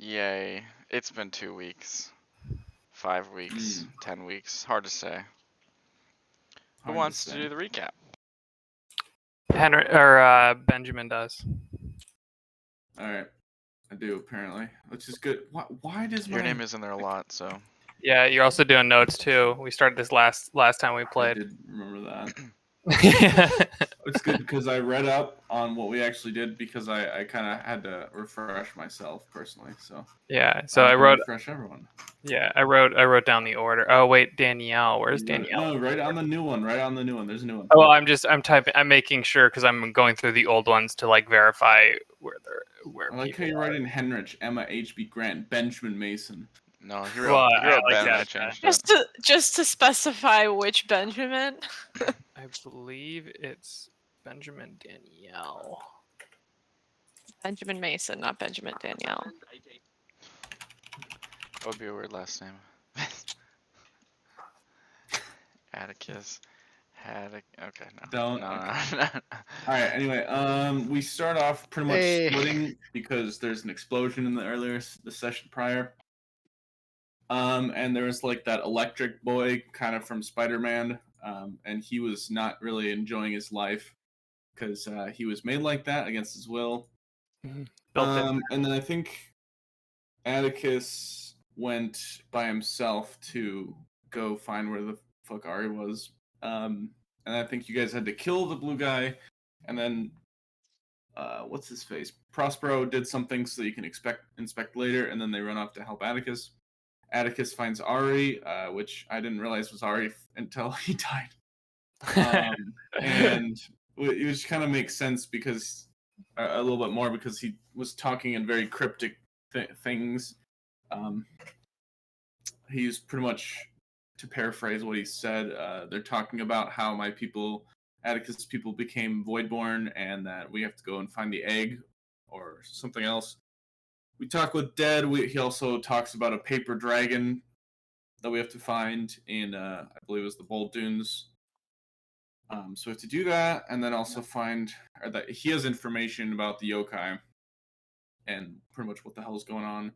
Yay. It's been 2 weeks. 5 weeks. 10 weeks. Hard to say. Who Hard wants to to say. do the recap? Henry or Benjamin does. All right, I do apparently, which is good. Why does Your my name is in there a lot, so. Yeah, you're also doing notes too. We started this last time we I played. did remember that. Yeah. It's good because I read up on what we actually did because I kind of had to refresh myself personally. So Yeah. So I'm I gonna wrote. refresh everyone. Yeah, I wrote down the order. Oh wait, Danielle. Where's You wrote it- Danielle? No, right on the new one. Right on the new one. There's a new one. Oh, I'm typing. I'm making sure because I'm going through the old ones to like verify where I like how people you are. write in Henrich, Emma H.B. Grant, Benjamin Mason. No, he Well, wrote, he I wrote like Ben. that. I changed it. Just to specify which Benjamin. I believe it's Benjamin Danielle. Benjamin Mason, not Benjamin Danielle. That would be a weird last name. Atticus. Okay, no. Don't. No, Okay. no. All right. Anyway, we start off pretty much Hey. splitting because there's an explosion in the session prior. And there was like that electric boy kind of from Spider-Man, and he was not really enjoying his life because he was made like that against his will. Built it. And then I think Atticus went by himself to go find where the fuck Ari was. And I think you guys had to kill the blue guy, and then what's his face? Prospero did something so that you can inspect later, and then they run off to help Atticus. Atticus finds Ari, which I didn't realize was Ari until he died. And it just kind of makes sense because a little bit more because he was talking in very cryptic things. He's pretty much, to paraphrase what he said, they're talking about how my people, Atticus people, became Voidborn, and that we have to go and find the egg or something else. We talk with Dead. He also talks about a paper dragon that we have to find in, I believe it was the Bold Dunes. So we have to do that, and then also find that he has information about the yokai and pretty much what the hell's going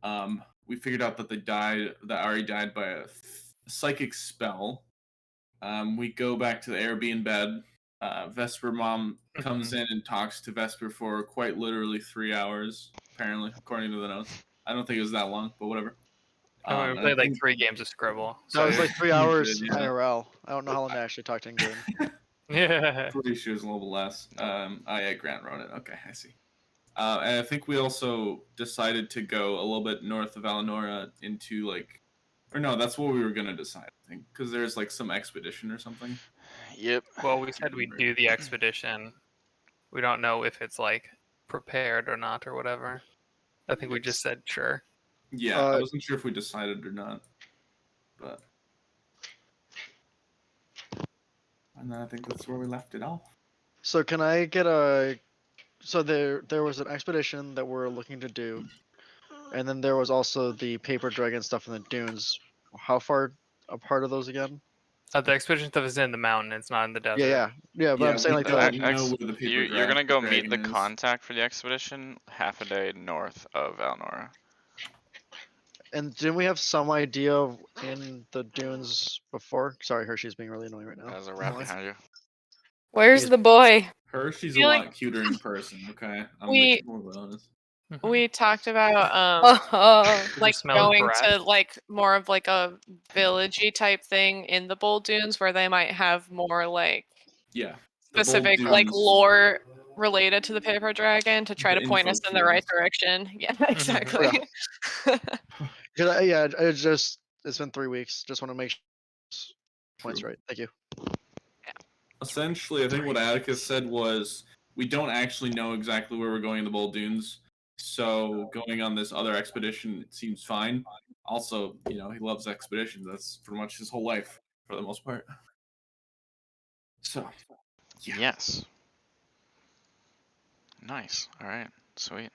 on. We figured out that that Ari died by a psychic spell. We go back to the Airbnb bed. Vesper mom comes in and talks to Vesper for quite literally 3 hours, apparently, according to the notes. I don't think it was that long, but whatever. We played like 3 games of Scribble. That was like 3 hours Yeah. IRL. I don't know how long I actually talked in game. Yeah. Pretty sure it's a little less. Yeah, Grant wrote it. Okay, I see. And I think we also decided to go a little bit north of Alanora into or no, that's what we were gonna decide. I think because there's like some expedition or something. Yep. Well, we said we'd do the expedition. We don't know if it's like prepared or not or whatever. I think we just said sure. Yeah, I wasn't sure if we decided or not, but and then I think that's where we left it off. So can I get a? So there was an expedition that we're looking to do, and then there was also the paper dragon stuff in the dunes. How far apart are those again? The expedition stuff is in the mountain. It's not in the desert. Yeah. But I'm saying like we the. don't know where the paper You're gonna go meet the dragon is. contact for the expedition half a day north of Valnora. And didn't we have some idea of in the dunes before? Sorry, Hershey's being really annoying right now. There's a rat behind you. Where's the boy? Hershey's a feel lot like cuter in person. Okay, I'm we- completely honest. We talked about like smell of going breath. to like more of like a villagey type thing in the Bold Dunes where they might have more like Yeah. the Bold specific like Dunes. lore related to the paper dragon to try The to point us info in the right fields. direction. Yeah, exactly. It's been 3 weeks. Just want to make sure points True. right. Thank you. Essentially, I think what Atticus said was we don't actually know exactly where we're going in the Bold Dunes, so going on this other expedition it seems fine. Also, he loves expeditions. That's pretty much his whole life for the most part. So, yeah. Yes. Nice. All right. Sweet.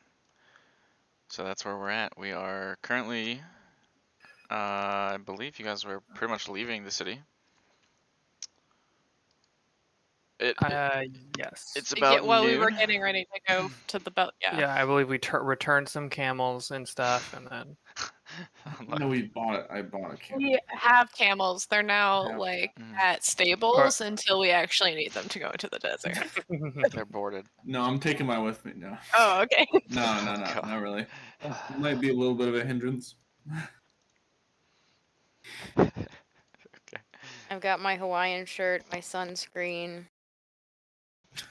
So that's where we're at. We are currently, I believe you guys were pretty much leaving the city. It, Yes. it's Yeah, about well, noon. we were getting ready to go to the belt. Yeah. Yeah, I believe we returned some camels and stuff, and then No, we bought it. I bought a camel. We have camels. They're now Have like Mm, at stables until we actually need them to go into the desert. they're boarded. No, I'm taking mine with me. No. Oh, okay. No, God. not really. It might be a little bit of a hindrance. Okay. I've got my Hawaiian shirt, my sunscreen,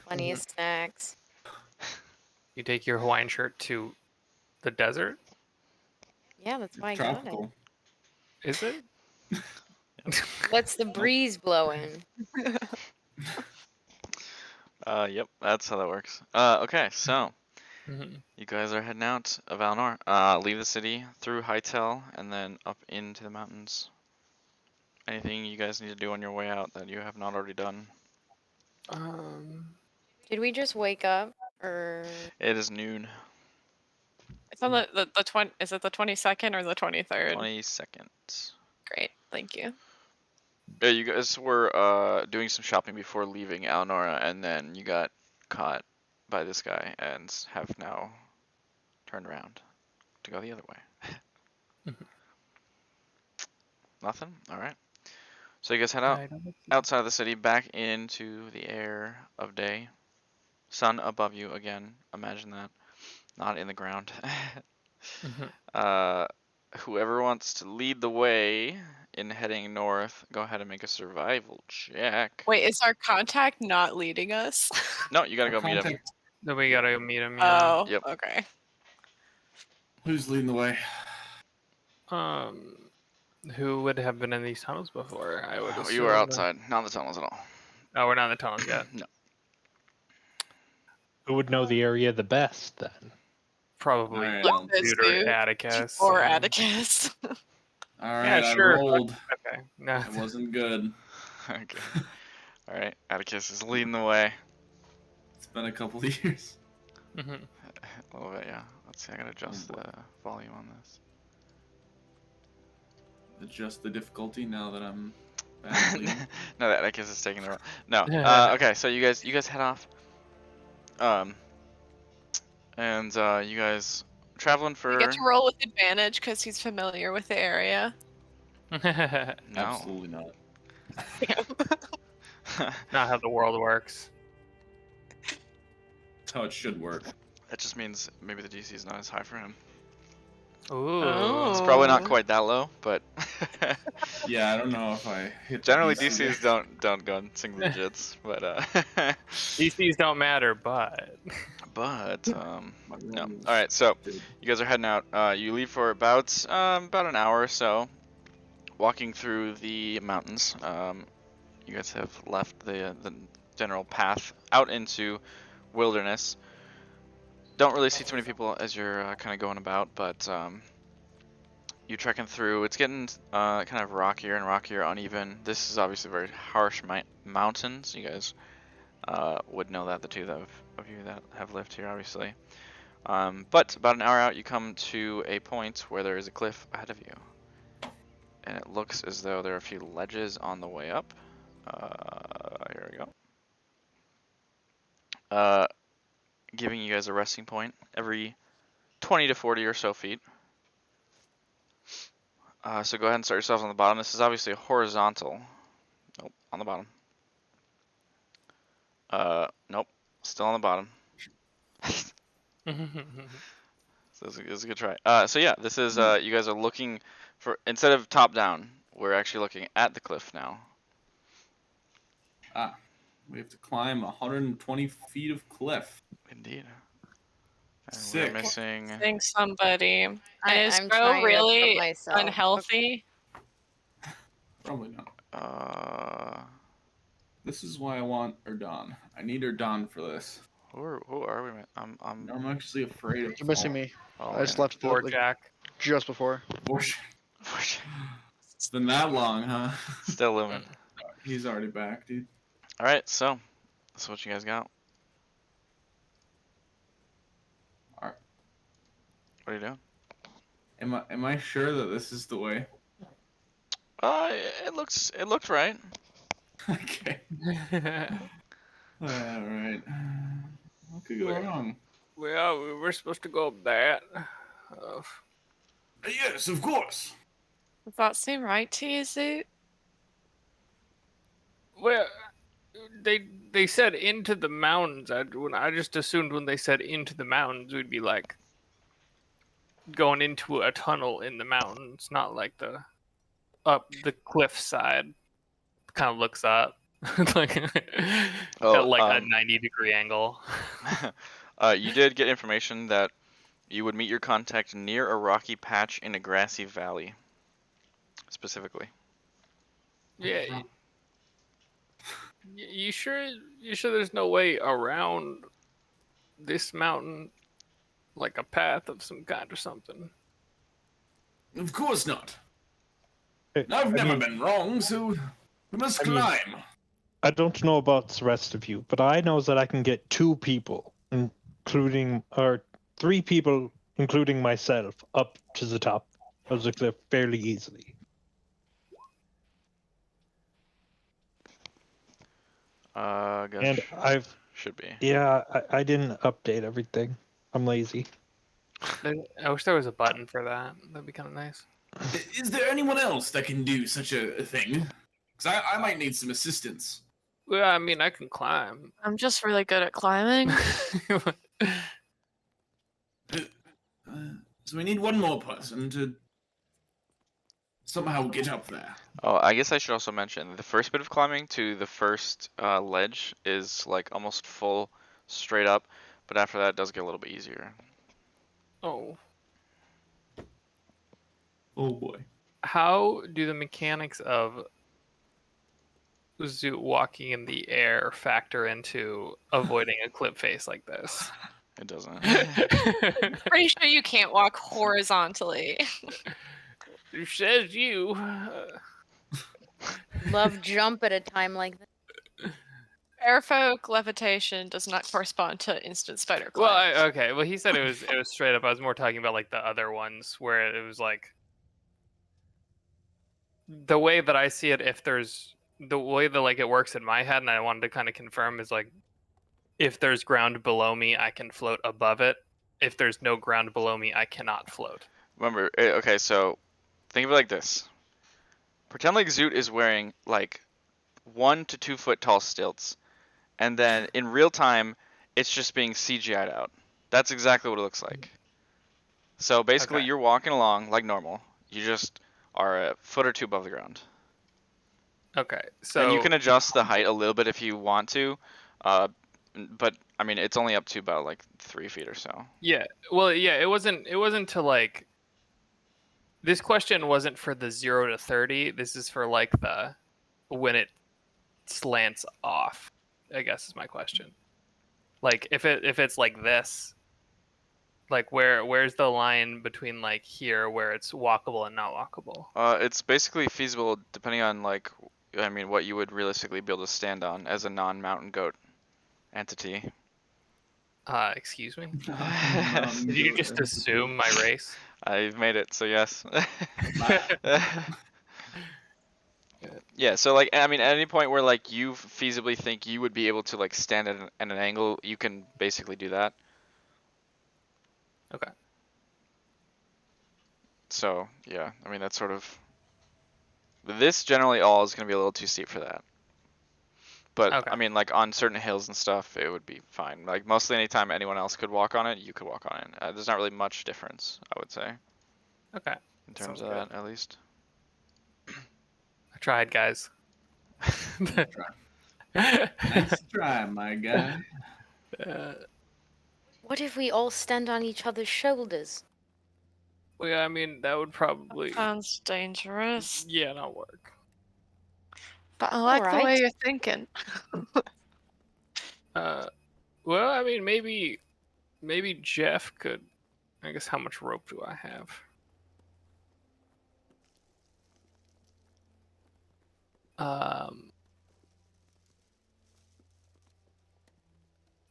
plenty of snacks. you take your Hawaiian shirt to the desert. Yeah, that's why I It's got it. tropical. Is it? What's the breeze blowing? Yep, that's how that works. Okay, so Mhm. you guys are heading out of Valinor. Leave the city through Hytale and then up into the mountains. Anything you guys need to do on your way out that you have not already done? Did we just wake up? Or It is noon, It's on the 20. Is it the 22nd or the 23rd? 22nd. Great. Thank you. Yeah, you guys were doing some shopping before leaving Alinora, and then you got caught by this guy and have now turned around to go the other way. Mhm. Nothing? Alright. So you guys head out outside of the city, back into the air of day. Sun above you again. Imagine that. Not in the ground. Mhm. Whoever wants to lead the way in heading north, go ahead and make a survival check. Wait, is our contact not leading us? No, you gotta go meet him. Contact. Then we gotta go meet him. Yeah. Oh, Yep. okay. Who's leading the way? Who would have been in these tunnels before? I would assume. You were outside, not in the tunnels at all. Oh, we're not in the tunnels yet. No. Who would know the area the best then? Probably Alright, Look I'll- at this Dude or dude. Atticus. Or and- Atticus. All Yeah, right, sure, I but- rolled. Okay. No. It wasn't good. Okay. Alright, Atticus is leading the way. It's been a couple of years. Mhm. A little bit, yeah. Let's see, I gotta adjust the volume on this. Adjust the difficulty now that I'm back. leading. No, that Atticus is taking the role. No. Okay, so you guys head off. And you guys traveling for You get to roll with advantage because he's familiar with the area. no. Absolutely not. Not how the world works. That's how it should work. That just means maybe the DC is not as high for him. Ooh. It's probably not Oh. quite that low, but Yeah, I don't know if I hit. the generally DC. DCs don't go in single digits. But DCs don't matter, but My no. roll All right, so did. you guys are heading out. You leave for about an hour or so, walking through the mountains. You guys have left the general path out into wilderness. Don't really see too many people as you're kind of going about, but you're trekking through. It's getting kind of rockier and rockier, uneven. This is obviously very harsh mountains. You guys would know that, the two of you that have lived here, obviously. But about an hour out, you come to a point where there is a cliff ahead of you. And it looks as though there are a few ledges on the way up. Here we go. Giving you guys a resting point every 20 to 40 or so feet. So go ahead and start yourselves on the bottom. This is obviously a horizontal. Nope, on the bottom. Nope, still on the bottom. So it was a good try. So yeah, this is you guys are looking for, instead of top down, we're actually looking at the cliff now. We have to climb 120 feet of cliff. Indeed. And Sick. we're missing. Think somebody. And is I'm Bo trying to really put myself. unhealthy? Probably not. Uh, This is why I want Erdan. I need Erdan for this. who are we? I'm. I'm actually afraid of. You're missing me. Oh, I just man. left the, Poor like, Jack. just before. It's been that long, huh? Still living. He's already back, dude. All right, so that's what you guys got. Alright. What are you doing? Am I sure that this is the way? It looked right. Okay. All right. What could go wrong? Well, we were supposed to go up that. Yes, of course. Does that seem right to you, Zoot? Well, they said into the mountains. I just assumed when they said into the mountains, we'd be like going into a tunnel in the mountains, not like the up the cliff side. Kind of looks up, like Oh, at like a 90-degree angle. You did get information that you would meet your contact near a rocky patch in a grassy valley, specifically. Yeah. You sure? You sure there's no way around this mountain, like a path of some kind or something? Of course not. I I've never mean, been wrong, so we must I mean- climb. I don't know about the rest of you, but I know that I can get 2 people, including, or 3 people, including myself, up to the top of the cliff fairly easily. Guess And I've, should be. yeah, I didn't update everything. I'm lazy. I wish there was a button for that. That'd be kind of nice. Is there anyone else that can do such a thing? Because I might need some assistance. Well, I mean, I can climb. I'm just really good at climbing. So we need one more person to somehow get up there. Oh, I guess I should also mention the first bit of climbing to the first ledge is like almost full straight up, but after that it does get a little bit easier. Oh, Oh boy. how do the mechanics of Zoot walking in the air factor into avoiding a clip face like this? It doesn't. Pretty sure you can't walk horizontally. Says you. Love jump at a time like that. Airfolk levitation does not correspond to instant spider climb. Well, okay. Well, he said it was straight up. I was more talking about like the other ones where it was like the way that I see it. If there's the way that like it works in my head, and I wanted to kind of confirm is like if there's ground below me, I can float above it. If there's no ground below me, I cannot float. Remember, okay, so think of it like this. Pretend like Zoot is wearing like 1 to 2 foot tall stilts, and then in real time, it's just being CGI'd out. That's exactly what it looks like. So basically, Okay. you're walking along like normal. You just are a foot or 2 above the ground. Okay, so And you can adjust the height a little bit if you want to, but I mean, it's only up to about like 3 feet or so. yeah. Well, yeah. It wasn't to like. This question wasn't for the 0 to 30. This is for like the when it slants off, I guess is my question. Like if it's like this, like where's the line between like here where it's walkable and not walkable? It's basically feasible depending on like, I mean, what you would realistically be able to stand on as a non-mountain goat entity. Excuse me? Did you just assume my race? I've made it, so yes. Yeah, so like, I mean, at any point where like you feasibly think you would be able to like stand at an angle, you can basically do that. Okay. So yeah, I mean that's sort of. This generally all is going to be a little too steep for that. But Okay. I mean, like on certain hills and stuff, it would be fine. Like mostly anytime anyone else could walk on it, you could walk on it. There's not really much difference, I would say, Okay. in terms Sounds of good. that, at least. I tried, guys. Nice try, my guy. What if we all stand on each other's shoulders? Well, yeah, I mean that would probably Sounds dangerous. not work. But I like the way Alright. you're thinking. Well, I mean maybe Jeff could. I guess how much rope do I have?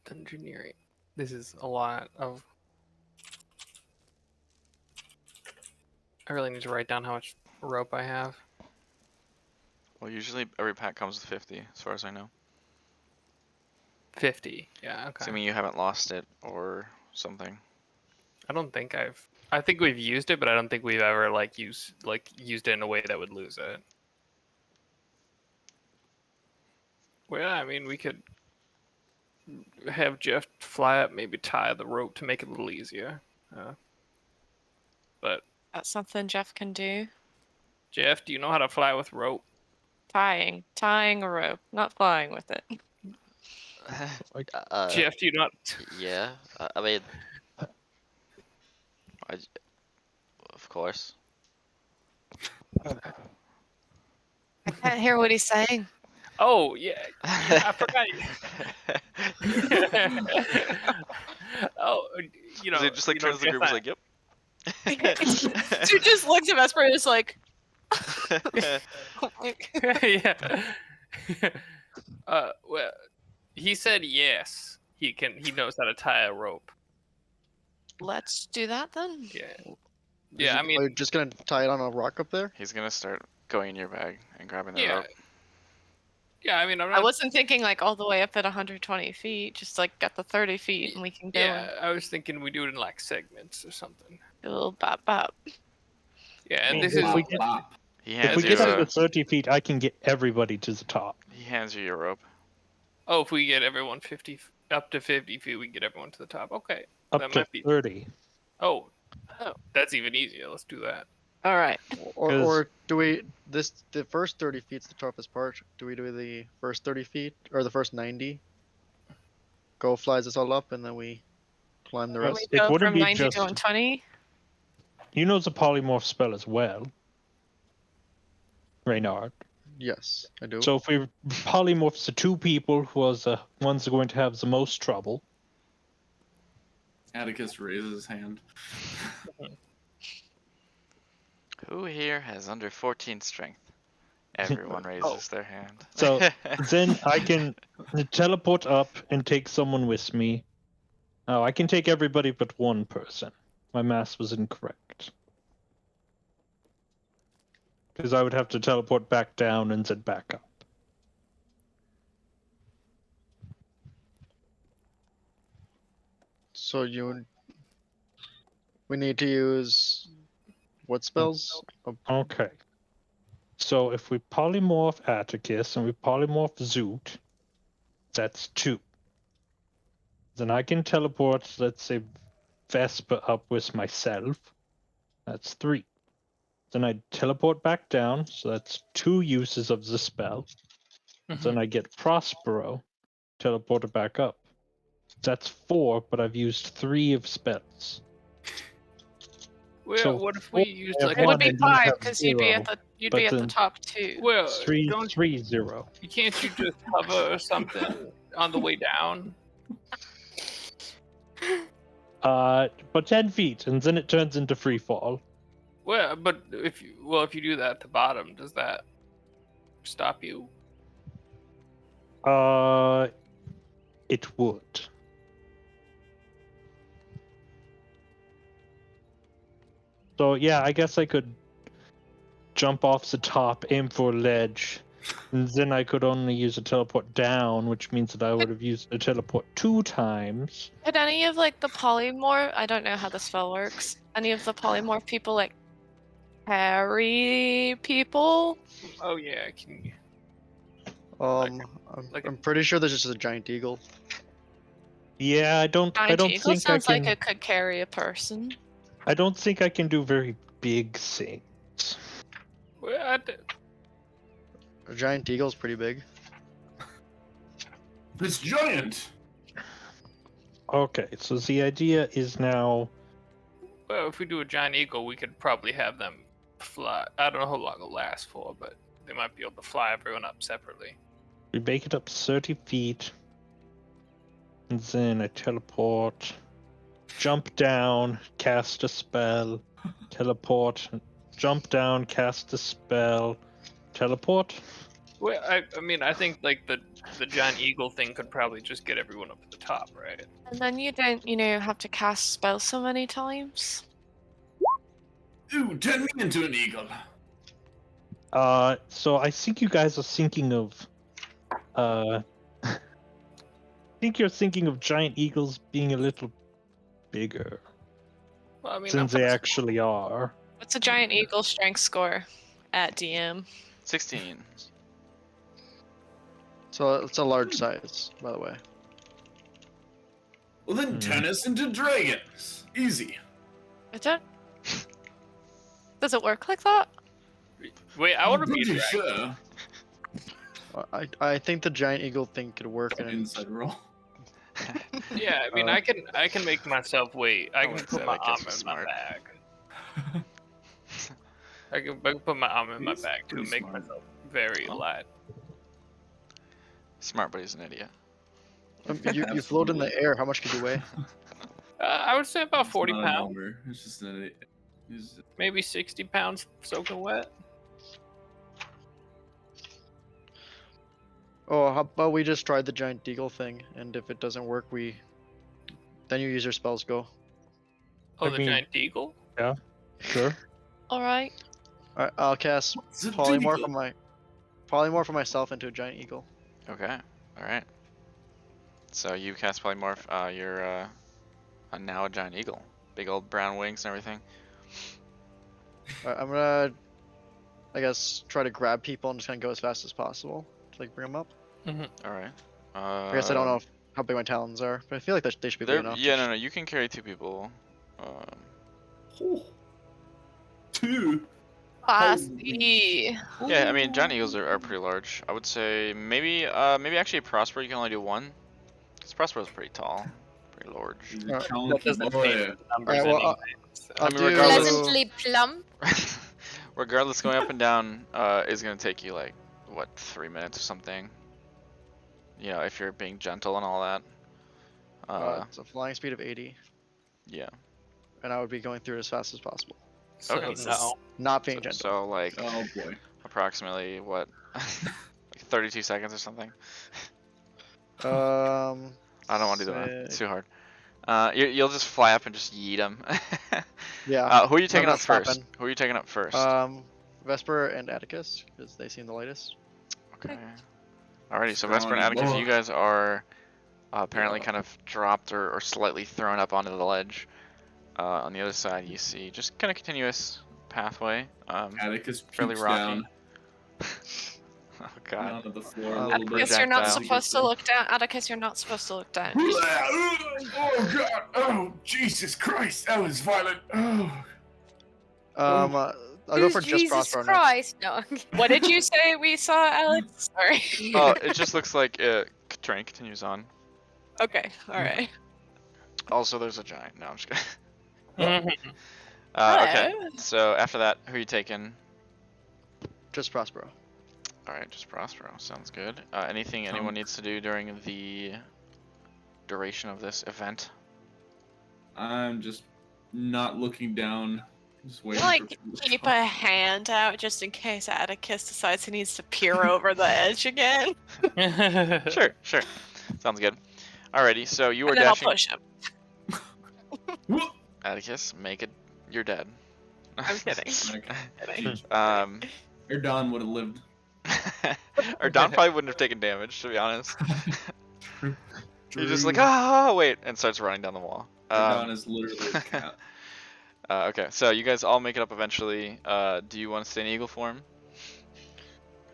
Engineering. This is a lot of. I really need to write down how much rope I have. Well, usually every pack comes with 50, as far as I know. 50. Yeah. Okay. Assuming you haven't lost it or something. I don't think I think we've used it, but I don't think we've ever used it in a way that would lose it. Well, yeah, I mean, we could have Jeff fly up, maybe tie the rope to make it a little easier. But That's something Jeff can do. Jeff, do you know how to fly with rope? Tying a rope, not flying with it. Jeff, do you not? Yeah. I mean, of course. I can't hear what he's saying. Oh yeah, I forgot. Oh, you know, Is it just like turns the Jeff, group is like, yep. Dude just looks at Vesper and is like, yeah. Well, he said yes. He knows how to tie a rope. let's do that then. Yeah. Yeah, I mean, are you just gonna tie it on a rock up there? He's gonna start going in your bag and grabbing the yeah. rope. Yeah, I mean, I'm I not. wasn't thinking like all the way up at 120 feet, just like at the 30 feet and we can go Yeah, I was thinking we do it in like segments or something. and do a little bop bop. Yeah, and mean, this if is we get- Bop. He If hands we you get up a, to 30 feet, I can get everybody to the top. he hands you your rope. oh, if we get everyone up to 50 feet, we can get everyone to the top. Okay. Up That to might be- 30. Oh, Oh. that's even easier. Let's do that. All right. Or do we the first 30 feet's the toughest part? Do we do the first 30 feet or the first 90? Go flies us all up and then we climb the Well, rest. We it go wouldn't from be 90 just- to 120. You know the polymorph spell as well, Reynard. Yes, I do. So if we polymorph the two people who are the ones who are going to have the most trouble, Atticus raises his hand. Who here has under 14 strength? Everyone raises their hand. So, then I can teleport up and take someone with me. Oh, I can take everybody but one person. My math was incorrect. Because I would have to teleport back down and then back up. So we need to use what spells? Okay. So if we polymorph Atticus and we polymorph Zoot, that's 2. Then I can teleport, let's say, Vesper up with myself. That's 3. Then I teleport back down, so that's 2 uses of the spell. Then I get Prospero, teleported back up. That's 4, but I've used 3 of spells. Well, So what if we used have like It one would be and you 5 have because you'd be at 0, the but then- top 2. well, 3, don't 3, 0. can't you just hover or something on the way down? But 10 feet, and then it turns into free fall. Well, but if you do that at the bottom, does that stop you? It would. So yeah, I guess I could jump off the top, aim for a ledge, and then I could only use a teleport down, which means that I would have used a teleport 2 times. Could any of like the polymorph, I don't know how the spell works, any of the polymorph people like carry people? Oh yeah, can you? I'm pretty sure there's just a giant eagle. Yeah, I don't Giant eagle think I sounds can. like it could carry a person. I don't think I can do very big things. Well, A giant eagle's pretty big. It's giant. Okay, so the idea is now. well, if we do a giant eagle, we could probably have them fly. I don't know how long it'll last for, but they might be able to fly everyone up separately. We make it up 30 feet. And then I teleport. Jump down, cast a spell. Teleport. Jump down, cast a spell. Teleport. Well, I mean, I think like the giant eagle thing could probably just get everyone up at the top, right? And then you don't, have to cast spells so many times. Ooh, turn me into an eagle. So I think you guys are thinking of think you're thinking of giant eagles being a little bigger, Well, I mean, since they actually are. What's a giant eagle strength score at DM? 16. So it's a large size, by the way. Well, then turn us into dragons. Easy. Is it? Does it work like that? Wait, I want to I'm be a pretty dragon. sure. I think the giant eagle thing could work. And Inside roll. Yeah, I mean, I can make myself wait. I can like put that, my I guess arm I'm in smart. my bag. I can put my arm in my He's bag to pretty make smart. myself very light. Smart, but he's an idiot. you float in the air. How much could you weigh? I would say about It's 40 not a pounds, number, It's just an. It's, maybe 60 pounds soaking wet. Oh, how about we just try the giant eagle thing, and if it doesn't work, then you use your spells. Go. Oh, I the mean- giant eagle? Sure. All right. Alright, I'll cast it's a polymorph dingle. polymorph myself into a giant eagle. Okay. All right. So you cast polymorph. You're now a giant eagle. Big old brown wings and everything. Alright, I'm gonna, I guess, try to grab people and just kind of go as fast as possible to like bring them up. All right. I guess I don't know how big my talons are, but I feel like they should be big They're, enough. yeah, no, you can carry 2 people. Oh. 2. Classy. Yeah, I mean, giant eagles are pretty large. I would say maybe actually Prospero you can only do 1. Because Prospero's pretty tall, pretty large. He's Alright, a chunky That doesn't boy. change the numbers Alright, well, anyway. So. I'll mean, do- regardless- Pleasantly plump. Regardless, going up and down is gonna take you like what 3 minutes or something. You know, if you're being gentle and all that. it's a flying speed of 80, Yeah. and I would be going through it as fast as possible, So, Okay. no. not being So, gentle. so like Oh boy. approximately what, like 32 seconds or something. I don't want to do the math. It's say- too hard. You'll just fly up and just yeet them. Yeah. Who are you taking not up first? stopping. Who are you taking up first? Vesper and Atticus, because they seem the lightest. Okay. Alrighty, so Strong Vesper and Atticus, boy. you guys are apparently Yeah. kind of dropped or slightly thrown up onto the ledge. On the other side, you see just kind of continuous pathway. Atticus Fairly peeks rocky. down, Oh god. down to the floor a Uh, little bit. Atticus, you're not Projectile. supposed to look down. Atticus, you're not supposed to look down. Oh god! Oh Jesus Christ! That was violent. Oh. I'll go for just Jesus Prospero next. Christ. No. What did you say we saw, Alex? Sorry. Oh, it just looks like train continues on. Okay, alright. Also, there's a giant. No, I'm just kidding. Mhm. Okay. Hello. So after that, who are you taking? Just Prospero. Alright, just Prospero. Sounds good. Anything anyone needs to do during the duration of this event? I'm just not looking down. Just waiting Like, for keep a hand out just in case Atticus decides he needs to peer over the edge again. Sure, sure. Sounds good. Alrighty, so you are And then I'll dashing. push him. Atticus, make it. You're dead. I'm kidding. Okay. Kidding. Or Don would have lived. or Don probably wouldn't have taken damage, to be honest. He's just like, True. wait, and starts running down the wall. Don is literally a cat. Okay, so you guys all make it up eventually. Do you want to stay in eagle form?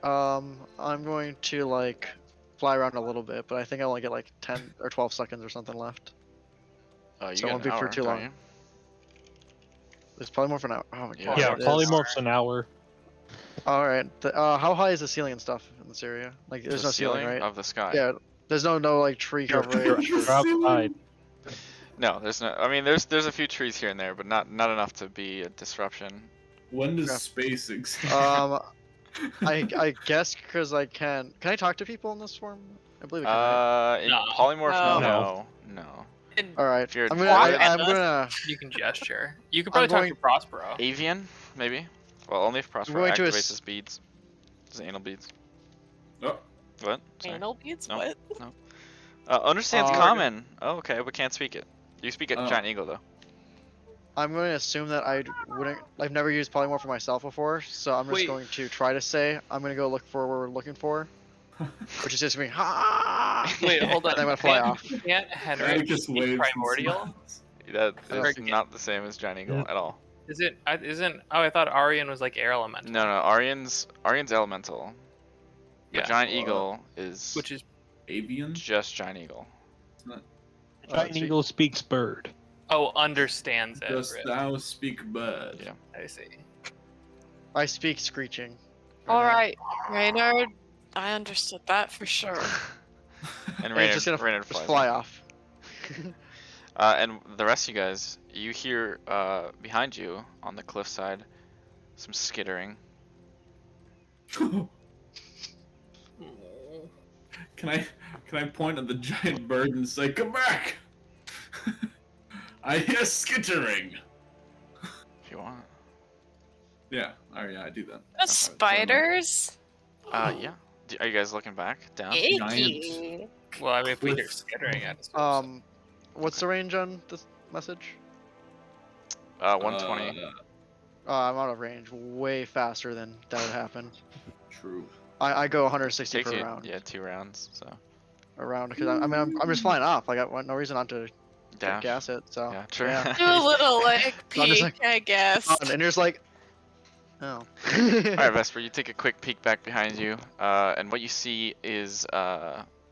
I'm going to like fly around a little bit, but I think I only get like 10 or 12 seconds or something left. You So it got won't an be for hour, too don't long. you? It's probably more for an hour. Oh my Yeah. god. Yeah, it is. polymorph's an hour. All right. How high is the ceiling and stuff in this area? Like, there's The no ceiling, right? of the sky. Yeah. There's no like tree coverage. You're outside. No, there's no. I mean, there's a few trees here and there, but not enough to be a disruption. When does Yeah. space exist? I guess because I can. Can I talk to people in this form? I believe I can. Right? In No. polymorph, No. no. And All right. if you're I'm a gonna. druid- I'm gonna. You can gesture. You could probably I'm talk going- to Prospero. Avian, maybe. Well, only if Prospero going to activates ass- his beads. His anal beads. Oh, What? Sorry. anal beads? No. What? Understands Uh, common. Oh, okay, but can't speak it. You speak it Oh. giant eagle though. I'm going to assume that I wouldn't. I've never used polymorph for myself before, so I'm just Wait. going to try to say I'm going to go look for what we're looking for, which is just me. Ha! Wait, hold on. And I'm gonna fly off. Can't Henrik Atticus speak waves and primordial? smiles. That I don't is think- not the same as Giant Eagle Yep. at all. Is it? Isn't? Oh, I thought Aryan was like air elemental. No, Aryan's elemental. But Yeah. Giant What? Eagle is Which is Avian? just Giant Eagle. It's not- Giant Eagle speaks bird. understands it. Dost right? thou speak bird? Yeah. I see. I speak screeching. All now. right, Reynard. I understood that for sure. And And Reynard, it's just gonna Reynard just flies fly in. off. And the rest of you guys, you hear behind you on the cliffside some skittering. Can I point at the giant bird and say, "Come back"? I hear skittering. If you want. Yeah. Oh yeah, I do that. The spiders? Yeah. Are you guys looking back down? Icky. Well, I mean, if we hear Cliffs. skittering at us. What's the range on this message? 120. I'm out of range way faster than that would happen. True. I go 160 Takes per you, round. yeah, 2 rounds. So Around because I'm just flying off. Like I got no reason not to dash. gas it. So Yeah, true. yeah. Do a little like I'm just peek, I guess. And you're just like, oh. All right, Vesper, you take a quick peek back behind you, and what you see is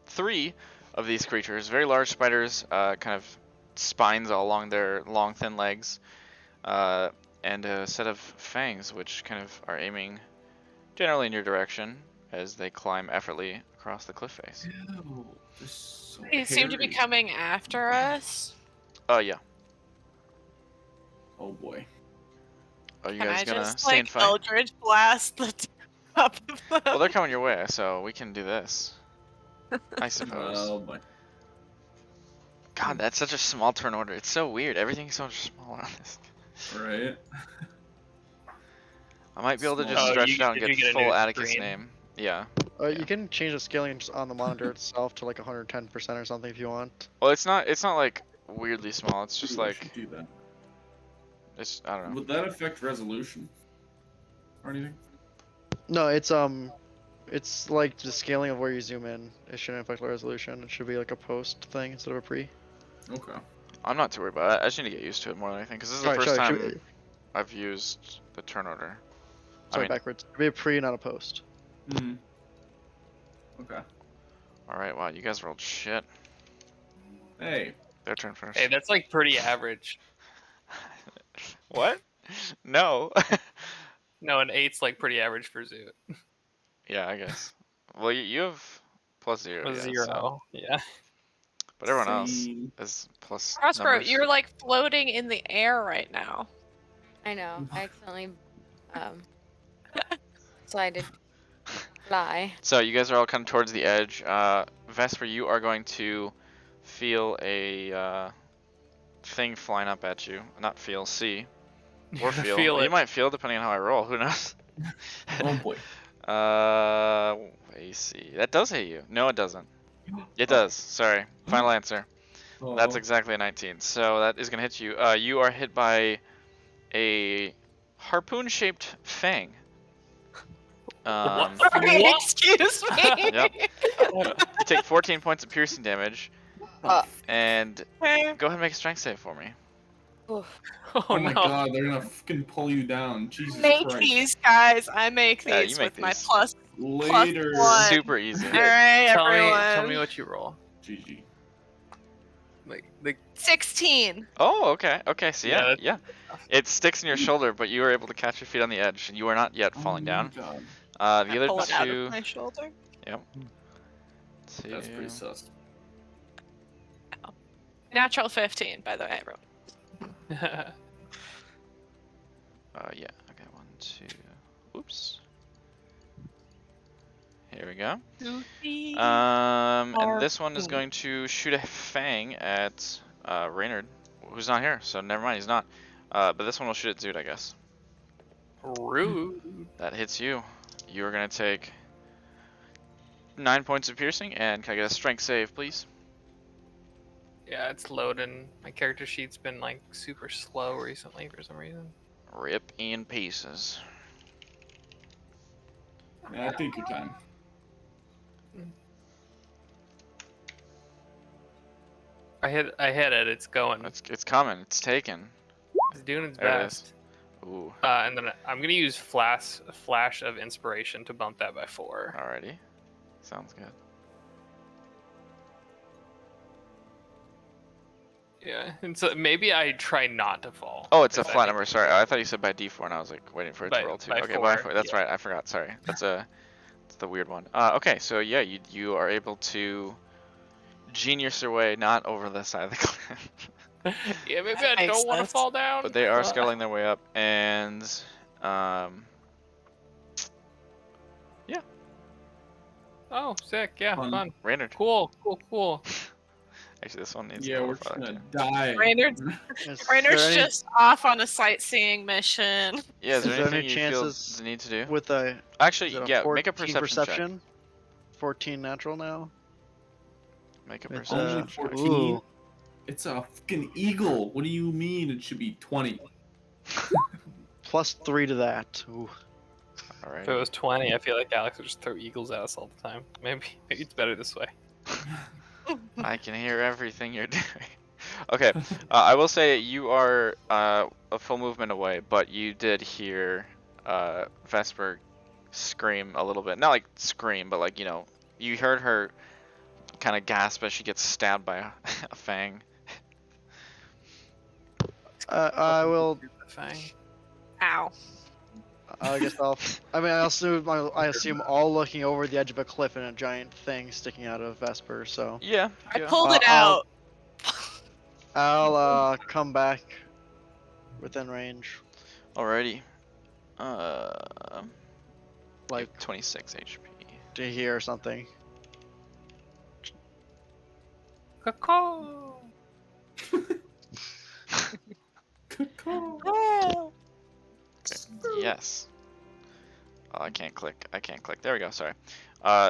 3 of these creatures, very large spiders, kind of spines all along their long, thin legs, and a set of fangs, which kind of are aiming generally in your direction as they climb effortlessly across the cliff face. Ew, they're so They seem to be hairy. coming after us. Oh yeah. Oh boy. Are you Can guys I gonna just stay and like fight? Eldritch blast the top of them? Well, they're coming your way, so we can do this. I suppose. Oh boy. God, that's such a small turn order. It's so weird. Everything's so small on this. Right. I might be able to just Oh, stretch you- it out and did you get get a full new Atticus screen? name. Yeah. You Yeah. can change the scaling just on the monitor itself to like 110% or something if you want. Well, it's not like weirdly small. It's just Ooh, I like should do that. it's I don't know. Would that affect resolution or anything? No, it's like the scaling of where you zoom in. It shouldn't affect the resolution. It should be like a post thing instead of a pre. Okay. I'm not too worried about it. I just need to get used to it more than anything because this is the Sorry, first sorry, time should I've used the turn order. sorry, mean- backwards. It should be a pre, not a post. Hmm. Okay. All right. Wow, you guys rolled shit. Hey. Their turn first. Hey, that's like pretty average. What? No. No, an 8's like pretty average for Zoot. Yeah, I guess. Well, you have +0. A yeah, 0. so- Yeah. But everyone else Same. is plus. Prospero, numbers. you're like floating in the air right now. I know. I accidentally decided to fly. So you guys are all kind of towards the edge. Vesper, you are going to feel a thing flying up at you. Not feel, see. Or feel. Feel You it. might feel depending on how I roll. Who knows? Oh boy. AC. That does hit you. No, it doesn't. It does. Sorry. Final answer. That's Oh. exactly a 19. So that is gonna hit you. You are hit by a harpoon-shaped fang. What? Excuse me. Yep. You take 14 points of piercing damage, and Okay. go ahead and make a strength save for me. Oof. Oh, Oh my no. god, they're gonna fucking pull you down. Jesus Make Christ. these, guys. I make Yeah, you these make with my these. plus. Later. one. Super easy. All right, Tell everyone. me what you roll. GG. Like 16. Oh, okay. Okay, so Yeah, yeah. It sticks in your shoulder, but you are able to catch your feet on the edge, and you are not yet falling Oh my down. God. The I other pull it out two. of my shoulder. That's pretty sus. Natural 15, by the way, everyone. Yeah. Okay, 1, 2. Oops. Here we go. And this one is going to shoot a fang at Reynard, who's not here. So never mind, he's not. But this one will shoot at Zoot, I guess. Rude. That hits you. You are gonna take 9 points of piercing, and can I get a strength save, please? Yeah, it's loading. My character sheet's been like super slow recently for some reason. Rip in pieces. Yeah, take your time. I hit it. It's going. It's coming. It's taken. It's doing its There it is. best. Ooh. And then I'm gonna use flash of inspiration to bump that by 4. Alrighty. Sounds good. Yeah, and so maybe I try not to fall. Oh, it's a if I flat think- number. Sorry, I thought you said by D4, and I was like waiting for it By- to roll 2. by Okay, by 4, 4. That's yeah. right. I forgot. Sorry. That's the weird one. Okay, so yeah, you are able to genius your way not over the side of the cliff, Yeah, maybe That I makes don't want to sense. fall down. but they are Uh, scuttling their way up, and Oh, sick. Yeah, Fun. fun. Raynard. Cool. Actually, this one needs Yeah, to go we're farther gonna too. die. Raynard's, Is Raynard's there any- just off on a sightseeing mission. Yeah, is there Is there any anything you feel chances the need to do? with a Actually, is it yeah, make a 14 perception check. 14 natural now. Make a With, perception Only uh, check. 14. ooh. It's a fucking eagle. What do you mean it should be 20? Plus 3 to that. Ooh. Alright. If it was 20, I feel like Alex would just throw eagles at us all the time. Maybe it's better this way. I can hear everything you're doing. Okay, I will say you are a full movement away, but you did hear Vesper scream a little bit. Not like scream, but like, you know, you heard her kind of gasp as she gets stabbed by a fang. I will. Fang. Ow. I guess I'll. I mean, I assume all looking over the edge of a cliff and a giant thing sticking out of Vesper. So Yeah. I yeah. pulled it I'll- out. I'll come back within range. Alrighty. Like 26 HP. to hear something. Caw. Yes. Oh, I can't click. There we go. Sorry.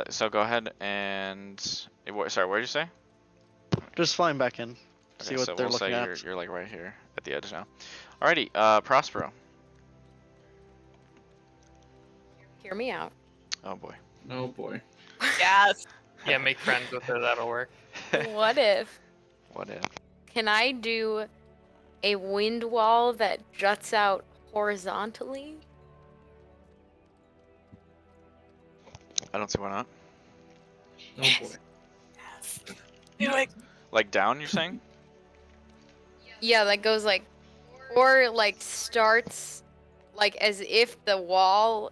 So go ahead and. Sorry, what did you say? Just flying back in. See Okay, what so they're we'll say looking at. you're like right here at the edge now. Alrighty, Prospero. Hear me out. Oh boy. Oh boy. Yes. Yeah, make friends with her. That'll work. What if? What if? Can I do a wind wall that juts out horizontally? I don't see why not. Oh boy. Do it. Like down, you're saying? Yeah, that goes like, or like starts like as if the wall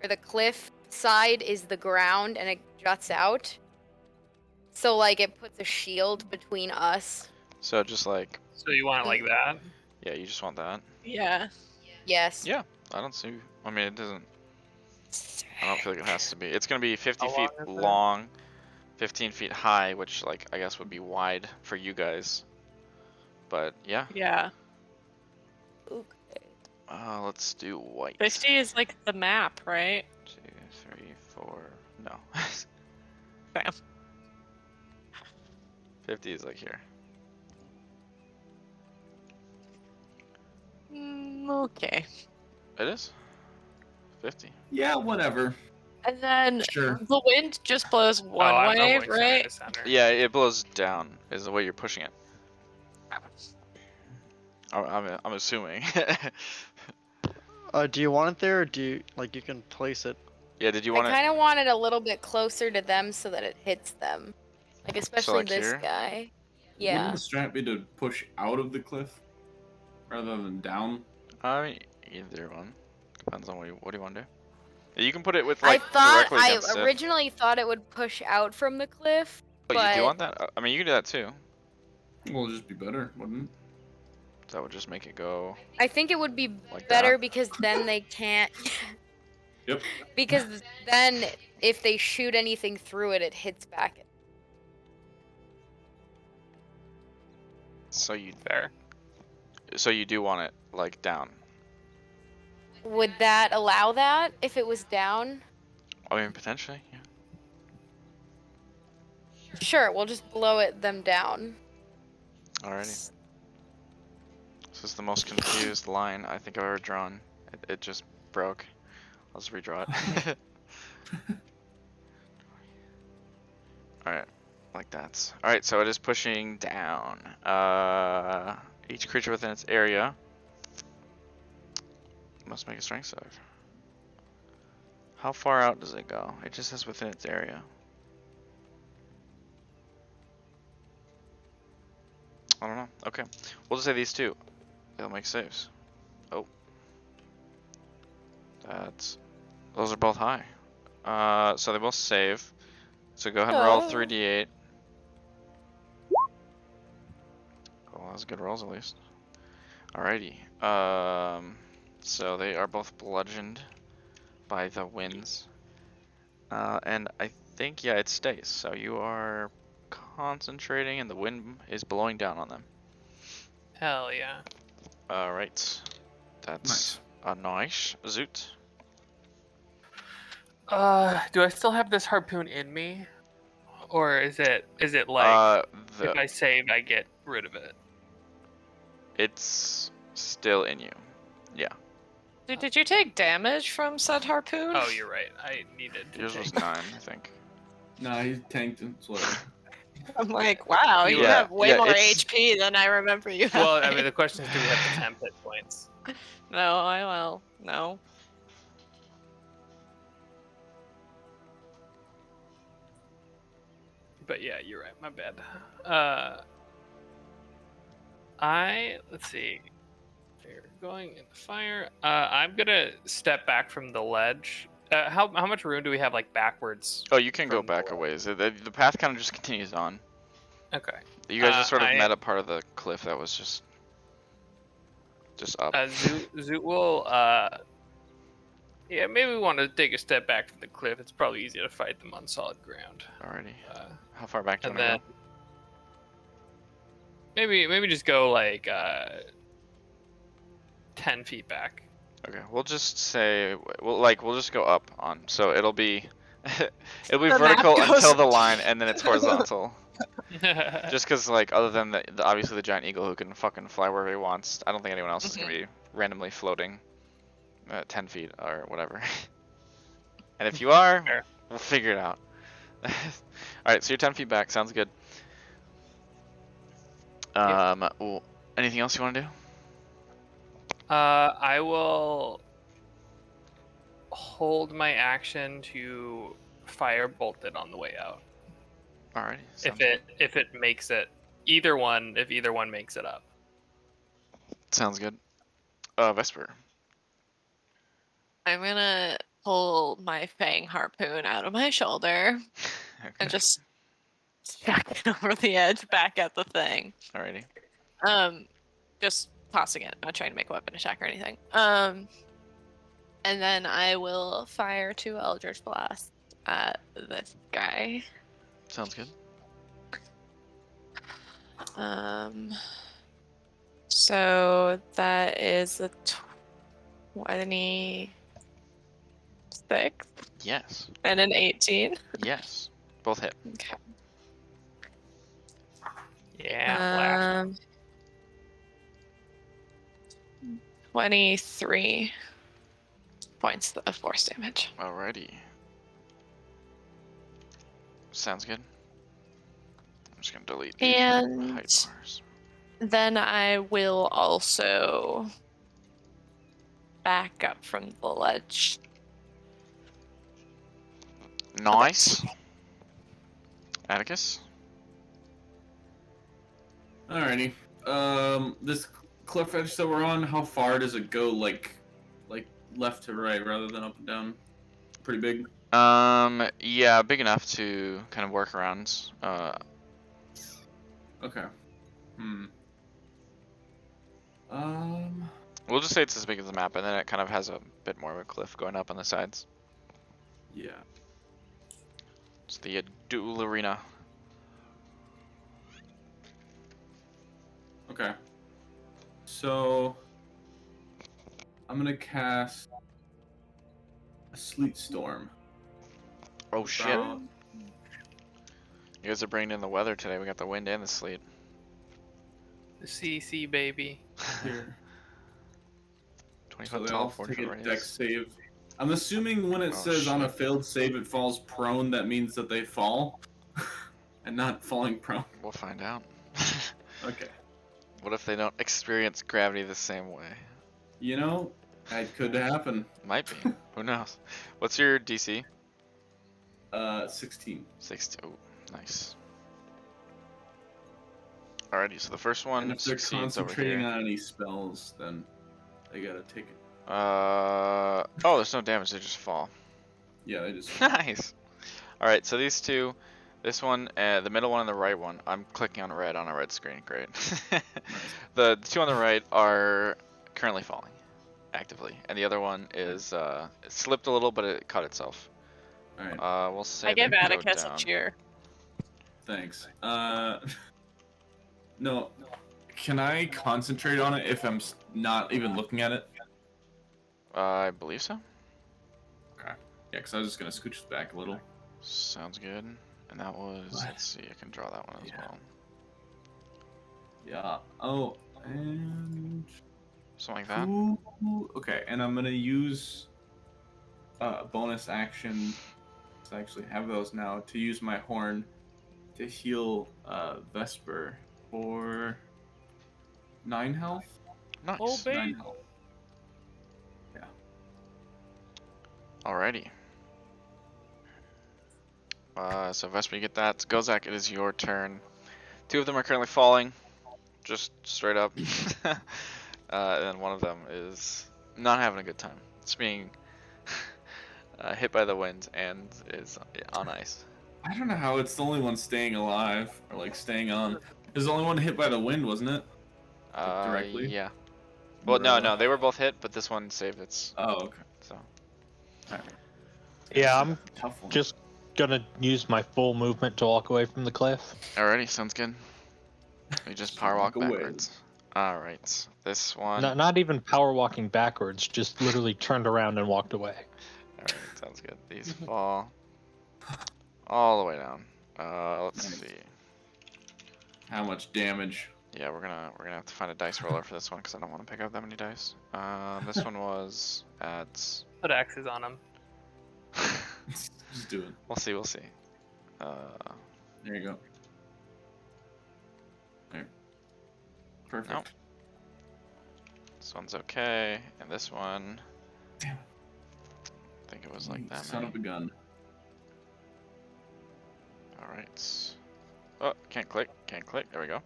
or the cliff side is the ground and it juts out. So like it puts a shield between us. So just like, So you want it like that? yeah, you just want that. Yeah. Yes. Yeah. I don't see. I mean, it doesn't. I don't feel like it has to be. It's gonna be 50 How feet long is that? long, 15 feet high, which like I guess would be wide for you guys. But yeah. Yeah. Okay. Let's do white. 50 is like the map, right? 2, 3, 4. No. Damn. 50 is like here. Okay. It is. 50. Yeah, whatever. And then Sure. the wind just blows one I'm way, going center right? to center. Yeah, it blows down. Is the way you're pushing it. I'm assuming. Do you want it there, or do you like you can place it? Yeah. Did you I want to? kind of want it a little bit closer to them so that it hits them. Like especially like this here? guy. Yeah. Wouldn't the strat be to push out of the cliff rather than down? I mean, either one. Depends on what do you want to do. You can put it with I like thought directly I against it. originally thought it would push out from the cliff. But you do but- want that? I mean, you can do that too. Well, it'd just be better, wouldn't it? That would just make it go. I think it would be Like better that? because then they can't. Yep. Because then if they shoot anything through it, it hits back. So you Fair. do want it like down. Would that allow that if it was down? I mean, potentially. Yeah. Sure, we'll just blow them down. Alrighty. This is the most confused line I think I've ever drawn. It just broke. I'll just redraw it. Alright. like that. All right, so it is pushing down. Each creature within its area must make a strength save. How far out does it go? It just says within its area. I don't know. Okay, we'll just say these two. They'll make saves. Oh, those are both high. So they both save. So go ahead and roll 3d8. Oh, that was good rolls at least. Alrighty. So they are both bludgeoned by the winds. And I think, yeah, it stays. So you are concentrating and the wind is blowing down on them. Hell yeah. Alright. That's nice. Zoot. Do I still have this harpoon in me? Or is it like if I save I get rid of it? It's still in you. Yeah. Did you take damage from said harpoon? Oh, you're right. I needed to Yours take was 9, I think. Nah, he tanked him. So I'm like, wow, you Yeah, have way yeah, more it's- HP than I remember you having. Well, I mean the question is do we have the temp hit points? No, I will. No. But yeah, you're right, my bad. Let's see. We're going in the fire. I'm gonna step back from the ledge. How much room do we have, like, backwards? Oh, you can go From back a ways. The path kind of just continues on. Okay. You guys just sort of I- met a part of the cliff that was just up. Zoot will, yeah, maybe we want to take a step back from the cliff. It's probably easier to fight them on solid ground. Alrighty. How far back do you And want then to maybe just go like 10 feet back. go? Okay, we'll just say we'll just go up on. So it'll be it'll be The map vertical goes- until the line, and then it's horizontal. Just because, like, other than obviously the giant eagle who can fucking fly wherever he wants, I don't think anyone else is gonna be randomly floating 10 feet or whatever. And if you are, Fair. we'll figure it out. Alright, so you're 10 feet back. Sounds good. Well, anything else you want to do? I will hold my action to fire bolt it on the way out. Alrighty. If it makes it, if either one makes it up. Sounds good. Vesper. I'm gonna pull my fang harpoon out of my shoulder and just stack it over the edge back at the thing. Alrighty. Just tossing it, not trying to make a weapon attack or anything. And then I will fire 2 Eldritch Blasts at this guy. Sounds good. So that is a 26 Yes. and an 18. Yes. Both hit. Okay. Yeah. 23 points of force damage. Alrighty. Sounds good. I'm just gonna delete the And height bars. then I will also back up from the ledge. Nice. Atticus. Alrighty. This cliff edge that we're on, how far does it go? Like left to right rather than up and down? Pretty big. Yeah, big enough to kind of work around. Okay. We'll just say it's as big as the map, and then it kind of has a bit more of a cliff going up on the sides. Yeah. It's the duel arena. Okay. So I'm gonna cast a sleet storm. Oh shit! About- You guys are bringing in the weather today. We got the wind and the sleet. The CC baby. Here. 20 So foot they tall, all 40 take foot a radius. dex save. I'm assuming when it Oh, says on a shit. failed save it falls prone, that means that they fall. and not falling prone. We'll find out. Okay. What if they don't experience gravity the same way? You know, that could happen. Might be. Who knows? What's your DC? 16. 60. Oh, nice. Alrighty, so the first one And if they're succeeds over concentrating here. on any spells, then they gotta take it. Oh, there's no damage. They just fall. Yeah, they just. Nice. All right, so these two, this one, the middle one and the right one. I'm clicking on red on a red screen. Great. The two on the right are currently falling, actively, and the other one is it slipped a little, but it caught itself. All right. We'll say I give they go Atticus a down. cheer. Thanks. No. Can I concentrate on it if I'm not even looking at it? I believe so. Yeah, because I was just gonna scooch it back a little. Sounds good. And that was. What? Let's see. I can draw that one as Yeah. well. Yeah. Oh, and. Something like that. Ooh, okay, and I'm gonna use a bonus action. I actually have those now to use my horn to heal Vesper for 9 health. Nice. Oh, baby. 9 health. Alrighty. So Vesper, you get that. Gozak, it is your turn. Two of them are currently falling, just straight up. And then one of them is not having a good time. It's being hit by the wind and is on ice. I don't know how it's the only one staying alive or like staying on. It was the only one hit by the wind, wasn't it? Directly? Yeah. Well, no, they were both hit, but this one saved its. Oh, okay. So. Alright. Yeah, I'm Tough one. just gonna use my full movement to walk away from the cliff. Alrighty, sounds good. We just power walk walk away. backwards. Alright, this one. Not even power walking backwards, just literally turned around and walked away. Alright, sounds good. These fall all the way down. Let's Nice. see. How much damage? Yeah, we're gonna have to find a dice roller for this one because I don't want to pick up that many dice. This one was at. Put axes on him. Just do it. We'll see. We'll see. There you go. There. Perfect. Nope. This one's okay, and this one. Damn it. I think it was like that. Son of a gun. All right. Oh, can't click. Can't click. There we go.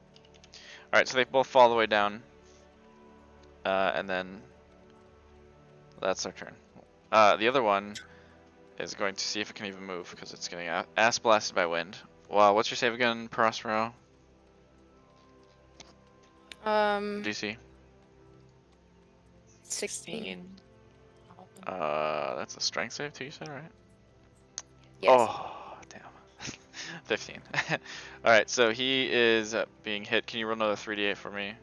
All right, so they both fall all the way down, and then that's our turn. The other one is going to see if it can even move because it's getting ass blasted by wind. Wow, what's your save again, Prospero? DC? 16. That's a strength save too, you said, right? Yes. Oh, damn. 15. Alright, so he is being hit. Can you roll another 3d8 for me?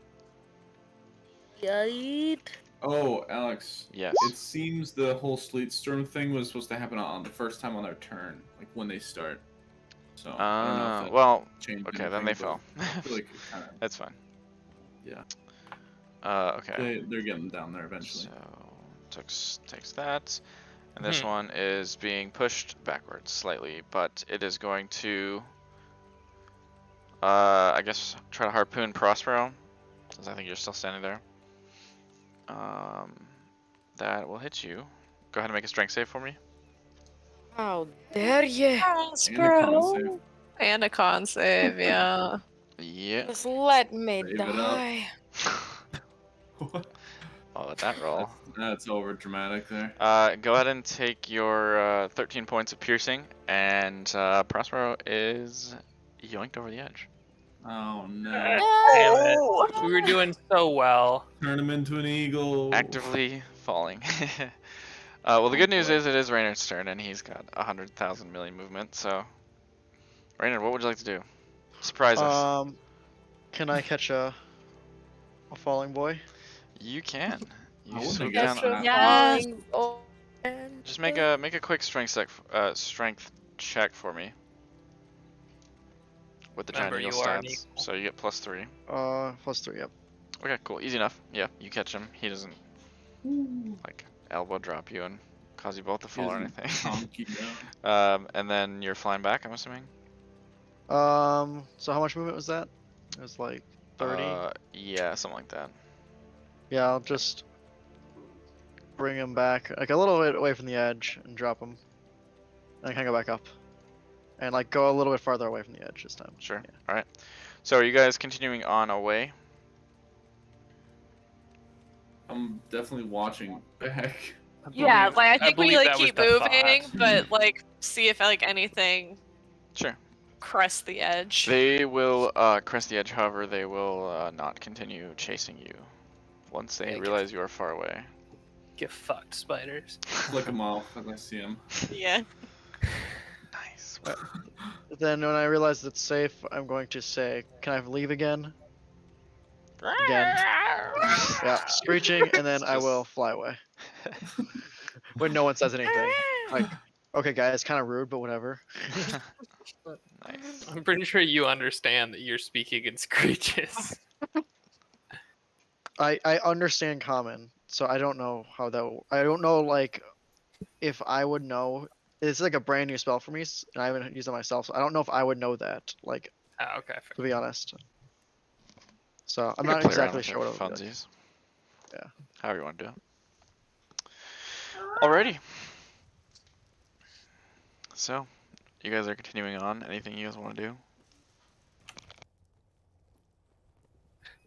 Oh, Alex. Yes. It seems the whole sleet storm thing was supposed to happen on the first time on their turn, like when they start. So I don't know if that well, changed okay, then anything, they but fell. I feel like it kinda, That's fine. yeah. Okay. They're getting down there eventually. So takes that, and this one is being pushed backwards slightly, but it is going to, I guess, try to harpoon Prospero, since I think you're still standing there. That will hit you. Go ahead and make a strength save for me. How dare you? Yes, And a con bro. save. And a con save, yeah. Yeah. Just let me Save it up. die. I'll let that roll. That's over dramatic there. Go ahead and take your 13 points of piercing, and Prospero is yoinked over the edge. Oh no. Damn it. We were doing so well. Turn him into an eagle. Actively falling. Well, the good news boy. is it is Raynor's turn, and he's got 100,000 million movement. So, Raynor, what would you like to do? Surprise us. Can I catch a falling boy? You can. I You wouldn't swoop have down. guessed Yes. Falling over. Just make a quick strength check for me. With the Remember, giant eagle you are an stats. equal. So you get +3. +3. Yep. Okay, cool. Easy enough. Yeah, you catch him. He doesn't like elbow drop you and cause you both to fall or Isn't anything. Conky down. And then you're flying back, I'm assuming. So how much movement was that? It was like 30. Yeah, something like that. Yeah, I'll just bring him back like a little bit away from the edge and drop him, and kind of go back up, and like go a little bit farther away from the edge this time. Sure. Yeah. All right. So are you guys continuing on away? I'm definitely watching back. Yeah, like I think we believe like that was keep the thought. moving, but like see if like anything Sure. crest the edge. They will crest the edge. However, they will not continue chasing you once they Yeah, realize you are far away. Get fucked, spiders. Flick them off as I see them. Yeah. Nice. Then when I realize it's safe, I'm going to say, "Can I leave again?" Again. Yeah, screeching, and then I Just- will fly away. When no one says anything. Like, okay, guys, kind of rude, but whatever. Nice. I'm pretty sure you understand that you're speaking in screeches. I understand common, so I don't know how that. I don't know like if I would know. It's like a brand new spell for me, and I haven't used it myself, so I don't know if I would know that. Like, Ah, okay. to be honest. So I'm You not can play around exactly with sure it what for it would be like. funsies. Yeah. However you want to do it. Alrighty. So, you guys are continuing on. Anything you guys want to do?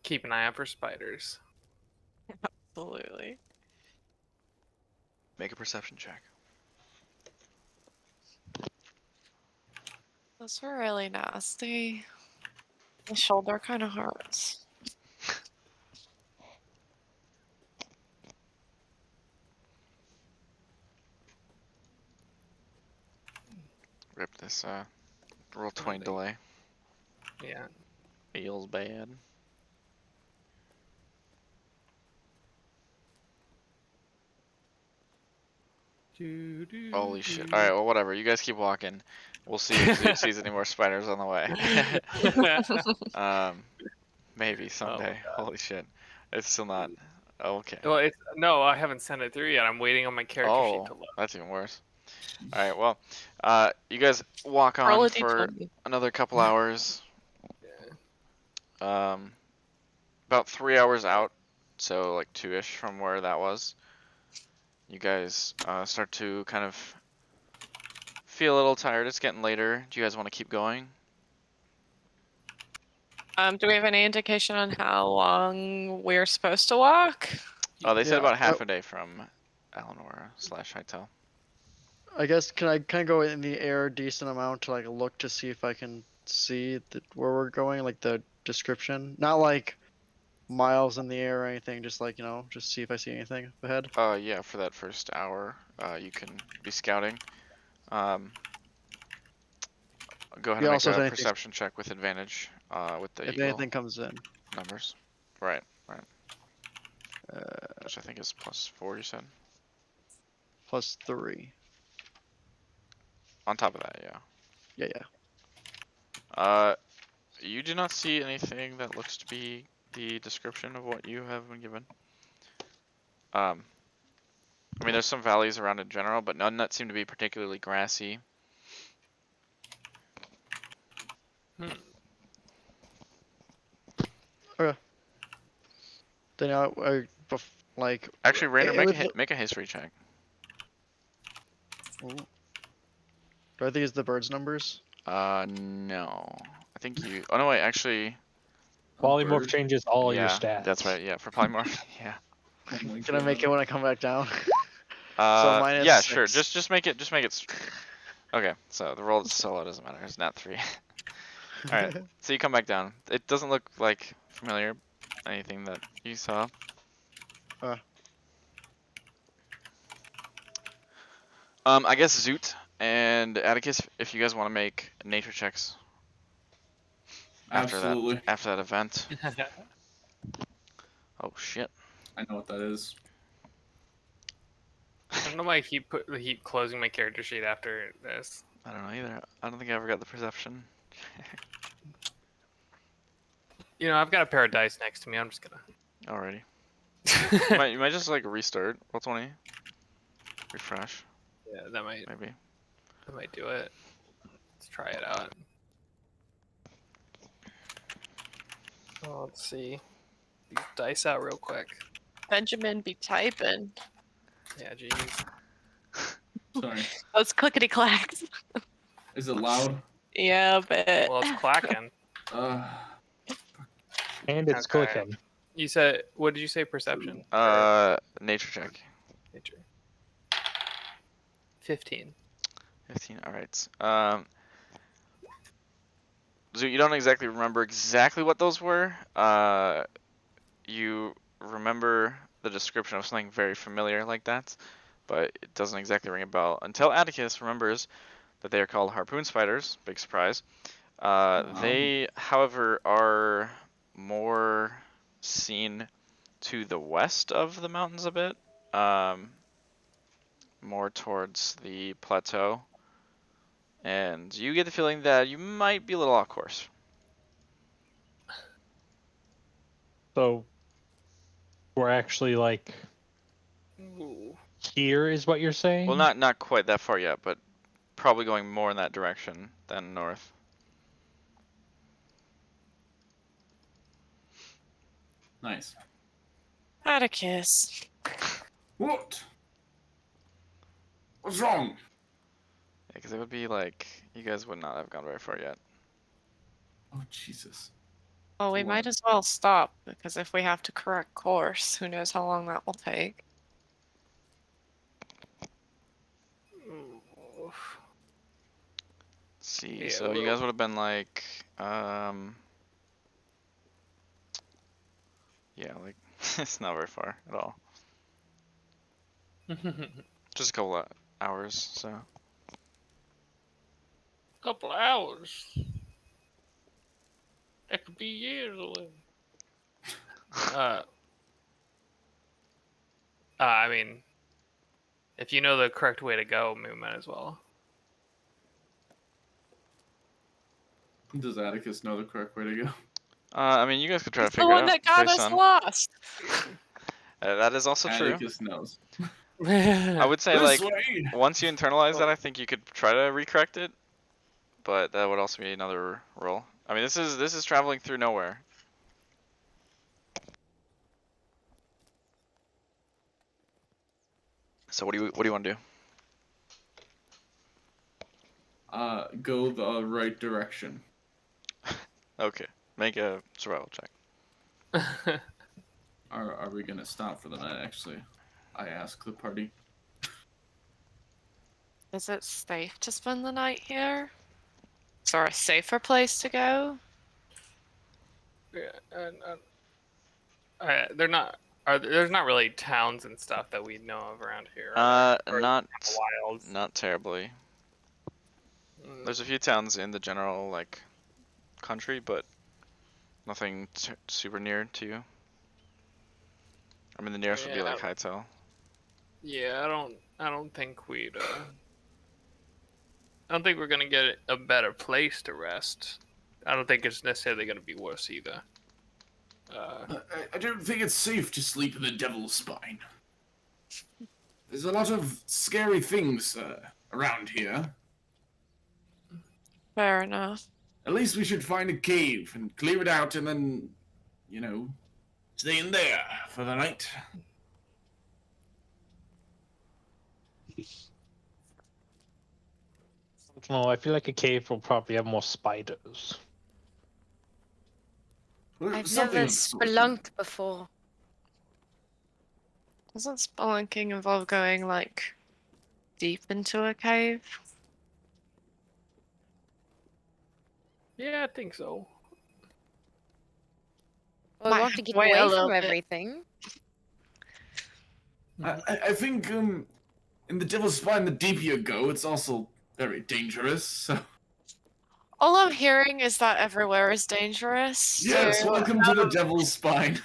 Keep an eye out for spiders. Absolutely. Make a perception check. Those were really nasty. My shoulder kind of hurts. Rip this roll 20 they- delay. Yeah. Feels bad. Holy shit. Alright, well whatever. You guys keep walking. We'll see if Zoot sees any more spiders on the way. Maybe someday. Holy shit. It's still not. Okay. Well, it's no, I haven't sent it through yet. I'm waiting on my character sheet to Oh, load. that's even worse. Alright, well, you guys walk Roll on a for d20. another couple hours. About 3 hours out, so like 2-ish from where that was. You guys start to kind of feel a little tired. It's getting later. Do you guys want to keep going? Do we have any indication on how long we're supposed to walk? Oh, they said Yeah, about half a day from Eleanor / Hytel. I guess can I kind of go in the air a decent amount to like look to see if I can see where we're going, like the description, not like miles in the air or anything, just like just see if I see anything ahead. Yeah, for that first hour, you can be scouting. Go ahead Yeah, and make also if a anything- perception check with advantage with the If eagle anything comes in. numbers. Right. Uh, Which I think is +4, you said? +3. On top of that, yeah. Yeah. You do not see anything that looks to be the description of what you have been given. I mean, there's some valleys around in general, but none that seem to be particularly grassy. Then like. Actually, Rainer, it would make a history check. Ooh. Do I have to use the birds numbers? No. I think you. Oh no, wait. Actually, Polymorph Bird. changes all your yeah, stats. that's right. Yeah, for polymorph. Yeah. Oh my Can I make it God. when I come back down? minus Yeah, sure. 6. Just make it. Okay. So the roll solo doesn't matter. It's not 3. All right. So you come back down. It doesn't look like familiar. Anything that you saw. I guess Zoot and Atticus, if you guys want to make nature checks Absolutely. after that event. Oh shit. I know what that is. I don't know why I keep closing my character sheet after this. I don't know either. I don't think I ever got the perception. I've got a pair of dice next to me. I'm just gonna. Alrighty. You might just like restart. Roll 20. Refresh, Yeah, that might maybe. do it. Let's try it out. Oh, let's see. These dice out real quick. Benjamin be typing. Yeah, geez. Sorry. Those clickety clacks. Is it loud? Yeah, but Well, it's clacking. And it's Okay. clicking. You said, what did you say? Perception? Nature check. Nature. 15. 15. All right. So you don't exactly remember exactly what those were. You remember the description of something very familiar like that, but it doesn't exactly ring a bell until Atticus remembers that they are called harpoon spiders. Big surprise. They, however, are more seen to the west of the mountains a bit, more towards the plateau, and you get the feeling that you might be a little off course. So we're actually like Ooh. here, is what you're saying? Well, not quite that far yet, but probably going more in that direction than north. Nice. Atticus. What? What's wrong? Yeah, because it would be like you guys would not have gone very far yet. Oh, Jesus. Well, we What? might as well stop because if we have to correct course, who knows how long that will take. Ooh. Let's see, Yeah, so you well- guys would have been like, yeah, like it's not very far at all. Just a couple of hours, so. Couple hours. That could be years away. I mean, if you know the correct way to go, we might as well. Does Atticus know the correct way to go? I mean, you guys could try to He's the figure it one out that got based us on. lost. That is also true. Atticus knows. I would say This like way! once you internalize that, I think you could try to recorrect it, but that would also be another roll. I mean, this is traveling through nowhere. So what do you want to do? Go the right direction. Okay, make a survival check. Are we gonna stop for the night, actually? I ask the party. Is it safe to spend the night here? Is there a safer place to go? Yeah, they're not. There's not really towns and stuff that we know of around here. Or Not wilds. not terribly. Mm, There's a few towns in the general like country, but nothing super near to you. I mean, the nearest would be like Hightail. Yeah, I don't think I don't think we're gonna get a better place to rest. I don't think it's necessarily gonna be worse either. I don't think it's safe to sleep in the Devil's Spine. There's a lot of scary things around here. Fair enough. At least we should find a cave and clear it out and then, you know, stay in there for the night. No, I feel like a cave will probably have more spiders. Well, I've something never of the sort. spelunked before. Doesn't spelunking involve going, like, deep into a cave? yeah, I think so. Well, Might I want have to to get wait a away little from bit. everything. I think in the Devil's Spine, the deeper you go, it's also very dangerous. So All I'm hearing is that everywhere is dangerous. yes, so welcome to the Devil's Spine.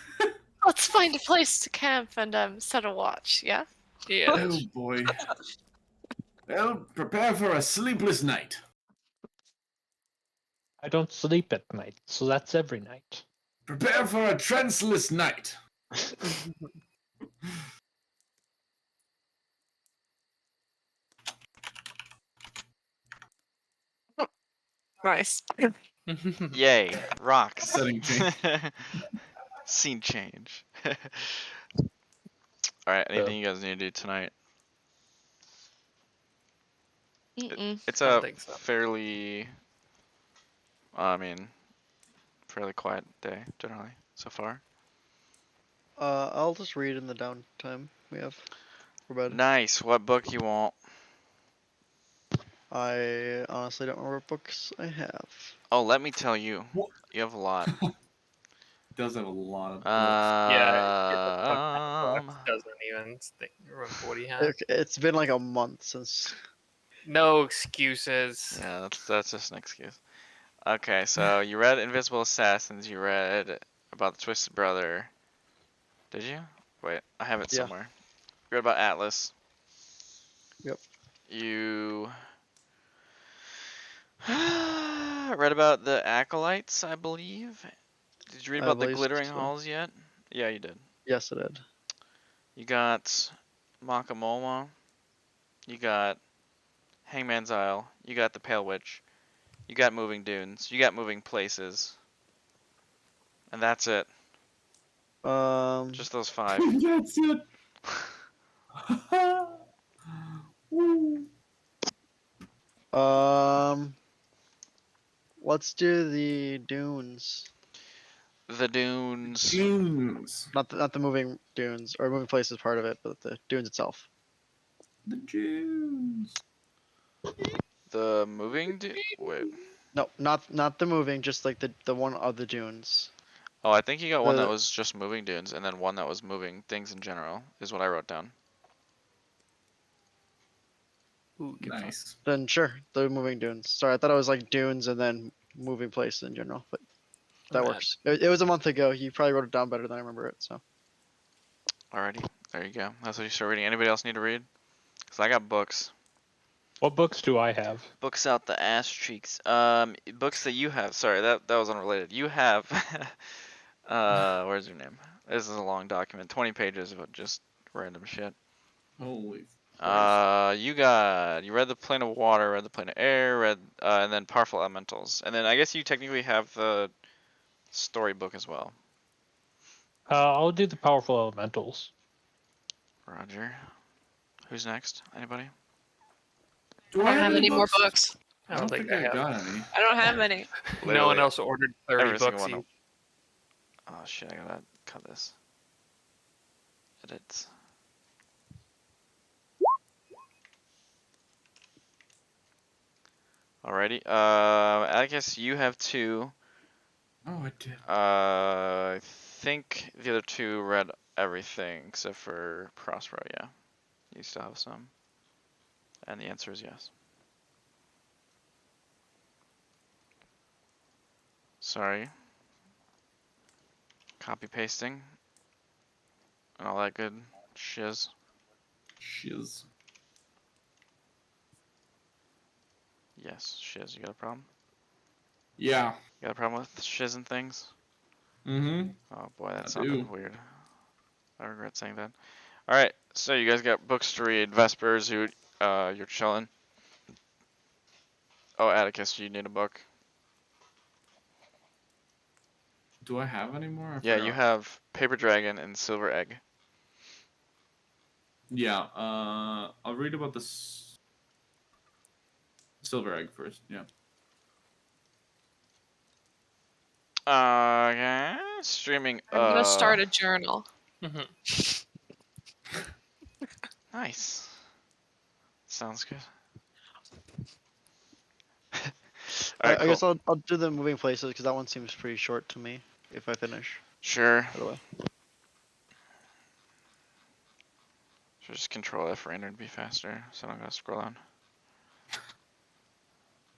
let's find a place to camp and set a watch, yeah? Yeah. Oh boy. Well, prepare for a sleepless night. I don't sleep at night, so that's every night. Prepare for a tranceless night. Nice. Yay, rocks. Setting change. Scene change. Alright, anything you guys need to do tonight? It's I don't a think so. fairly, fairly quiet day, generally, so far. I'll just read in the downtime we have for bed. Nice, what book you want? I honestly don't remember what books I have. Oh, let me tell you. What? You have a lot. Does have a lot of books. Doesn't even remember what he has. Okay, it's been like a month since. No excuses. Yeah, that's just an excuse. Okay, so you read Invisible Assassins, you read about the Twisted Brother. Did you? Wait, I have it Yeah. somewhere. You read about Atlas. Yep. You read about the Acolytes, I believe. Did you read I about the believe Glittering so. Halls yet? Yeah, you did. Yes, it did. You got Makamoma. You got Hangman's Isle. You got the Pale Witch. You got Moving Dunes. You got Moving Places. And that's it. Just those 5. That's it. Woo. Let's do the dunes. The Dunes. Dunes. Not the moving dunes or moving places part of it, but the dunes itself. The Dunes. The Moving Wait. No, not the moving, just like the one of the dunes. Oh, I think you got one that The- was just moving dunes, and then one that was moving things in general, is what I wrote down. Ooh, good fun. Nice. Then sure, the moving dunes. Sorry, I thought it was like dunes and then moving places in general, but that Alright. works. It was a month ago. You probably wrote it down better than I remember it. So Alrighty, there you go. That's what you start reading. Anybody else need to read? Cause I got books. What books do I have? Books out the ass cheeks. Books that you have. Sorry, that was unrelated. You have. Where's your name? This is a long document. 20 pages of just random shit. Holy. Christ. You read the Plane of Water, read the Plane of Air, and then Powerful Elementals, and then I guess you technically have the storybook as well. I'll do the Powerful Elementals. Roger. Who's next? Anybody? Do I don't have any more books. I don't think I have. got any. I don't have any. No one Literally else ordered 30 every single books one each. of- Oh shit! I gotta cut this. Edit. Alrighty. I guess you have 2. Oh, I did. I think the other 2 read everything except for Prospero. Yeah, you still have some. And the answer is yes. Sorry. Copy pasting. And all that good shiz. Shiz. Yes, shiz. You got a problem? Yeah. You got a problem with shiz and things? Mm-hmm. Oh boy, that I sounded do. weird. I regret saying that. Alright, so you guys got books to read. Vespers, you're chilling. Oh, Atticus, you need a book. Do I have any more? I Yeah, you forgot. have Paper Dragon and Silver Egg. Yeah. I'll read about this Silver Egg first. Yeah. Okay, streaming. I'm gonna start a journal. Mhm. Nice. Sounds good. Alright, I guess cool. I'll do the moving places because that one seems pretty short to me. If I finish, Sure. by the way. Should just control F random to be faster, so I don't gotta scroll down.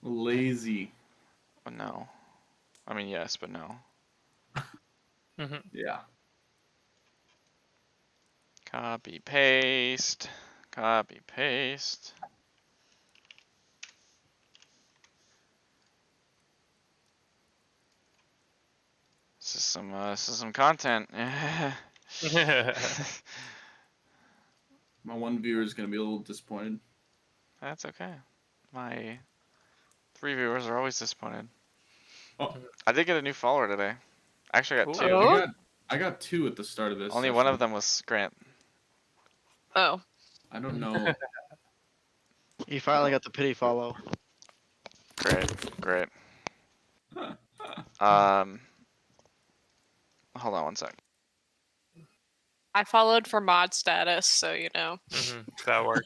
Lazy. Oh, no. I mean, yes, but no. Mhm. Yeah. Copy, paste. Copy, paste. This is some content. My one viewer is gonna be a little disappointed. That's okay. My 3 viewers are always disappointed. I did get a new follower today. Actually, I got Ooh. two. Oh. I got 2 at the start of this. Only one of session. them was Grant. Oh. I don't know. He finally got the pity follow. Great. Hold on one sec. I followed for mod status, so you know. That works.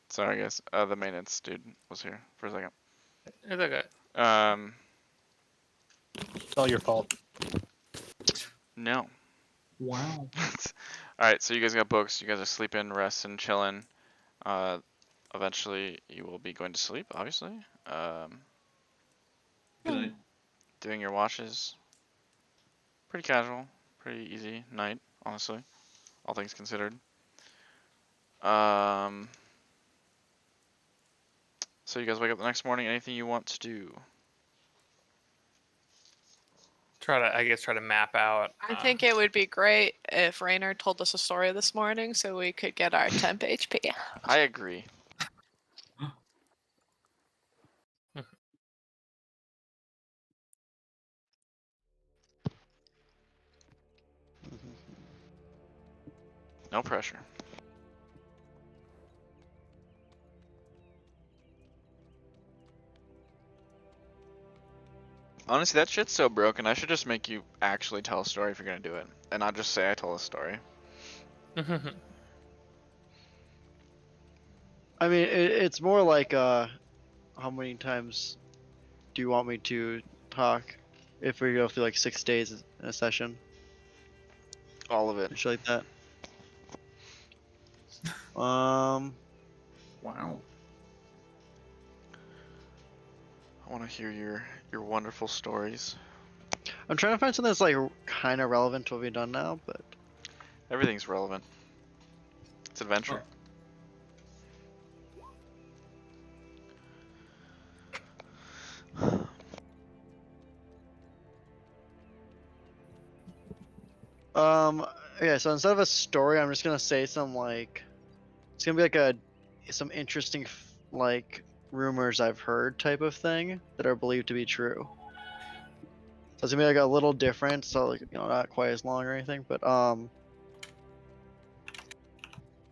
Sorry, guys. The maintenance dude was here for a second. It's okay. It's all your fault. No. Wow. Alright, so you guys got books. You guys are sleeping, resting, chilling. Eventually, you will be going to sleep, obviously. Good night. Doing your washes. Pretty casual. Pretty easy night, honestly. All things considered. So you guys wake up the next morning. Anything you want to do? Try to map out. I think it would be great if Raynor told us a story this morning so we could get our temp HP. I agree. No pressure. Honestly, that shit's so broken. I should just make you actually tell a story if you're gonna do it, and not just say I told a story. I mean, it's more like how many times do you want me to talk? If we go through like 6 days in a session, All of it. and shit like that. Wow. I want to hear your wonderful stories. I'm trying to find something that's like kind of relevant to what we've done now, but Everything's relevant. It's adventure. okay. So instead of a story, I'm just gonna say some like it's gonna be like some interesting like rumors I've heard type of thing that are believed to be true. So it's gonna be like a little different, so like not quite as long or anything, but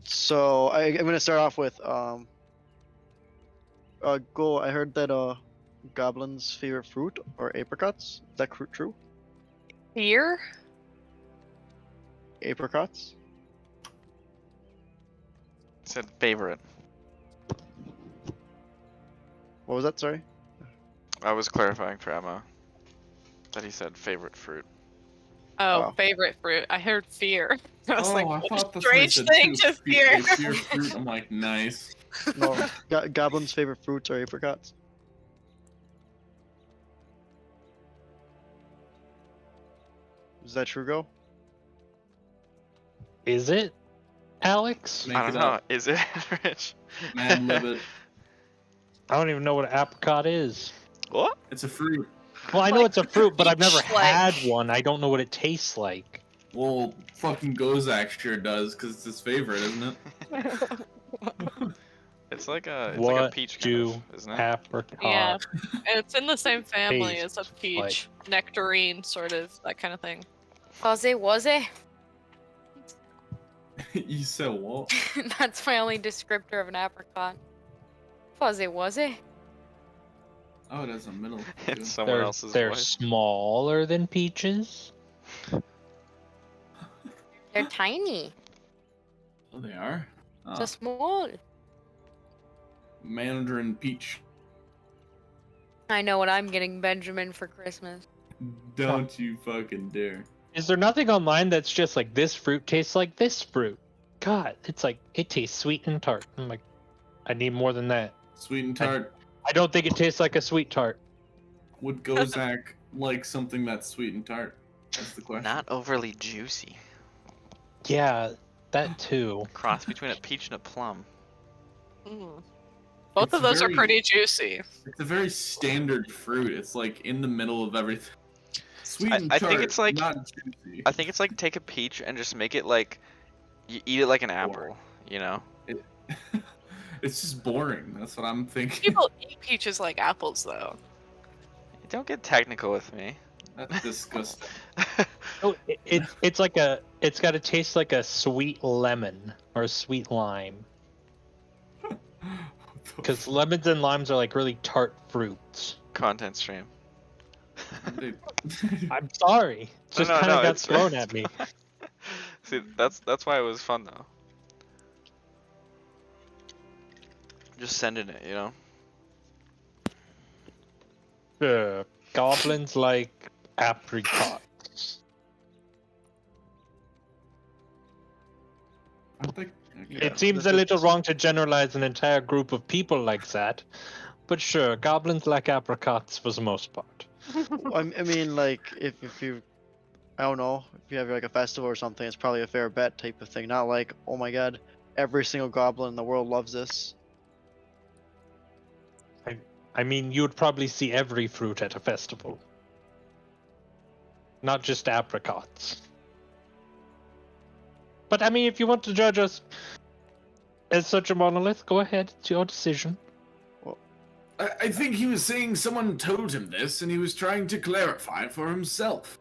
So I'm gonna start off with Go. I heard that goblins' favorite fruit are apricots. Is that true? Fear? Apricots. Said favorite. What was that? Sorry. I was clarifying for Emma that he said favorite fruit. Oh, Wow. favorite fruit. I heard fear. I was like, I what thought a that's what he strange said thing too. to fear. They fear fruit. I'm like, nice. No, goblins' favorite fruits are apricots. Is that true, Go? Is it, Alex? Make I it don't know. up. Is it Rich? Mad lib it. I don't even know what an apricot is. What? It's a fruit. Well, I know Like it's a fruit, but I've never peach, like- had one. I don't know what it tastes like. Well, fucking Gozak sure does, because it's his favorite, isn't it? It's like a What peach do kind of, isn't it? apricot? Yeah. It's in the same family as a Tastes peach. Nectarine, sort of, that kind of thing. Fuzzy Wuzzy? You said what? That's my only descriptor of an apricot. Fuzzy Wuzzy? Oh, it has a middle. It's too. someone They're, else's they're voice. smaller than peaches. They're tiny. Oh, they are? Oh, So small. Mandarin peach. I know what I'm getting Benjamin for Christmas. Don't you fucking dare. Is there nothing online that's just like this fruit tastes like this fruit? God, it's like it tastes sweet and tart. I'm like, I need more than that. Sweet and tart. I don't think it tastes like a sweet tart. Would Gozak like something that's sweet and tart? That's the question. Not overly juicy. Yeah, that too. Cross between a peach and a plum. Mm. Both It's of those are very- pretty juicy. It's a very standard fruit. It's like in the middle of everything. Sweet and I tart, think it's like- not juicy. I think it's like take a peach and just make it like you eat it like an apple. Boring. You know. It's just boring. That's what I'm thinking. People eat peaches like apples, though. Don't get technical with me. That's disgusting. Oh, it's like it's got to taste like a sweet lemon or a sweet lime. Because lemons and limes are like really tart fruits. Content stream. I'm sorry. It just No, kind of got it's- thrown at me. See, that's why it was fun though. Just sending it, you know. Goblins like apricots. I think, It seems a little wrong to generalize an entire group of people like that, but sure, goblins like apricots for the most part. I mean, like, if you, I don't know, if you have like a festival or something, it's probably a fair bet type of thing. Not like, oh my god, every single goblin in the world loves this. I mean, you'd probably see every fruit at a festival. Not just apricots. But I mean, if you want to judge us as such a monolith, go ahead. It's your decision. I think he was saying someone told him this, and he was trying to clarify for himself.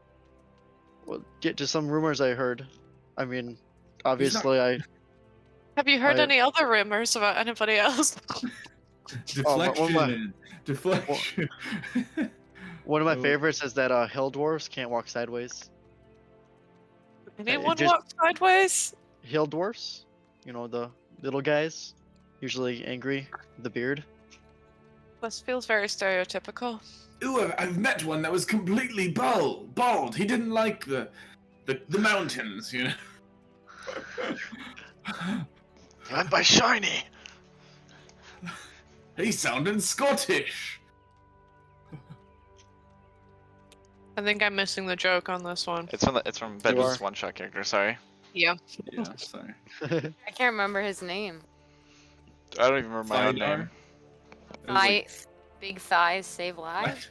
Well, get to some rumors I heard. I mean, obviously, Have you heard I- any other rumors about anybody else? Deflection. Deflection. one of my Oh. favorites is that hill dwarves can't walk sideways. Anyone just- walk sideways? Hill dwarfs, you know, the little guys, usually angry, with the beard. This feels very stereotypical. Ooh, I've met one that was completely bald. He didn't like the mountains, you know. Went by shiny. He sounded Scottish. I think I'm missing the joke on this one. It's from Bedward's one-shot character. Sorry. Yeah. Yeah, sorry. I can't remember his name. I don't even remember my own Thydar? name. It was like Big thighs save lives.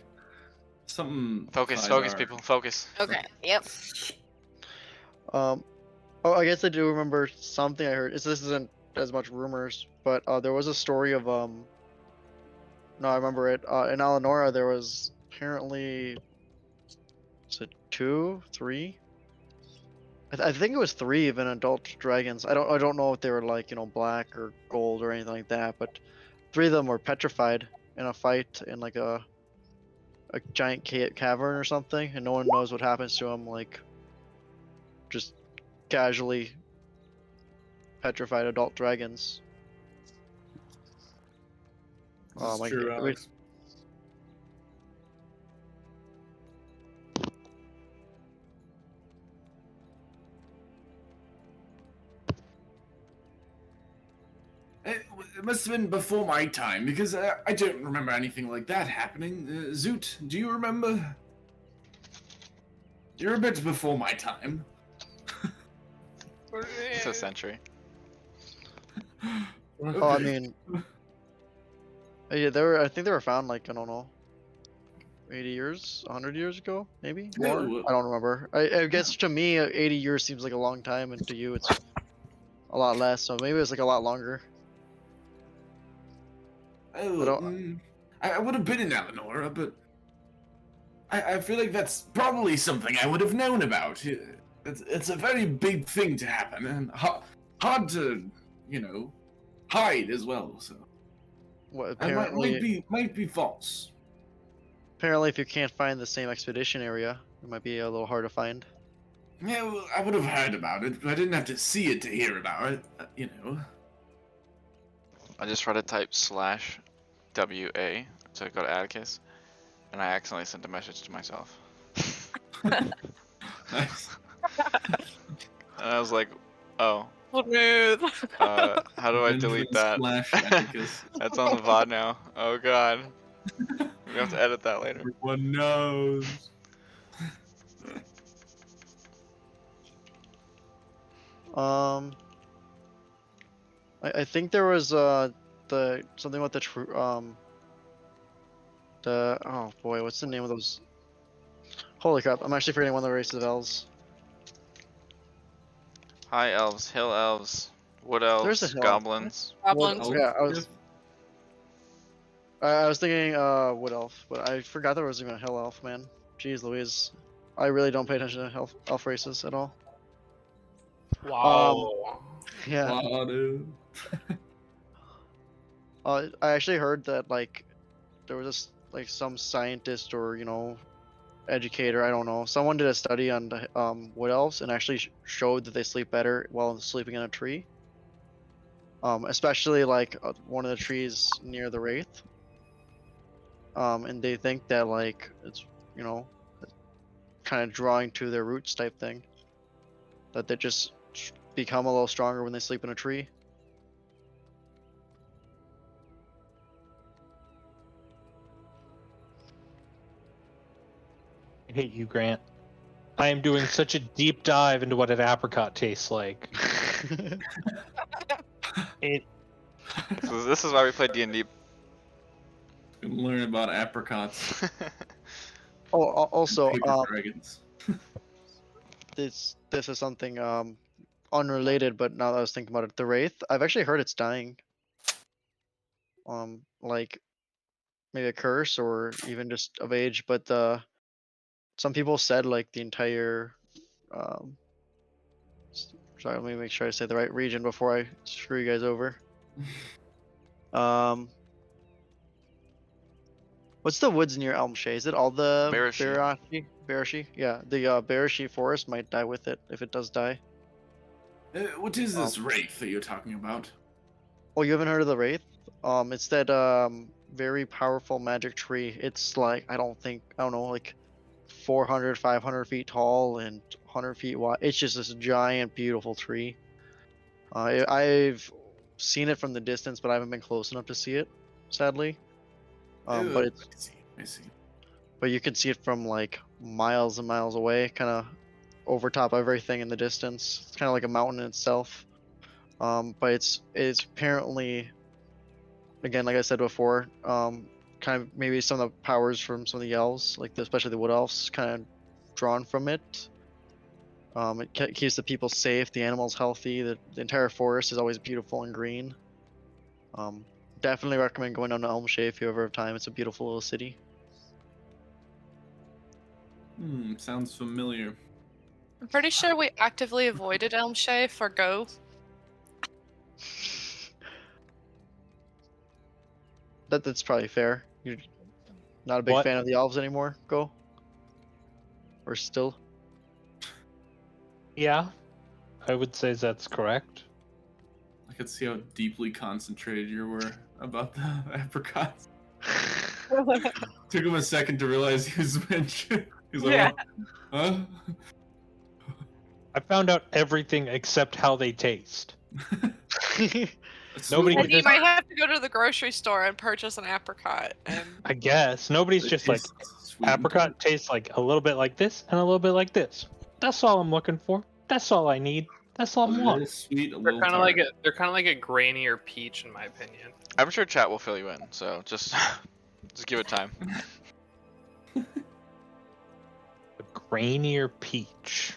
something. Focus, Thydar. people, focus. Okay. Yep. Oh, I guess I do remember something I heard. This isn't as much rumors, but there was a story of No, I remember it. In Alanora, there was apparently, was it 2, 3? I think it was 3 even adult dragons. I don't know if they were like, you know, black or gold or anything like that, but 3 of them were petrified in a fight in like a giant cavern or something, and no one knows what happens to them. Like, just casually petrified adult dragons. This Oh is my true, god. Alex. It must have been before my time, because I don't remember anything like that happening. Zoot, do you remember? You're a bit before my time. It's a century. Oh, I mean, yeah, I think they were found like, I don't know, 80 years, 100 years ago, maybe more. No, I don't remember. I guess to me, 80 years seems like a long time, and to you, it's a lot less. So maybe it's like a lot longer. Oh, I would have been in Alanora, but I feel like that's probably something I would have known about. It's a very big thing to happen, and hard to, you know, hide as well. So What, I might be false. apparently, if you can't find the same expedition area, it might be a little hard to find. Yeah, well, I would have heard about it, but I didn't have to see it to hear about it. You know. I just tried to type /WA to go to Atticus, and I accidentally sent a message to myself. Nice. And I was like, oh, Smooth. How do I delete that? Slash Atticus. That's on the VOD now. Oh god. We have to edit that later. Everyone knows. I think there was the something about the oh boy, what's the name of those? Holy crap! I'm actually forgetting one of the races of elves. High elves, hill elves, wood There's a elves, hill. goblins. Goblins. Yeah, I was thinking wood elf, but I forgot there was even a hill elf, man. Jeez Louise. I really don't pay attention to elf races at all. Wow. Yeah. Wow, dude. I actually heard that like there was this like some scientist or educator, I don't know, someone did a study on the wood elves and actually showed that they sleep better while sleeping in a tree. Especially like one of the trees near the wraith. And they think that like it's kind of drawing to their roots type thing. That they just become a little stronger when they sleep in a tree. I hate you, Grant. I am doing such a deep dive into what an apricot tastes like. It So this is why we play D&D. Learn about apricots. Oh, also, Paper dragons. this is something unrelated, but now that I was thinking about it, the wraith, I've actually heard it's dying. Like maybe a curse or even just of age, but some people said like the entire sorry, let me make sure I say the right region before I screw you guys over. What's the woods near Elm Shea? Is it all the Barashi. Barashi? Yeah, the Barashi forest might die with it if it does die. What is this wraith that you're talking about? Oh, you haven't heard of the Wraith? It's that very powerful magic tree. It's like I don't know, like 400, 500 feet tall and 100 feet wide. It's just this giant, beautiful tree. I've seen it from the distance, but I haven't been close enough to see it, sadly. But it's I see. but you can see it from like miles and miles away, kind of over top of everything in the distance. It's kind of like a mountain in itself. But it's apparently, again, like I said before, kind of maybe some of the powers from some of the elves, like especially the wood elves, kind of drawn from it. It keeps the people safe, the animals healthy. The entire forest is always beautiful and green. Definitely recommend going down to Elm Shea if you ever have time. It's a beautiful little city. Sounds familiar. I'm pretty sure we actively avoided Elm Shea for Go. That's probably fair. You're not a big What? fan of the elves anymore, Go? Or still? Yeah, I would say that's correct. I could see how deeply concentrated you were about the apricots. Took him a second to realize he was mentioned. He's like, Yeah. huh? I found out everything except how they taste. Nobody And you just- might have to go to the grocery store and purchase an apricot. And I guess nobody's just like apricot tastes like a little bit like this and a little bit like this. That's all I'm looking for. That's all I need. That's all A I little want. sweet, a They're little kind of tart. like a grainier peach, in my opinion. I'm sure chat will fill you in, so just give it time. A grainier peach.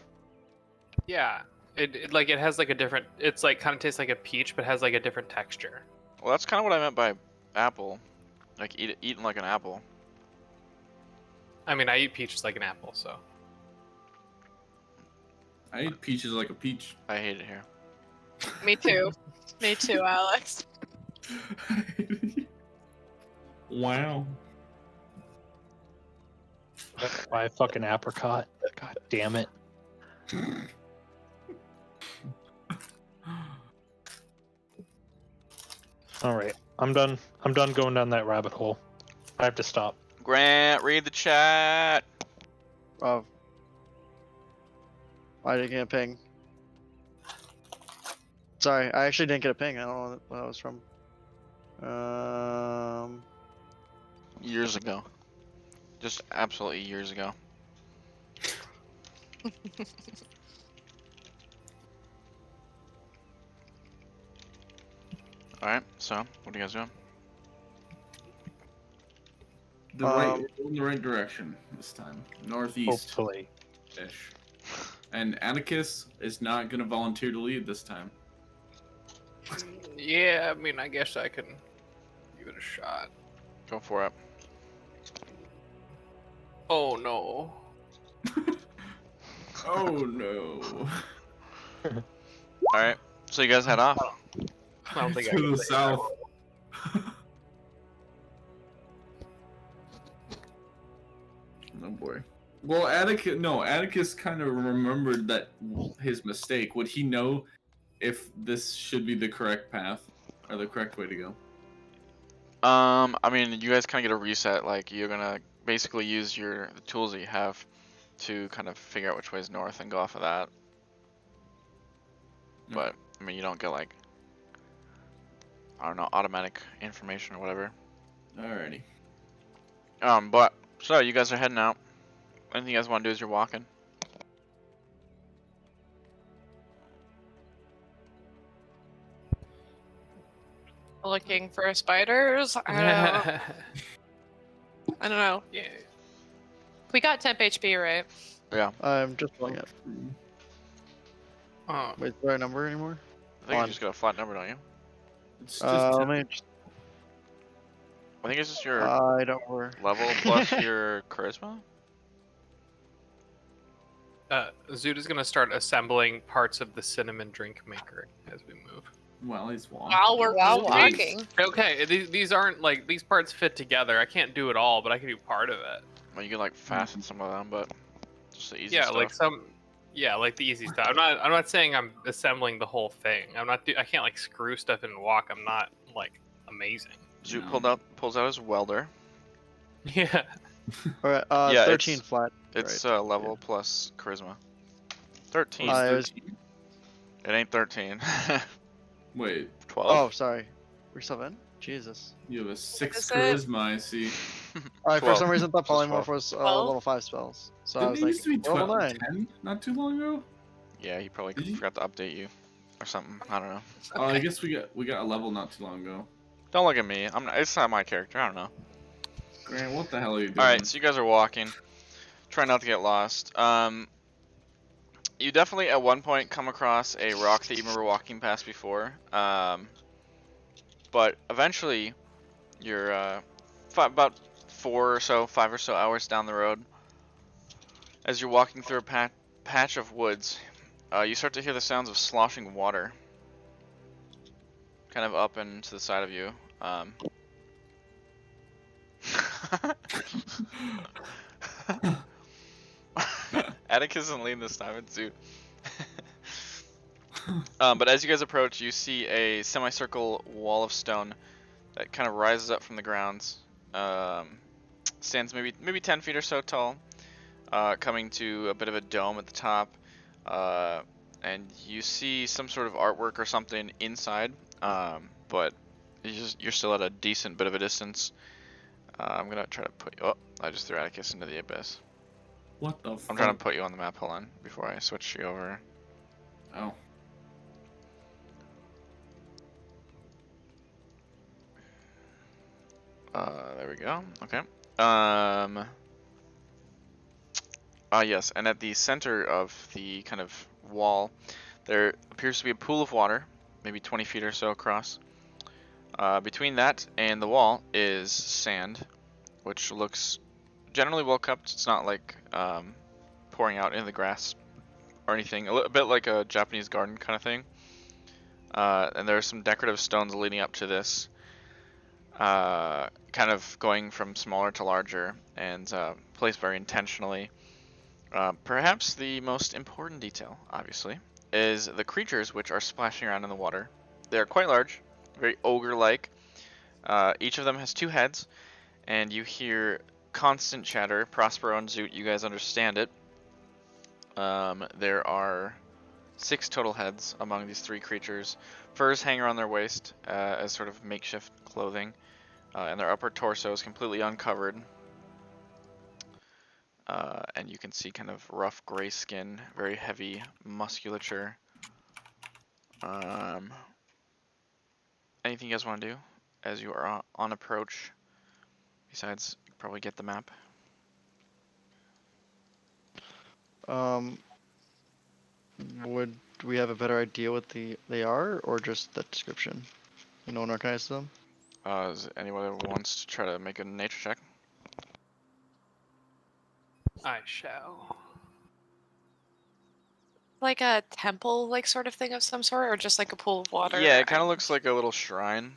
Yeah, it has like a different. It's like kind of tastes like a peach, but has like a different texture. Well, that's kind of what I meant by apple. Like eating like an apple. I mean, I eat peaches like an apple, so. I eat peaches like a peach. I hate it here. me too. Me too, Alex. Wow. Buy a fucking apricot. God damn it. Alright. I'm done going down that rabbit hole. I have to stop. Grant, read the chat. Oh. Why did you get a ping? Sorry, I actually didn't get a ping. I don't know what that was from. Years ago. Just absolutely years ago. Alright, so what are you guys doing? We're in the right direction this time. Northeast Hopefully. ish. And Atticus is not gonna volunteer to lead this time. Yeah, I mean, I guess I can give it a shot. Go for it. Oh no. Oh no. Alright, so you guys head off. I don't think I To can the say south. Oh boy. Well, Atticus kind of remembered that his mistake. Would he know if this should be the correct path or the correct way to go? I mean, you guys kind of get a reset. Like, you're gonna basically use the tools that you have to kind of figure out which way is north and go off of that. But, I mean, you don't get, like, I don't know, automatic information or whatever. Alrighty. But, so you guys are heading out. Anything you guys want to do as you're walking? Looking for spiders. I don't know. Yeah. We got temp HP, right? Yeah. I'm just pulling it. Oh, Wait, is there a number anymore? I think On. you just got a flat number, don't you? It's just Let me just. I think it's just your I don't worry. level plus your charisma. Zoot is gonna start assembling parts of the cinnamon drink maker as we move. well, he's walking. While walking. Okay, these aren't like these parts fit together. I can't do it all, but I can do part of it. Well, you can like fasten some of them, but just the easy Yeah, stuff. like some. Yeah, like the easy stuff. I'm not saying I'm assembling the whole thing. I can't like screw stuff in and walk. I'm not like amazing. Zoot No. pulls out his welder. Yeah. Alright, Yeah, 13 it's- flat. It's Right. Level plus charisma. 13. I was- It ain't 13. Wait, 12. Oh, sorry. We're still in? Jesus. you have a 6 Is it? charisma, I see. Alright, for 12. some reason, thought Just polymorph 12. was 12? level 5 spells. So I Didn't was it like, used to be level 12, 9. 10 not too long ago? Yeah, he probably Did you- forgot to update you or something. I don't know. Oh, I guess we got a level not too long ago. Don't look at me. It's not my character. I don't know. Grant, what the hell are you doing? All right, so you guys are walking. Try not to get lost. You definitely at one point come across a rock that you remember walking past before. But eventually, you're about 5 or so hours down the road. As you're walking through a patch of woods, you start to hear the sounds of sloshing water, kind of up and to the side of you. Atticus isn't leading this time, it's Zoot. But as you guys approach, you see a semicircle wall of stone that kind of rises up from the ground. Stands maybe 10 feet or so tall, coming to a bit of a dome at the top. And you see some sort of artwork or something inside, but you're still at a decent bit of a distance. I'm gonna try to put you. Oh, I just threw Atticus into the abyss. What the fuck? I'm trying to put you on the map. Hold on, before I switch you over. Oh. There we go. Okay. Yes, and at the center of the kind of wall, there appears to be a pool of water, maybe 20 feet or so across. Between that and the wall is sand, which looks generally well kept. It's not like pouring out in the grass or anything. A bit like a Japanese garden kind of thing. And there are some decorative stones leading up to this, kind of going from smaller to larger and placed very intentionally. Perhaps the most important detail, obviously, is the creatures which are splashing around in the water. They are quite large, very ogre-like. Each of them has 2 heads, and you hear constant chatter. Prospero and Zoot, you guys understand it. There are 6 total heads among these 3 creatures. Furs hang around their waist as sort of makeshift clothing, and their upper torso is completely uncovered. And you can see kind of rough gray skin, very heavy musculature. Anything you guys want to do as you are on approach? Besides, probably get the map. Would we have a better idea what they are, or just the description? No one recognizes them? Is anyone that wants to try to make a nature check? I shall. Like a temple, like sort of thing of some sort, or just like a pool of water? Yeah, it kind of looks like a little shrine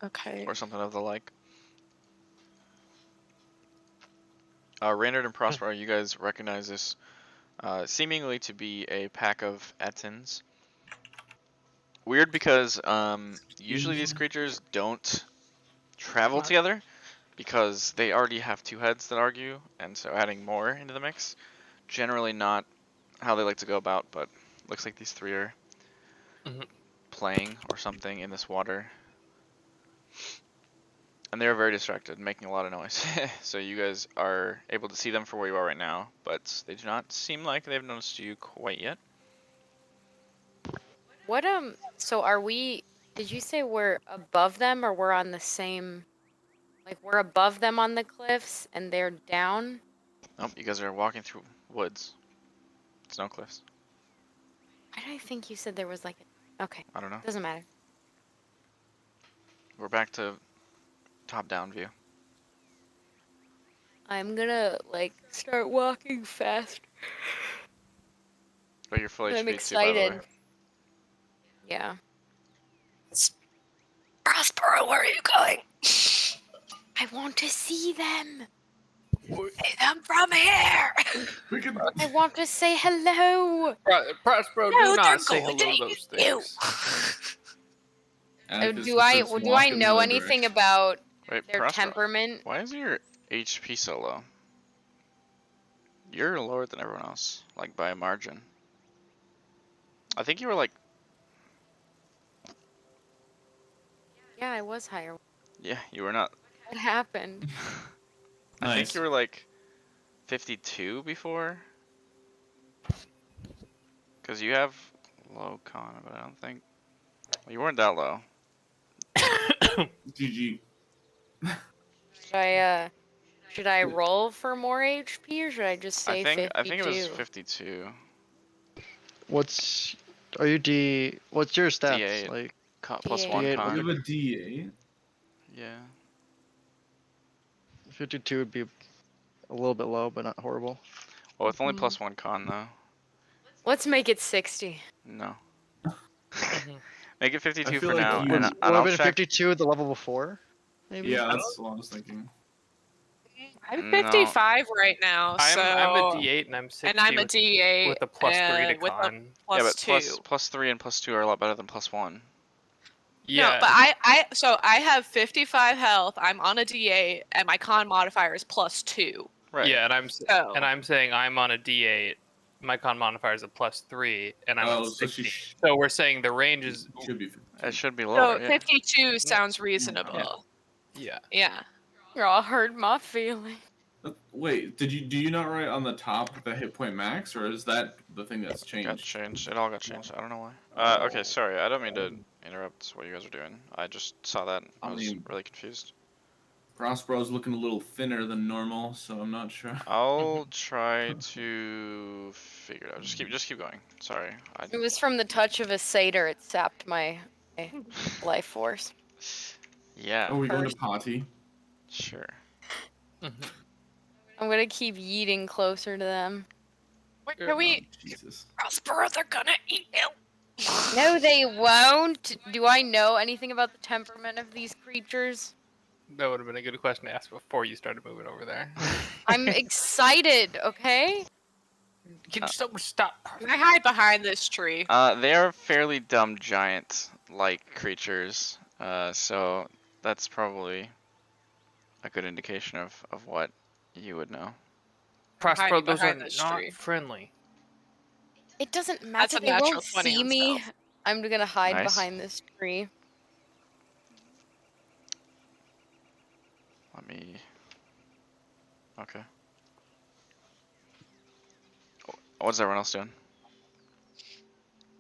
Okay. or something of the like. Reynard and Prospero, you guys recognize this seemingly to be a pack of Ettins. Weird because usually these creatures don't travel together because they already have 2 heads that argue, and so adding more into the mix, generally not how they like to go about, but looks like these 3 are playing or something in this water. And they're very distracted, making a lot of noise. So you guys are able to see them for where you are right now, but they do not seem like they've noticed you quite yet. What so are we, did you say we're above them or we're on the same, like we're above them on the cliffs and they're down? Nope, you guys are walking through woods. Snow cliffs. Why did I think you said there was like a, okay, I don't know. doesn't matter. We're back to top-down view. I'm gonna like start walking fast. But you're full I'm HP too, by the way. excited. Yeah. Prospero, where are you going? I want to see them. Hey, I'm from here. We can. I want to say hello. Prospero, No, do they're not say going hello to to those eat you. things. Atticus Do I starts do I walking know the anything direction. about Wait, their Prospero, temperament? why is your HP so low? You're lower than everyone else, like by a margin. I think you were like, Yeah, I was higher. yeah, you were not. What happened? I think Nice. you were like 52 before. Because you have low con, but I don't think. Well, you weren't that low. GG. Should I roll for more HP or should I just say 52? I think it was 52. What's your stats? D8. Like Plus D8. 1 D8, You con. have a D8. Yeah. 52 would be a little bit low, but not horrible. Well, with only plus 1 con though. Let's make it 60. No. Make it 52 I for feel like now, you- and Would I'll have been check. 52 the level before? Maybe? Yeah, that's what I was thinking. I'm No. 55 right now, so I'm a D8 and I'm 60 and I'm a with, D8 with a plus 3 to and with a con. plus Yeah, but 2. plus 3 and plus 2 are a lot better than plus 1. Yeah, No, but I have 55 health. I'm on a D8, and my con modifier is plus 2. Right. yeah, and So I'm saying I'm on a D8. My con modifier is a plus 3, and I'm Oh, at so 60. she So we're saying the range is should be. It should be so lower. Yeah. 52 sounds reasonable. yeah. Yeah. Y'all hurt my feelings. Wait, do you not write on the top the hit point max, or is that the thing that's Got changed? changed. It all got changed. I don't know why. Okay, sorry. I don't mean to interrupt what you guys are doing. I just saw that. I I was mean- really confused. Prospero's looking a little thinner than normal, so I'm not sure. I'll try to figure it out. Just keep going. Sorry. It was from the touch of a satyr. It sapped my life force. Yeah. Oh, we going to potty? Sure. I'm gonna keep yeeting closer to them. Wait, can we? Jesus. Prospero, they're gonna eat you. No, they won't. Do I know anything about the temperament of these creatures? That would have been a good question to ask before you started moving over there. I'm excited, okay? Can someone stop? Can I hide behind this tree? They are fairly dumb giant-like creatures. So that's probably a good indication of what you would know. Prospero, hiding those are behind this not tree. friendly. It doesn't That's matter. a They natural won't 20 see on me. stealth. I'm gonna hide Nice. behind this tree. Let me. Okay. What's everyone else doing?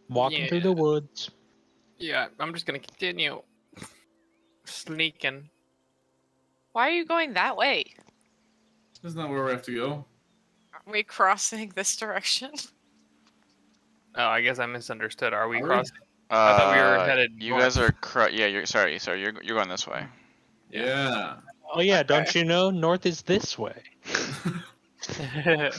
Walking through the woods. Yeah, I'm just gonna continue sneaking. Why are you going that way? Isn't that where we have to go? Are we crossing this direction? Oh, I guess I misunderstood. Are we Are we? crossing? I thought we were headed You guys north. are. Yeah, you're sorry. You're going this way. Yeah. Oh yeah, Okay. don't you know? North is this way.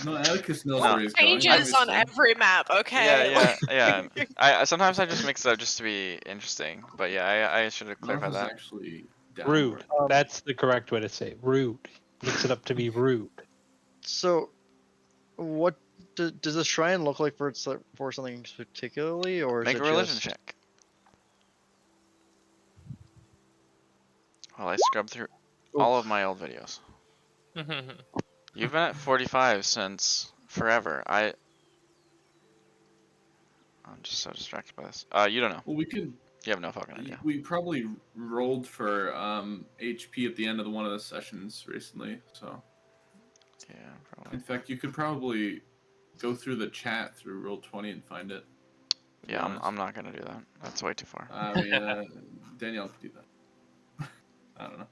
No, Atticus knows No. where he's going. Changes on obviously. every map, okay? Yeah. I sometimes I just mix it up just to be interesting. But yeah, I should have North clarified is that. actually Rude. downward. That's the correct way to say it. Rude. Mix it up to be rude. So, what does the shrine look like for something particularly, or is Make it a religion just... check. While I scrub through all of my old videos. You've been at 45 since forever. I'm just so distracted by this. You don't know. Well, we could. You have no fucking idea. We probably rolled for HP at the end of one of the sessions recently. So, Yeah, probably. in fact, you could probably go through the chat through Roll20 and find it. to be Yeah, honest. I'm not gonna do that. That's way too far. I mean, Danielle could do that. I don't know.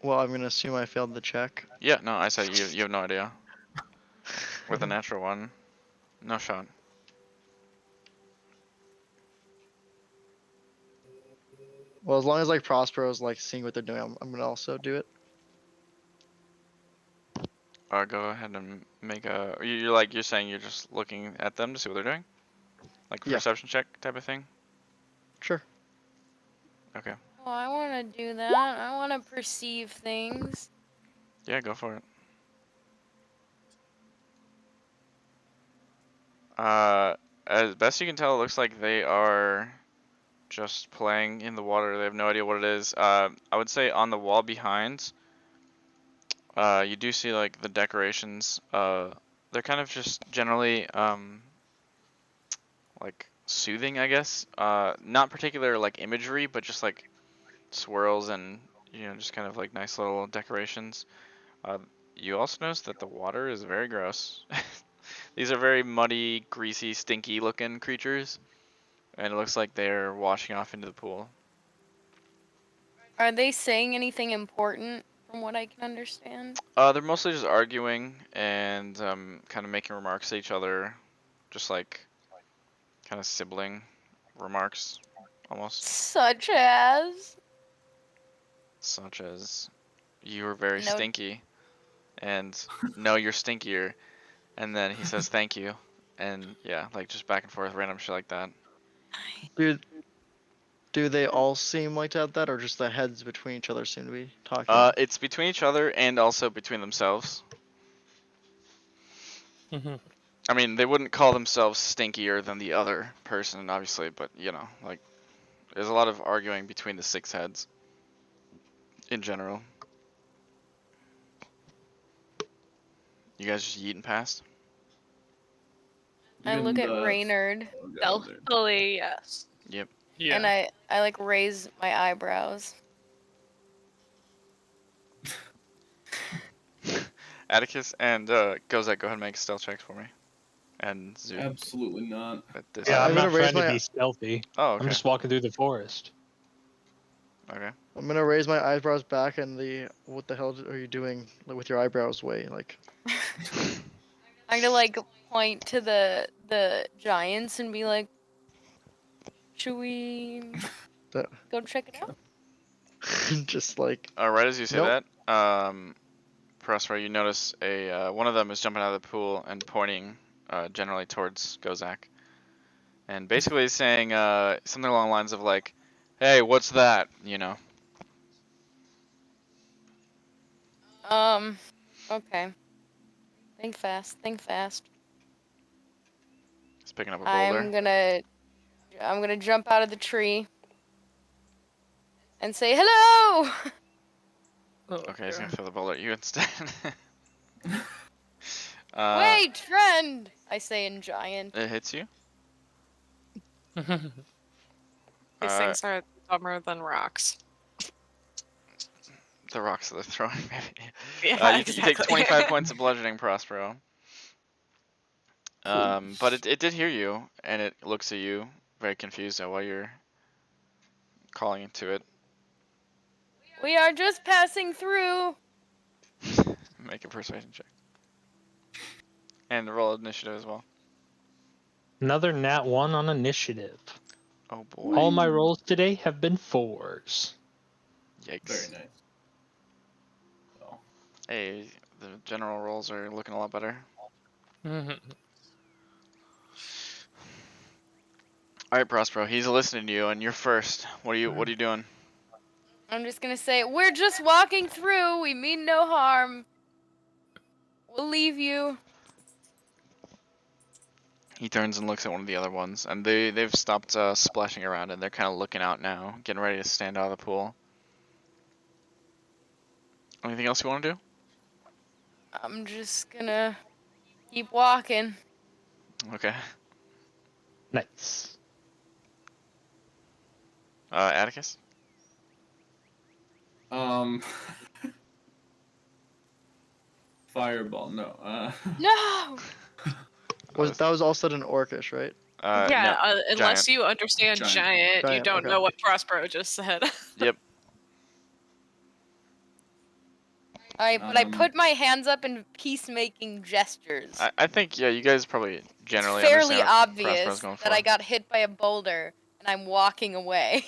Well, I'm gonna assume I failed the check. Yeah, no, I said you have no idea. With a natural one, no shot. Well, as long as like Prospero's like seeing what they're doing, I'm gonna also do it. Go ahead and make a. You're saying you're just looking at them to see what they're doing, like Yeah. perception check type of thing. Sure. Okay. Oh, I want to do that. I want to perceive things. Yeah, go for it. As best you can tell, it looks like they are just playing in the water. They have no idea what it is. I would say on the wall behind, you do see like the decorations. They're kind of just generally like soothing, I guess. Not particular like imagery, but just like swirls and just kind of like nice little decorations. You also notice that the water is very gross. These are very muddy, greasy, stinky looking creatures. And it looks like they're washing off into the pool. Are they saying anything important from what I can understand? They're mostly just arguing and kind of making remarks to each other. Just like kind of sibling remarks, almost. Such as? Such as, you were very No. stinky. And, no, you're stinkier. And then he says thank you. And yeah, like just back and forth, random shit like that. Do they all seem like to have that, or just the heads between each other seem to be talking? It's between each other and also between themselves. I mean, they wouldn't call themselves stinkier than the other person, obviously, but like, there's a lot of arguing between the 6 heads. In general. You guys just yeeting past? I look at Reynard Stealthily, yes. Yep. Yeah. and I like raise my eyebrows. Atticus and Gozak, go ahead and make stealth checks for me. And Zoom. Absolutely not. At this Yeah, I'm I'm not gonna raise trying to my- be stealthy. Oh, okay. I'm just walking through the forest. Okay. I'm gonna raise my eyebrows back and what the hell are you doing with your eyebrows way? Like, I'm gonna like point to the giants and be like, should we That- go check it out? just like, Right as you say Nope. that, Prospero, you notice one of them is jumping out of the pool and pointing generally towards Gozak. And basically saying something along the lines of like, hey, what's that? Okay. Think fast, think fast. He's picking up a boulder. I'm gonna jump out of the tree and say hello. Okay, he's gonna throw the boulder at you instead. Wait, friend! I say in giant. It hits you. These Uh, things are dumber than rocks. the rocks that they're throwing, maybe. Yeah, You take exactly. 25 points of bludgeoning, Prospero. But it did hear you, and it looks at you, very confused at why you're calling into it. We are just passing through. Make a persuasion check. And roll initiative as well. Another nat 1 on initiative. Oh boy. All my rolls today have been 4s. Yikes. Very nice. So, Hey, the general rolls are looking a lot better. Alright, Prospero, he's listening to you, and you're first. What are you doing? I'm just gonna say, we're just walking through. We mean no harm. We'll leave you. He turns and looks at one of the other ones, and they've stopped splashing around, and they're kind of looking out now, getting ready to stand out of the pool. Anything else you want to do? I'm just gonna keep walking. Okay. Nice. Atticus? Fireball, no. No! That was all said in Orcish, right? Yeah, No, unless giant. you understand Giant. giant, you Giant, don't okay. know what Prospero just said. Yep. Alright, but I Um, put my hands up in peacemaking gestures. I think, yeah, you guys probably It's generally fairly understand what Prospero's obvious going for. that I got hit by a boulder and I'm walking away.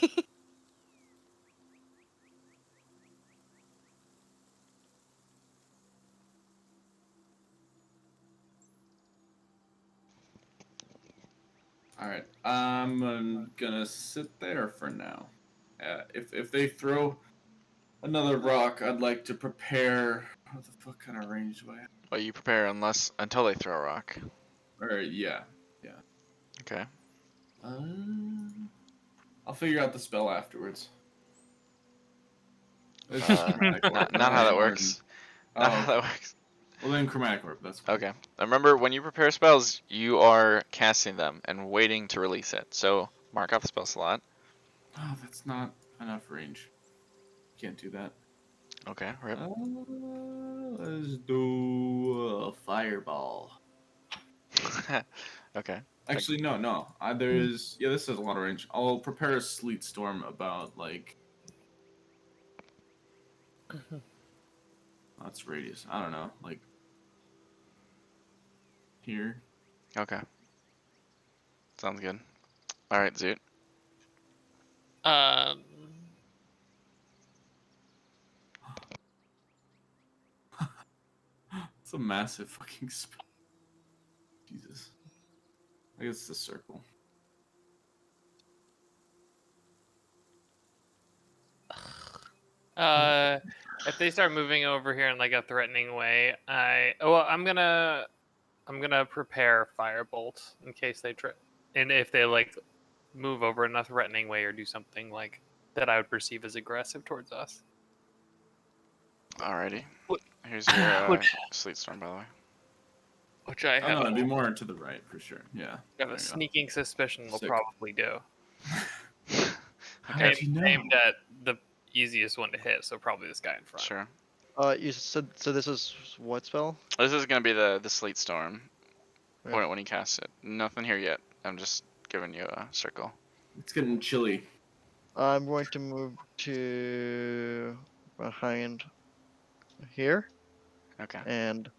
all right. I'm gonna sit there for now. If they throw another rock, I'd like to prepare. What the fuck kind of range do I have? Well, you prepare until they throw a rock. Or yeah. Okay. I'll figure out the spell afterwards. It's Uh, chromatic orb, not how that right? works. Not how Oh, that works. well then chromatic orb. That's fine. Okay. Remember, when you prepare spells, you are casting them and waiting to release it. So mark out the spell slot. Oh, that's not enough range. Can't do that. Okay. Rip. Let's do a fireball. Okay. Actually, no. This has a lot of range. I'll prepare a sleet storm about like. That's radius. I don't know, like here. Okay. Sounds good. All right, Zoot. It's a massive fucking spell. Jesus. I guess it's a circle. If they start moving over here in like a threatening way, I'm gonna prepare firebolt in case they try, and if they like move over in a threatening way or do something like that I would perceive as aggressive towards us. Alrighty. What- Here's your which- sleet storm, by the way. Which I Oh have, no, it'd be more to the right for sure. Yeah. have There a you go. sneaking suspicion will Sick. probably do. How Okay. did you know? Aimed at the easiest one to hit, so probably this guy in front. Sure. You said so. This is what spell? This is gonna be the sleet storm Yeah. when he casts it. Nothing here yet. I'm just giving you a circle. It's getting chilly. I'm going to move to behind here, Okay. and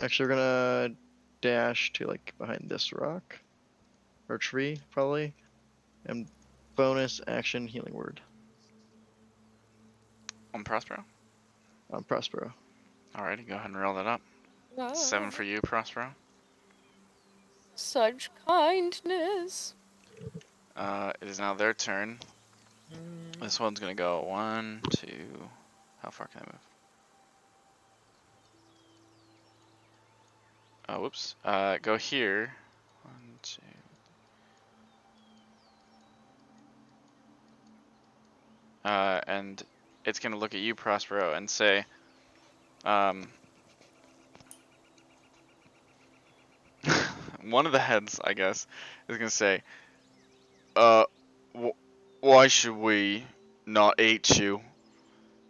actually we're gonna dash to like behind this rock or tree probably, and bonus action healing word On Prospero. on Prospero. Alrighty, go ahead and roll that up. 7 for you, Prospero. Such kindness. It is now their turn. This one's gonna go 1, 2. How far can I move? Oh, whoops. Go here. 1, 2. and it's gonna look at you, Prospero, and say, one of the heads, I guess, is gonna say, why should we not eat you?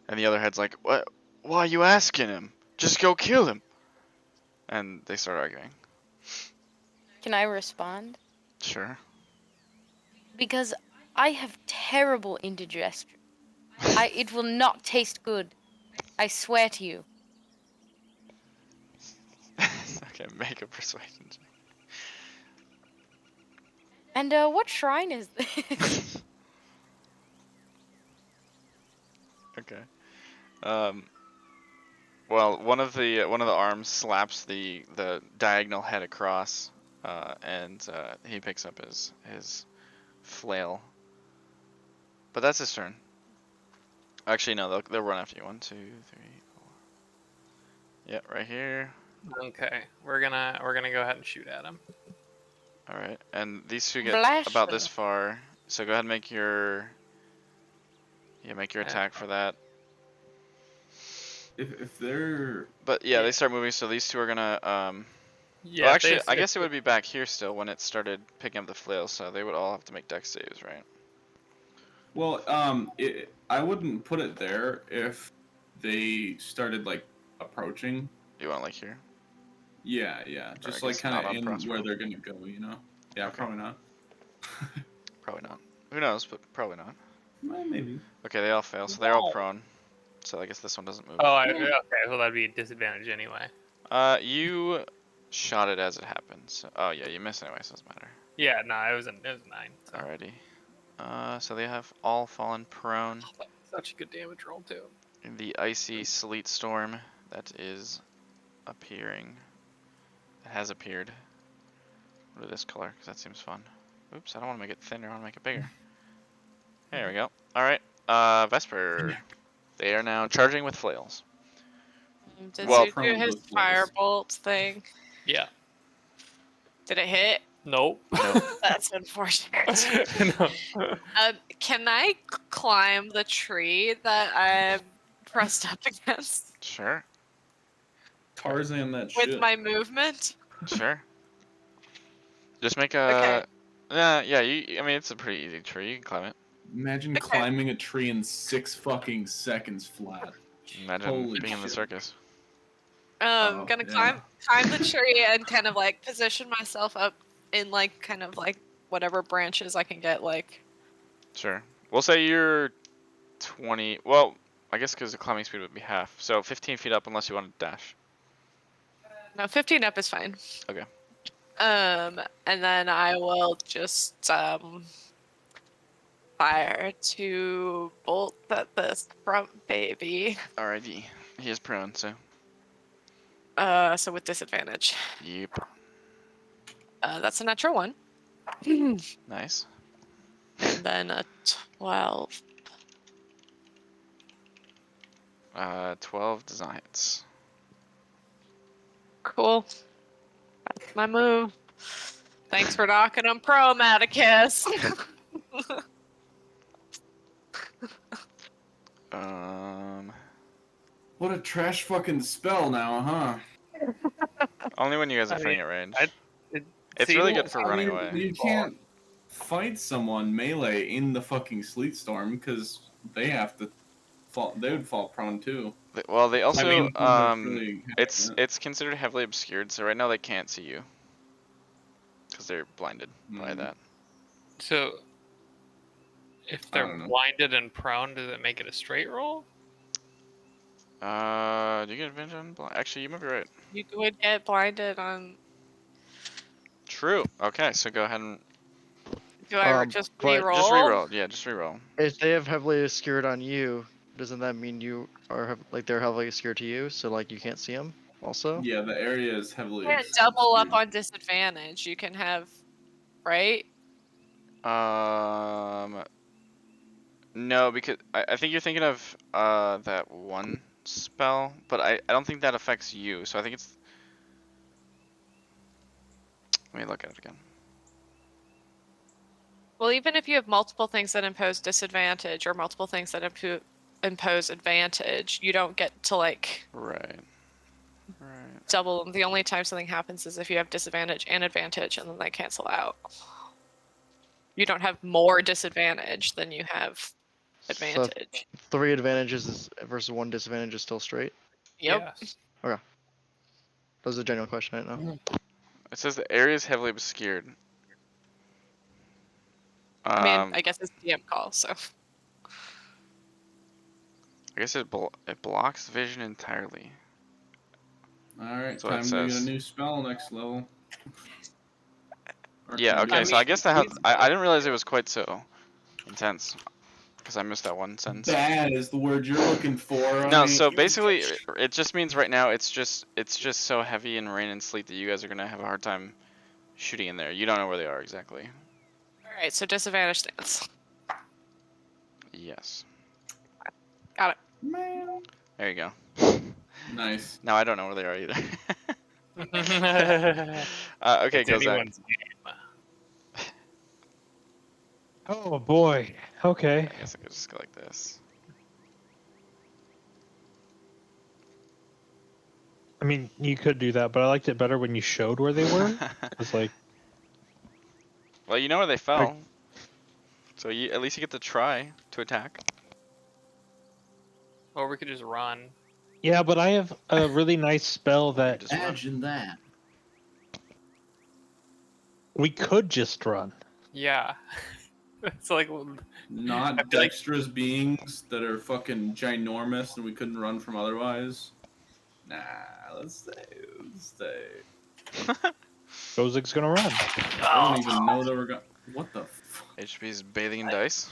And the other head's like, what? Why are you asking him? Just go kill him. And they start arguing. Can I respond? Sure. Because I have terrible indigestion. It will not taste good. I swear to you. Okay, make a persuasion check. And what shrine is this? Okay. Well, one of the arms slaps the diagonal head across, and he picks up his flail. But that's his turn. Actually, no, they'll run after you. 1, 2, 3, 4. Yeah, right here. Okay, we're gonna go ahead and shoot at him. All right, and these two get Blast about this them. far. So go ahead and make your attack for that. If they're But yeah, they start moving. So these two are gonna Yeah. Well, actually, I guess it would be back here still when it started picking up the flail. So they would all have to make dex saves, right? well, I wouldn't put it there if they started like approaching. You want like here? Yeah, I just like guess kind not of on in Prospero. where they're gonna go, you know? Yeah, Okay. probably not. Probably not. Who knows? But probably not. Well, maybe. Okay, they all fail, so they're all prone. So I guess this one doesn't move. Oh, okay. Well, that'd be a disadvantage anyway. You shot it as it happened. So, oh yeah, you missed anyway, so it doesn't matter. Yeah, no, it was a 9. So. Alrighty. So they have all fallen prone Such a good damage roll too. in the icy sleet storm that is appearing. It has appeared. What is this color? Because that seems fun. Oops, I don't want to make it thinner. I want to make it bigger. There we go. All right. Vesper. They are now charging with flails. Did Well, Zoo do his firebolt thing? Yeah. Did it hit? Nope. Nope. That's unfortunate. No. Can I climb the tree that I'm pressed up against Sure. Tarzan that shit. with my movement? Sure. Just make a. Okay. Yeah. I mean, it's a pretty easy tree. You can climb it. Imagine Okay. climbing a tree in 6 fucking seconds flat. Imagine Holy being in the shit. circus. Oh, Gonna yeah. climb the tree and kind of like position myself up in like kind of like whatever branches I can get. Like, Sure. We'll say you're 20. Well, I guess because the climbing speed would be half. So 15 feet up unless you want to dash. no, 15 up is fine. Okay. And then I will just fire to bolt at this front baby. Alrighty. He is prone, so. So with disadvantage. Yep. That's a natural 1. Nice. And then a 12. 12 does not hit. Cool. That's my move. Thanks for knocking him pro, Maticus. What a trash fucking spell now, huh? Only when you guys are I fighting at range. It It's really good for running away. You can't fight someone melee in the fucking sleet storm because they have to fall. They would fall prone too. Well, they also really it's considered heavily obscured, so right now they can't see you because they're blinded by Mhm. that. So, if I they're don't know. blinded and prone, does it make it a straight roll? Do you get advantage on blind? Actually, you might be right. You would get blinded on. True. Okay, so go ahead and Do I Um, just but re-roll? just reroll. Yeah, just reroll. If they have heavily obscured on you, doesn't that mean you are like they're heavily obscured to you? So like you can't see them also? Yeah, the area is heavily. You can't double up obscured. on disadvantage. You can have, right? No, because I think you're thinking of that one spell, but I don't think that affects you. So I think it's. Let me look at it again. Well, even if you have multiple things that impose disadvantage or multiple things that impose advantage, you don't get to like Right. Right. double them. The only time something happens is if you have disadvantage and advantage, and then they cancel out. You don't have more disadvantage than you have advantage. So 3 advantages versus 1 disadvantage is still straight. Yep. Yes. That was a general question. I didn't know. It says the area is heavily obscured. I mean, I guess it's DM call, so. I guess it blocks vision entirely. Alright, That's what it time to get a says. new spell next level. Yeah. Okay. I So I mean, guess that I didn't realize it was quite so intense, because I missed that one sentence. Bad is the word you're looking for. No, honey. so basically, it just means right now it's just so heavy in rain and sleet that you guys are gonna have a hard time shooting in there. You don't know where they are exactly. Alright, so disadvantage stance. Yes. Got it. Man. There you go. Nice. Now I don't know where they are either. Okay, Okay, it's goes that. anyone's game. Oh boy. Okay. I guess I could just go like this. I mean, you could do that, but I liked it better when you showed where they were. It's like, Well, you know where they fell. So at least you get to try to attack. Or we could just run. yeah, but I have a really nice spell that Just run. Imagine that. we could just run. Yeah. It's like Not I feel like- dexterous beings that are fucking ginormous and we couldn't run from otherwise. Nah, let's stay. Gozig's gonna run. I don't even know that we're going. What the fuck? HP's bathing in dice.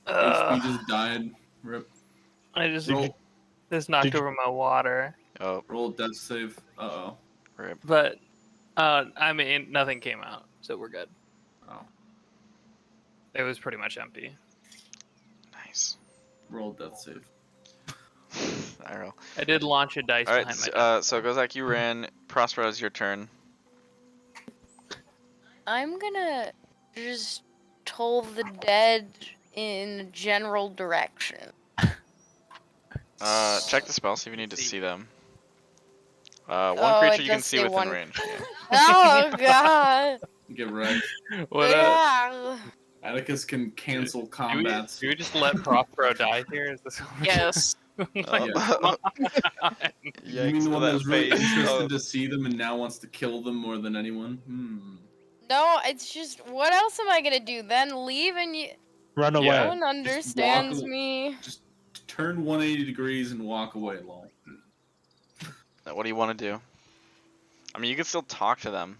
HP just died. Rip. I just Roll, knocked Did you- over my water. Oh, roll death save. Uh-oh. rip. But I mean nothing came out, so we're good. Oh. It was pretty much empty. Nice. Roll death save. I roll. I did launch a dice All right. behind my So Gozak, you ran. Prospero, it's your turn. I'm gonna just toll the dead in a general direction. Check the spell, see if you need to see them. One Oh, it creature you can does see say within one. range. Yeah. Oh god! Get wrecked. What Yeah. Atticus can cancel do we, combats. do we just let Prospero die here? Is this what we're Yes. doing? Oh. You mean the one that was really interested to see them and now wants to kill them more than anyone? No, it's just what else am I gonna do? Then leave and you Run Yeah. away. no one understands walk me. Just turn 180 degrees and walk away, lol. What do you want to do? I mean, you can still talk to them.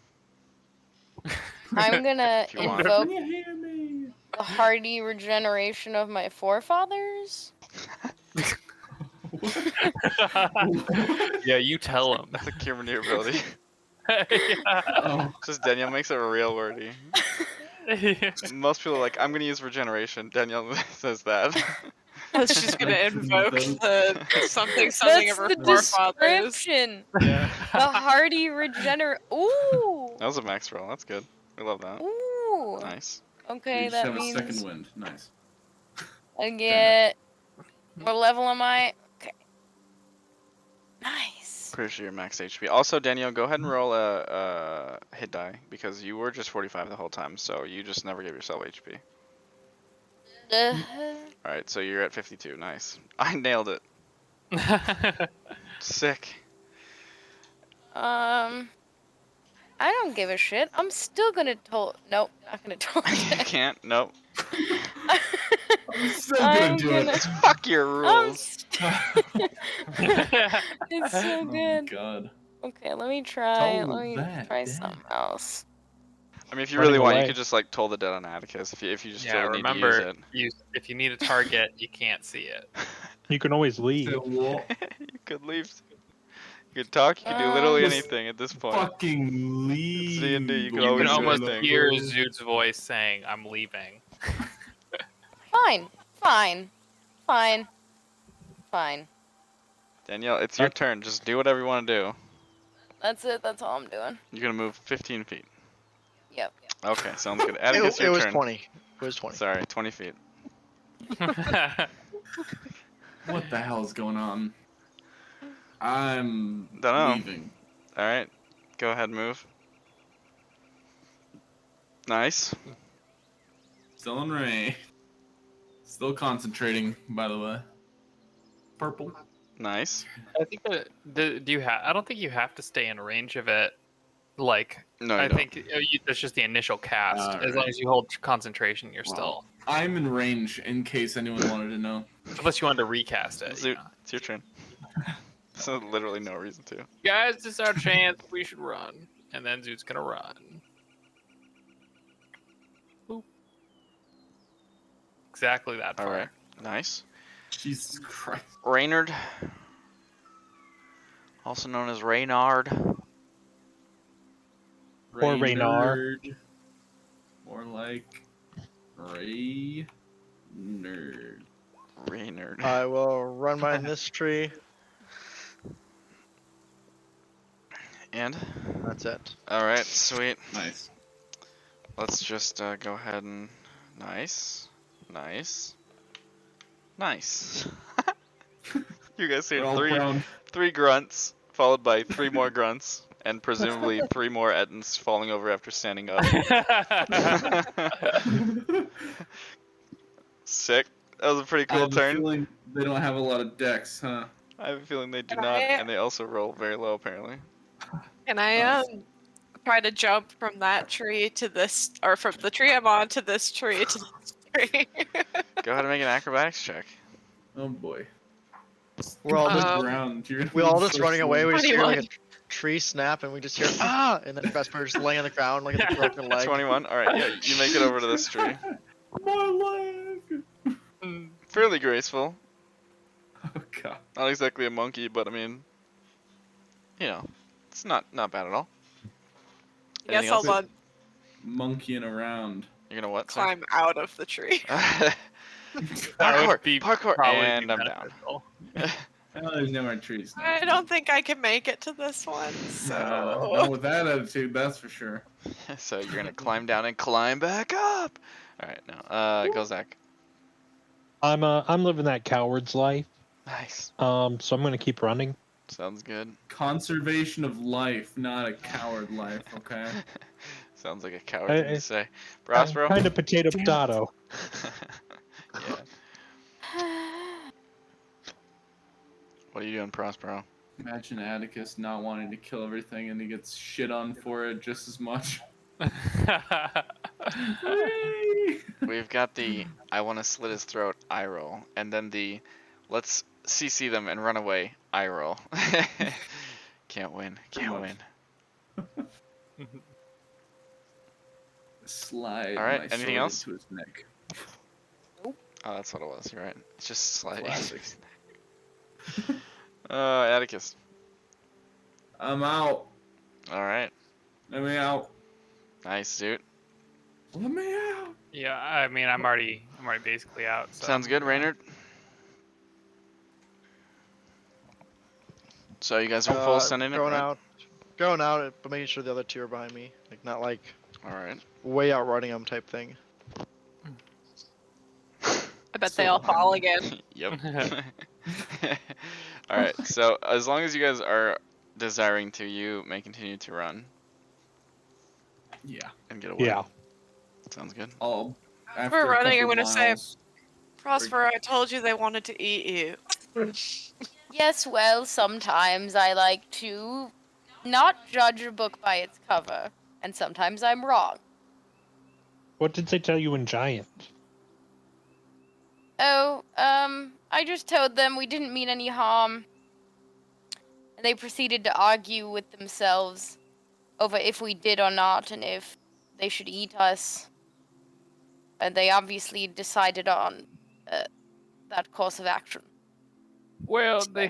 I'm gonna If you want. invoke Can you hear me? the hardy regeneration of my forefathers. Yeah, you tell him. That's a cure maneuverability. Yeah. Oh, Just Danielle makes it real wordy. Most people are like, I'm gonna use regeneration. Danielle says that. She's gonna invoke the something That's of her the forefathers. description. Yeah. The hardy Ooh. That was a max roll. That's good. We love that. Ooh. Nice. Okay, you just that have a means second wind. Nice. I get. What level am I? Okay. Nice. Pretty sure you're max HP. Also, Danielle, go ahead and roll a hit die because you were just 45 the whole time, so you just never gave yourself HP. All right, so you're at 52. Nice. I nailed it. Sick. I don't give a shit. I'm still gonna toll. Nope, not gonna toll. You can't. Nope. I'm still gonna do it. Fuck your I'm rules. It's so Oh good. god. Okay, let me try. Toll Let me that try dead. something else. I mean, if you Running really want, you away. could just like toll the dead on Atticus if you just Yeah, feel the need remember, to use if you need a target, you can't see it. You can always leave. Say what? it. You could leave. You could talk. You could do literally Just anything at this point. Fucking leave. D&D, you can You always can do almost anything. hear Zoot's voice saying, "I'm leaving." Fine, fine, fine, fine. Danielle, it's your turn. Just do whatever you want to do. That's it. That's all I'm doing. You're gonna move 15 feet. Yep. Okay, sounds good. Atticus, It your was turn. 20. It was 20. Sorry, 20 feet. What the hell is going on? I'm Dunno. leaving. All right, go ahead, move. Nice. Still in range. Still concentrating, by the way. Purple. Nice. I think do you have? I don't think you have to stay in range of it. Like No, you I don't. think that's just the initial cast. As long Alright. as you hold concentration, you're Wow. still. I'm in range in case anyone wanted to know. Unless you wanted to recast it. Zoot, it's your turn. So literally no reason to. Guys, this is our chance. We should run. And then Zoot's gonna run. Boop. Exactly that All far. right. Nice. Jesus Christ. Reynard, also known as Reynard. Or Raynar. Nerd. More like Ray Nerd. Reynard. I will run behind this tree. And? That's it. All right, sweet. Nice. Let's just go ahead and nice. You guys see We're all proud. three grunts, followed by 3 more grunts, and presumably 3 more Ettins falling over after standing up. Sick. That was a pretty I cool have a turn. feeling they don't have a lot of decks, huh? I have a feeling they do Can not, I- and they also roll very low apparently. Can I Nice. try to jump from that tree to this, or from the tree I'm on to this tree to this tree? Go ahead and make an acrobatics check. Oh boy. We're all On the just ground. we all just running away. We just hear like 21. a tree snap, and we just hear ah, and then Vesper just laying on the ground like a broken leg. 21. All right, yeah, you make it over to this tree. My leg. Fairly graceful. Oh god. Not exactly a monkey, but I mean, you know, it's not bad at all. Yes, Anything hold else? on. Monkeying around. You're gonna what? Sorry? Climb out of the tree. That Parkour, would be parkour, probably be and I'm down. beneficial. Oh, there's no more trees. now. I don't think I can make it to this one. No, So not with that attitude, that's for sure. So you're gonna climb down and climb back up. All right, now, go Zach. I'm living that coward's life. Nice. So I'm gonna keep running. Sounds good. Conservation of life, not a coward life, okay? Sounds like a coward thing to say. Prospero. Kind of potato. Yeah. What are you doing, Prospero? Imagine Atticus not wanting to kill everything and he gets shit on for it just as much. We've got the I want to slit his throat eye roll, and then the let's CC them and run away eye roll. Can't win. Can't much. win. Slide All right, my anything sword else? into his neck. Oh, that's what it was. You're right. It's just sliding. Classic. Atticus. I'm out. All right. Let me out. Nice, dude. Let me out. Yeah, I mean, I'm already basically out. So. Sounds good, Reynard. So you guys are full sending it, going right? going out, but making sure the other 2 are behind me, like not like All right. way outrunning them type thing. I bet they all fall again. Yep. All right. So as long as you guys are desiring to, you may continue to run Yeah. and get away. Yeah. Sounds good. I'll, after We're a running, couple I'm gonna say- miles- Prosper, I told you they wanted to eat you. Yes, well, sometimes I like to not judge a book by its cover, and sometimes I'm wrong. What did they tell you in Giant? Oh, I just told them we didn't mean any harm. And they proceeded to argue with themselves over if we did or not and if they should eat us. And they obviously decided on that course of action. Well, they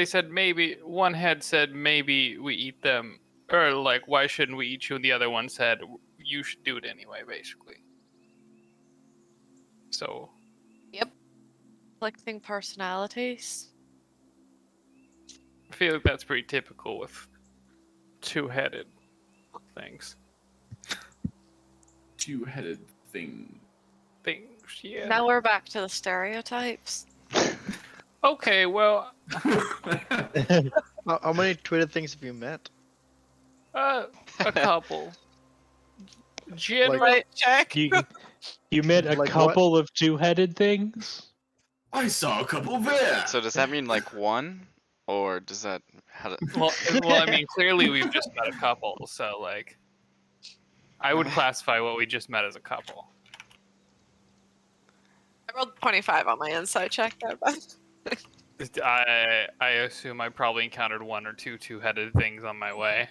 said maybe one head said maybe we eat them, or like why shouldn't we eat you? And the other one said you should do it anyway, basically. So Conflicting personalities. I feel like that's pretty typical with two-headed things. two-headed thing. Things, yeah. Now we're back to the stereotypes. Okay, well, How many two-headed things have you met? a couple. General, Right, check. You met a Like what? couple of two-headed things? I saw a couple there. So does that mean like one, or does that well, I mean, clearly we've just met a couple, so like, I would classify what we just met as a couple. I rolled 25 on my insight check there, but I assume I probably encountered one or two-headed things on my way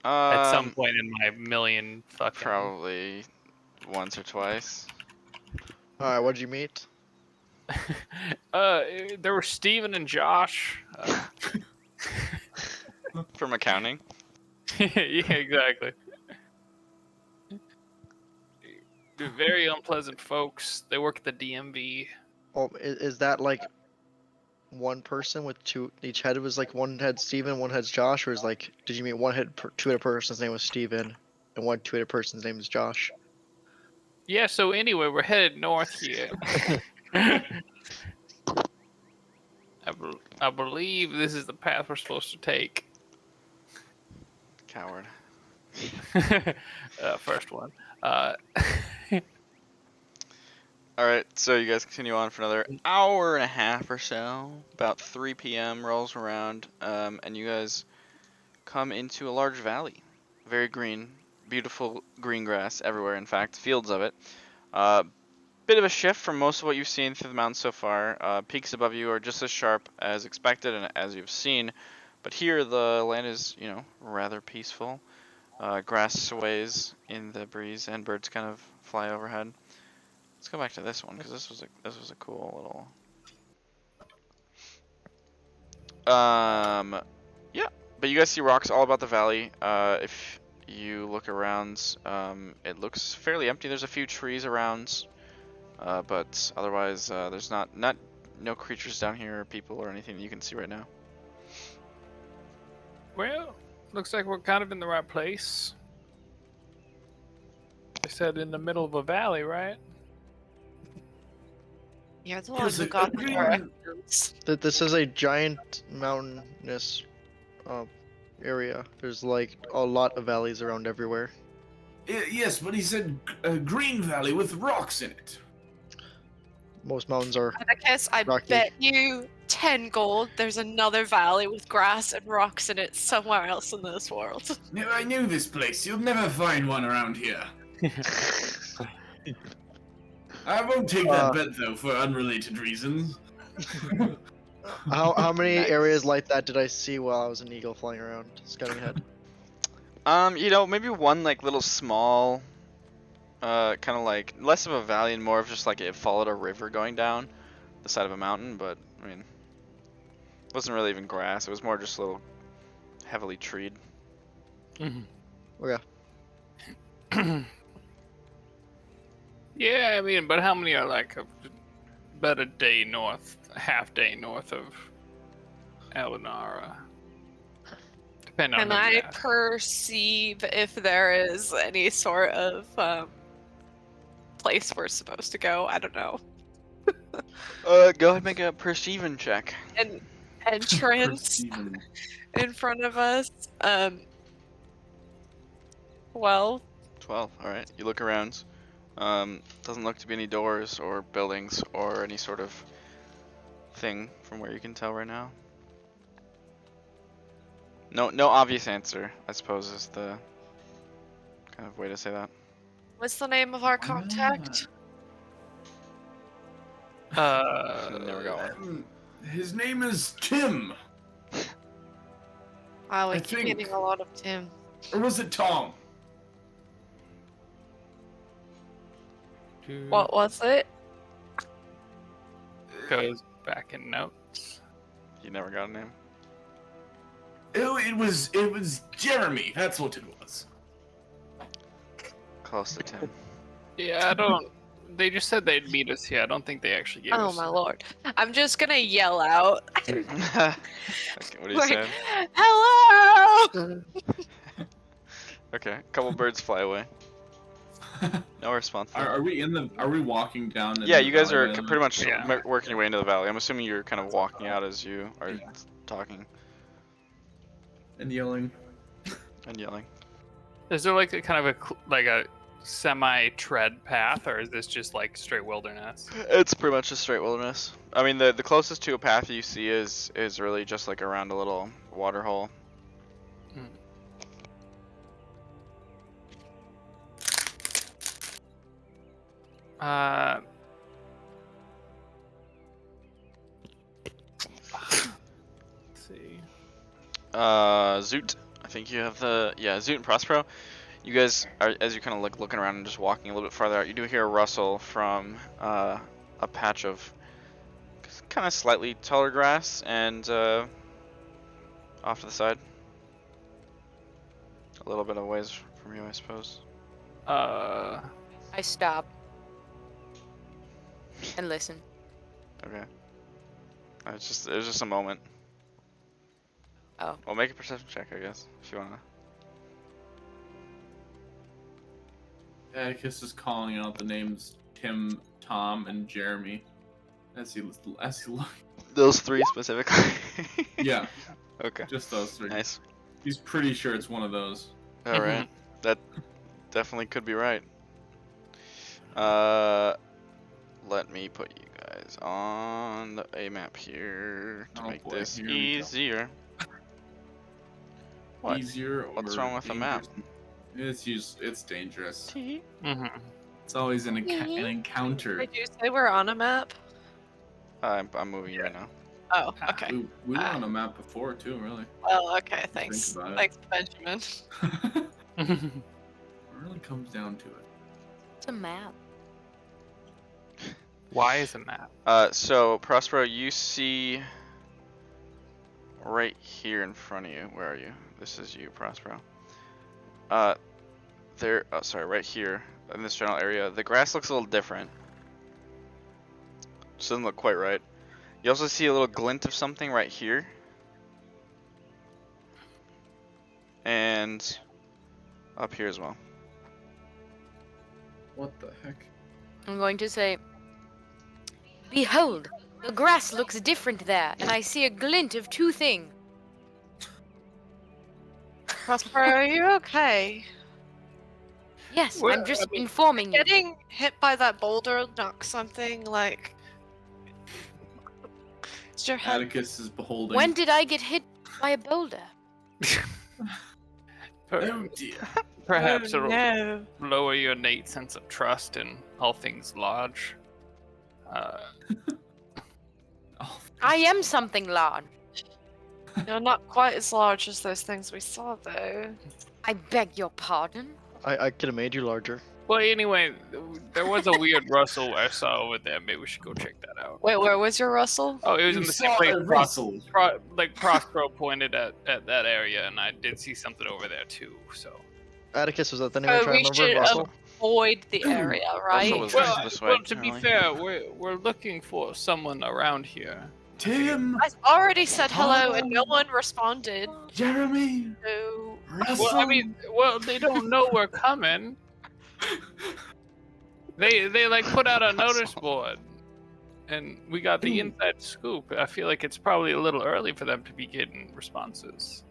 at some point in my million fucking. Probably once or twice. All right, what'd you meet? There were Steven and Josh. From accounting. Yeah, exactly. They're very unpleasant folks. They work at the DMV. Oh, is that like one person with two? Each head was like one head Steven, one head's Josh, or is like did you meet one two-headed person's name was Steven, and one two-headed person's name is Josh? Yeah. So anyway, we're headed north here. I believe this is the path we're supposed to take. Coward. First one. Alright, so you guys continue on for another hour and a half or so. About 3 p.m. rolls around, and you guys come into a large valley. Very green. Beautiful green grass everywhere, in fact. Fields of it. Bit of a shift from most of what you've seen through the mountains so far. Peaks above you are just as sharp as expected and as you've seen. But here the land is, you know, rather peaceful. Grass sways in the breeze and birds kind of fly overhead. Let's go back to this one because this was a cool little. Yeah, but you guys see rocks all about the valley. If you look around, it looks fairly empty. There's a few trees around, but otherwise there's no creatures down here, or people, or anything that you can see right now. Well, looks like we're kind of in the right place. They said in the middle of a valley, right? you're the one who got the directions. This is a giant mountainous area. There's like a lot of valleys around everywhere. Yes, but he said a green valley with rocks in it. Most mountains are. Atticus, I rocky. bet you 10 gold there's another valley with grass and rocks in it somewhere else in this world. No, I knew this place. You'll never find one around here. I won't take that bet though for unrelated reasons. How many areas like that did I see while I was an eagle flying around, scouting ahead? You know, maybe one like little small, kind of like less of a valley and more of just like it followed a river going down the side of a mountain, but I mean, it wasn't really even grass. It was more just a little heavily treed. Okay. Yeah, I mean, but how many are like about a day north, a half day north of Alinara? Depending on Can who you I ask. perceive if there is any sort of place we're supposed to go? I don't know. Go ahead and make a perceiving check. An entrance Perceiving. in front of us. Well, 12. All right. You look around. Doesn't look to be any doors or buildings or any sort of thing from where you can tell right now. No obvious answer, I suppose, is the kind of way to say that. what's the name of our contact? Never got one. His name is Tim. Wow, we I keep think- getting a lot of Tim. Or was it Tom? What was it? Goes back in notes. You never got a name. Oh, it was Jeremy. That's what it was. Close to 10. Yeah, I don't. They just said they'd meet us here. I don't think they actually gave Oh us. my lord. I'm just gonna yell out. Okay, what do you Like, say? Hello! Okay, a couple birds fly away. No response. Are we in the? Are we walking down? Yeah, into you the guys are valley pretty much Yeah. working your way into the valley. I'm assuming you're kind of walking out as you are talking and yelling? and yelling. Is there like a kind of a semi-tread path, or is this just like straight wilderness? It's pretty much a straight wilderness. I mean, the closest to a path you see is really just like around a little water hole. Let's see. Zoot. I think you have Zoot and Prospero. You guys are, as you kind of looking around and just walking a little bit farther out, you do hear a rustle from a patch of kind of slightly taller grass and off to the side. A little bit of ways from you, I suppose. Uh, I stop and listen. Okay. It was just a moment. Oh. Well, make a perception check, I guess, if you wanna. Atticus is calling out the names Tim, Tom, and Jeremy as he looks. Those three specifically. Yeah, Okay. just those three. Nice. He's pretty sure it's one of those. All right. That definitely could be right. Let me put you guys on a map here to Oh make boy, this here we go. easier. What? Easier. What's or wrong with the map? dangerous? It's dangerous. mhm. It's always an encounter. Did you say we're on a map? I'm moving you right now. Oh, okay. We were on a map before too, really. Well, okay, thanks. about it. Thanks, Benjamin. It really comes down to it. It's a map. Why is a map? So Prospero, you see right here in front of you. Where are you? This is you, Prospero. There. Oh, sorry. Right here in this general area, the grass looks a little different. Just doesn't look quite right. You also see a little glint of something right here. And up here as well. What the heck? I'm going to say, behold, the grass looks different there, and I see a glint of two things. Prospero, are you okay? Yes, Well, I'm just I mean, informing you. Getting hit by that boulder knock something like. Is your head? Atticus is beholding. When did I get hit by a boulder? Oh dear. Perhaps Oh, it'll no. lower your innate sense of trust in all things large. Oh, I am something large. You're not quite as large as those things we saw, though. I beg your pardon. I could have made you larger. Well, anyway, there was a weird rustle I saw over there. Maybe we should go check that out. Wait, where was your rustle? Oh, it was You in the same saw place. a rustle. Prospero pointed at that area, and I did see something over there too. So. Atticus, was that the name you're Oh, trying we to should remember? Russell? avoid the area, right? was Well, this way, well, to be apparently. fair, we're looking for someone around here. Tim, I already said hello and no one responded. Jeremy, So Russell. Well, I mean, they don't know we're coming. They like put out a notice board, and we got the inside scoop. I feel like it's probably a little early for them to be getting responses.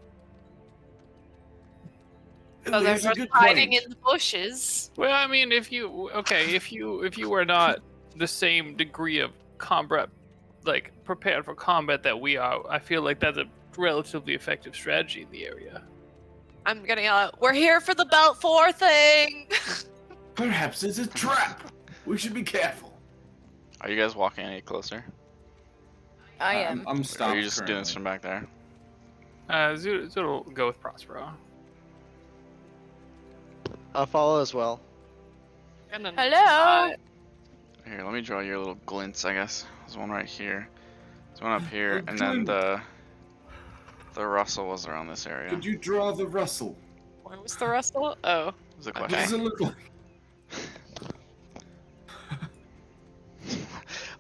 so they're There's a just good hiding point. in the bushes. Well, I mean, if you were not the same degree of combat, like prepared for combat that we are, I feel like that's a relatively effective strategy in the area. I'm gonna yell out, "We're here for the Belt 4 thing!" Perhaps it's a trap. We should be careful. Are you guys walking any closer? I am. I'm Or stopped. are you just doing this currently. from back there? Zoot will go with Prospero. I'll follow as well. Hello. Here, let me draw your little glints, I guess. There's one right here. There's one up here, Oh, and then good. the rustle was around this area. Could you draw the rustle? Where was the rustle? Oh, Was the What question. does it look like?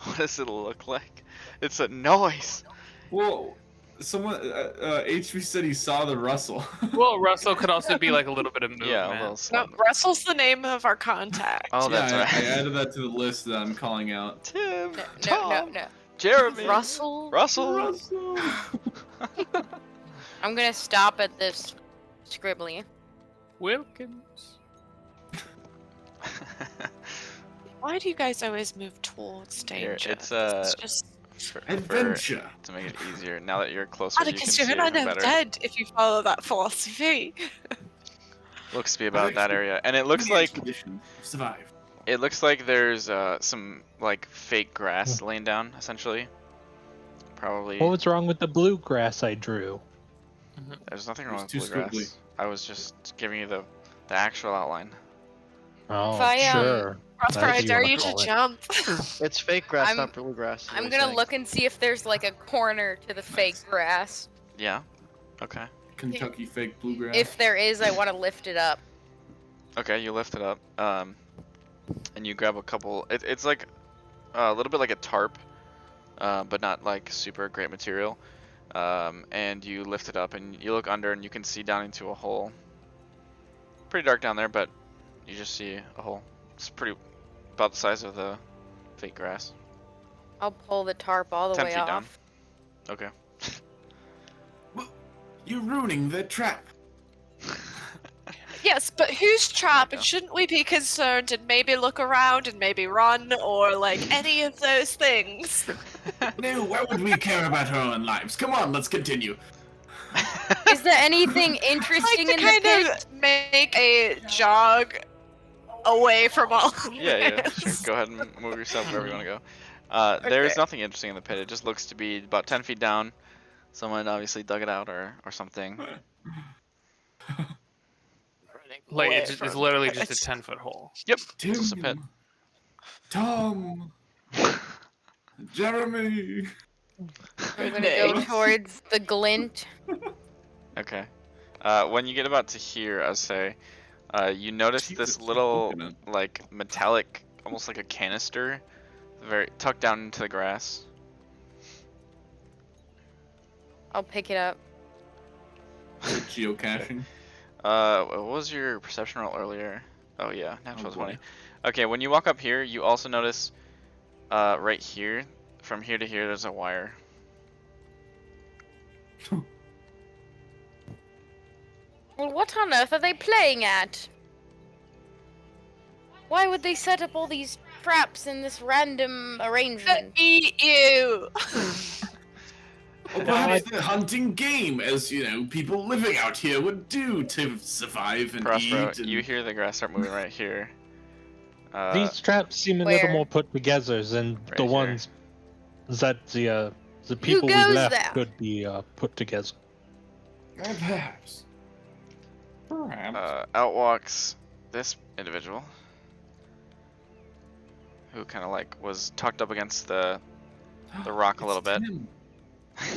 What does it look like? It's a noise. Well, Someone, HB said he saw the Russell. Well, Russell could also be like a little bit of movement. Yeah, a little No, slump. Russell's the name of our contact. Oh, that's yeah, right. I added that to the list that I'm calling out. Tim, No, Tom, no. Jeremy, Russell. Russell. Russell. I'm gonna stop at this scribbly. Wilkins. Why do you guys always move towards Here, danger? it's just Adventure. to make it easier. Now that you're closer, you can Atticus, see you're even not better. dead if you follow that philosophy. Looks to be about that Actually, area, and it looks The like expedition survived. there's some like fake grass laying down, essentially. Probably. What was wrong with the bluegrass I drew? There's nothing It wrong was with too bluegrass. squiggly. I was just giving you the actual outline. Oh, If I, sure. Prosper, I As you dare wanna you to call it. jump. It's fake grass, I'm- not bluegrass. is what I'm he's gonna saying. look and see if there's like a corner to the fake grass. Yeah. Okay. Kentucky fake bluegrass. If there is, I want to lift it up. Okay, you lift it up, and you grab a couple. It's like a little bit like a tarp, but not like super great material. And you lift it up, and you look under, and you can see down into a hole. Pretty dark down there, but you just see a hole. It's pretty about the size of the fake grass. I'll pull the tarp all the 10 way feet off. down. Okay. You're ruining the trap. Yes, but whose trap? And shouldn't we be concerned and maybe look around and maybe run or like any of those things? No, why would we care about our own lives? Come on, let's continue. Is there anything Like interesting to in the kind pit? of make a jog away from all of Yeah, sure. this. Go ahead and move yourself wherever you want to go. There's Okay. nothing interesting in the pit. It just looks to be about 10 feet down. Someone obviously dug it out or something. Like Away it's from literally just a this. 10-foot hole. Yep. Tim, It's just a pit. Tom, Jeremy. I'm gonna go Goodness. towards the glint. Okay. When you get about to here, I'd say, you notice Jesus, this so little, coconut. like, metallic, almost like a canister, very tucked down into the grass. I'll pick it up. Geocaching. What was your perception roll earlier? Oh yeah, natural 20. Okay, when you walk up here, you also notice, right here, from here to here, there's a wire. Well, what on earth are they playing at? Why would they set up all these traps in this random arrangement? Eat you! Or perhaps they're hunting game, as you know, people living out here would do to survive and Prospero, eat. And... you hear the grass start moving right here. These traps seem a little where? more put together than Right the here. ones that the people we goes left there? could be put together. Perhaps. Perhaps. Out walks this individual, who kind of like was tucked up against the rock a little bit. Tim.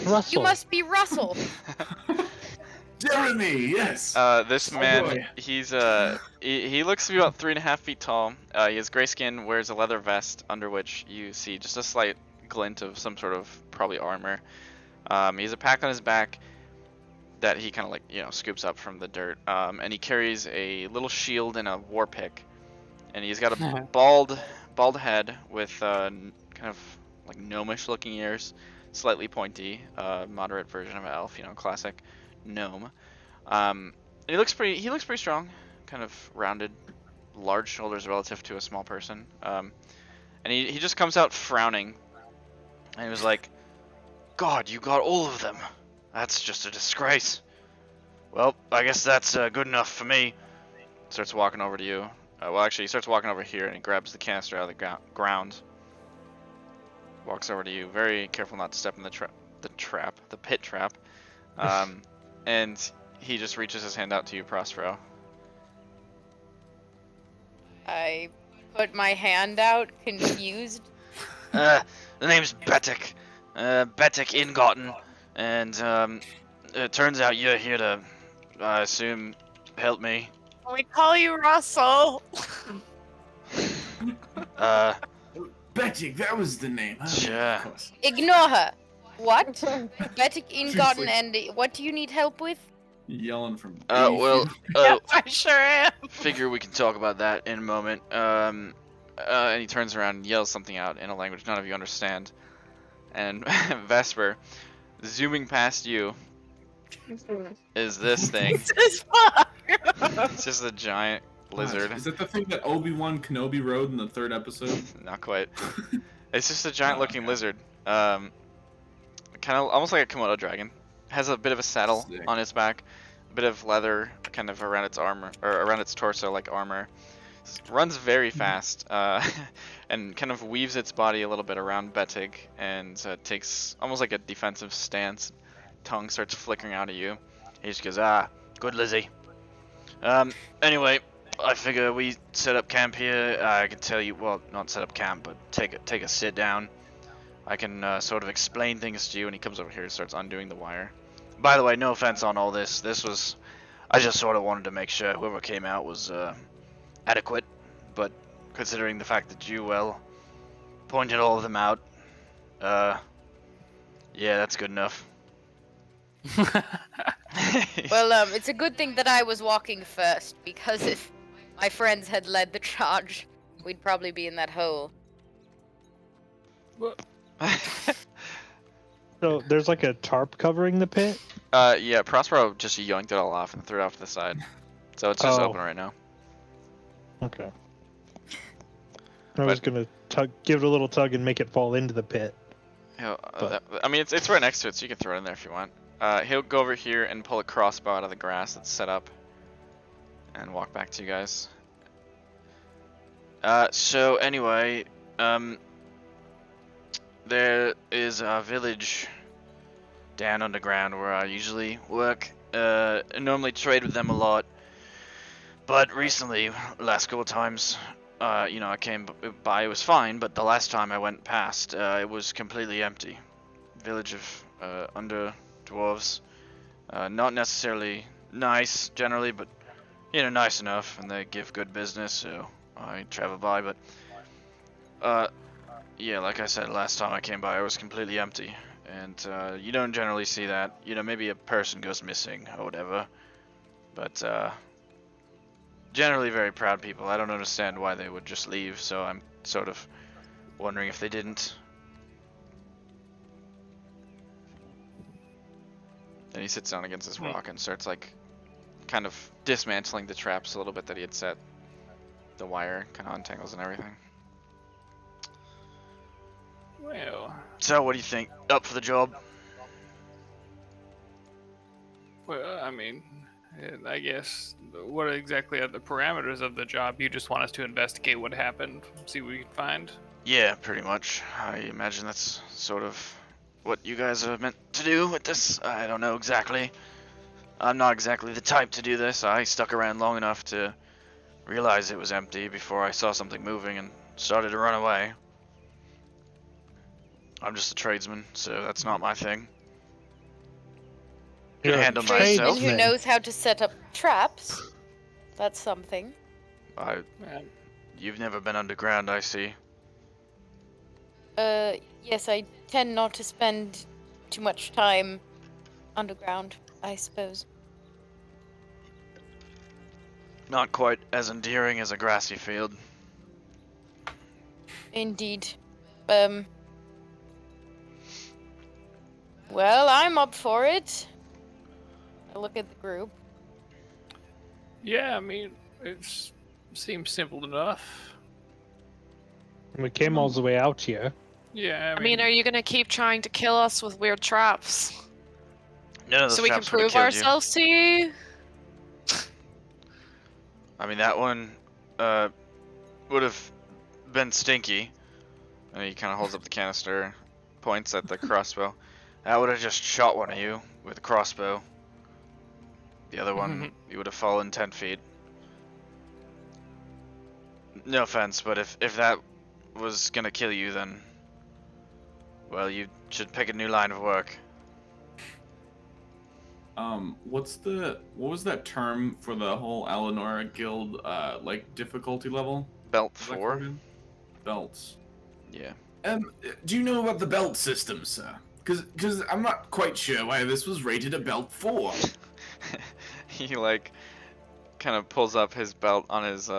Russell. You must be Russell. Jeremy, yes. This Oh, man, boy. he's he looks to be about 3.5 feet tall. He has gray skin, wears a leather vest under which you see just a slight glint of some sort of probably armor. He has a pack on his back that he kind of like scoops up from the dirt. And he carries a little shield and a war pick, and he's got a bald head with kind of like gnomish looking ears, slightly pointy, moderate version of an elf, classic gnome. And he looks pretty strong, kind of rounded, large shoulders relative to a small person. And he just comes out frowning, and he was like, "God, you got all of them. That's just a disgrace. Well, I guess that's good enough for me." Starts walking over to you. Well, actually, he starts walking over here, and he grabs the canister out of the ground. Walks over to you, very careful not to step in the pit trap. And he just reaches his hand out to you, Prospero. I put my hand out, confused. The name's Betik. Betik Ingotten. And it turns out you're here to, I assume, help me. We call you Russell. Betty, that was the name. Huh? Sure. Of course. Ignore her. What? Betic Ingotten like- and what do you need help with? Yelling from. Well, 80 feet. I sure am. figure we can talk about that in a moment. And he turns around and yells something out in a language none of you understand. And Vesper, zooming past you, is this thing. Jesus fuck. It's just a giant lizard. Is that the thing that Obi-Wan Kenobi rode in the 3rd episode? Not quite. It's just a giant looking lizard. Kind of almost like a Komodo dragon. Has a bit of a saddle Sick. on its back, a bit of leather kind of around its armor or around its torso like armor. Runs very fast, and kind of weaves its body a little bit around Betig and takes almost like a defensive stance. Tongue starts flickering out at you. He just goes, good Lizzie. Anyway, I figure we set up camp here. I can tell you, well, not set up camp, but take a sit down. I can sort of explain things to you. And he comes over here and starts undoing the wire. By the way, no offense on all this. I just sort of wanted to make sure whoever came out was adequate. But considering the fact that you, well, pointed all of them out, yeah, that's good enough. Well, it's a good thing that I was walking first, because if my friends had led the charge, we'd probably be in that hole. So there's like a tarp covering the pit. Yeah, Prospero just yanked it all off and threw it off to the side. So it's just Oh. open right now. Okay. I was gonna give it a little tug and make it fall into the pit. I mean, it's right next to it, so you can throw it in there if you want. He'll go over here and pull a crossbow out of the grass that's set up, and walk back to you guys. So anyway, there is a village down underground where I usually work. I normally trade with them a lot, but recently, last couple of times, I came by, it was fine, but the last time I went past, it was completely empty. Village of under dwarves, not necessarily nice generally, but nice enough, and they give good business, so I travel by. But yeah, like I said, last time I came by, it was completely empty, and you don't generally see that. Maybe a person goes missing or whatever, but generally very proud people. I don't understand why they would just leave, so I'm sort of wondering if they didn't. Then he sits down against this rock and starts kind of dismantling the traps a little bit that he had set. The wire kind of untangles and everything. Well, So what do you think? Up for the job? I mean, I guess what exactly are the parameters of the job? You just want us to investigate what happened, see what we can find? Yeah, pretty much. I imagine that's sort of what you guys are meant to do with this. I don't know exactly. I'm not exactly the type to do this. I stuck around long enough to realize it was empty before I saw something moving and started to run away. I'm just a tradesman, so that's not my thing. Can You're a handle Tradesman myself. who knows how to set up traps. That's something. Man, You've never been underground, I see. Yes, I tend not to spend too much time underground, I suppose. Not quite as endearing as a grassy field. Indeed. Well, I'm up for it. I look at the group. yeah, I mean, it seems simple enough. We came all the way out here. Yeah, I mean, are you gonna keep trying to kill us with weird traps? None of those So we can traps would've prove killed you. ourselves to you? I mean, that one would have been stinky. And he kind of holds up the canister, points at the crossbow. That would have just shot one of you with a crossbow. The other one, you would have fallen 10 feet. No offense, but if that was gonna kill you, then, well, you should pick a new line of work. What was that term for the whole Alanora guild, difficulty level? Belt Is that 4? correct? Belts. Yeah. Do you know about the belt system, sir? Because I'm not quite sure why this was rated a belt 4. He like kind of pulls up his belt on his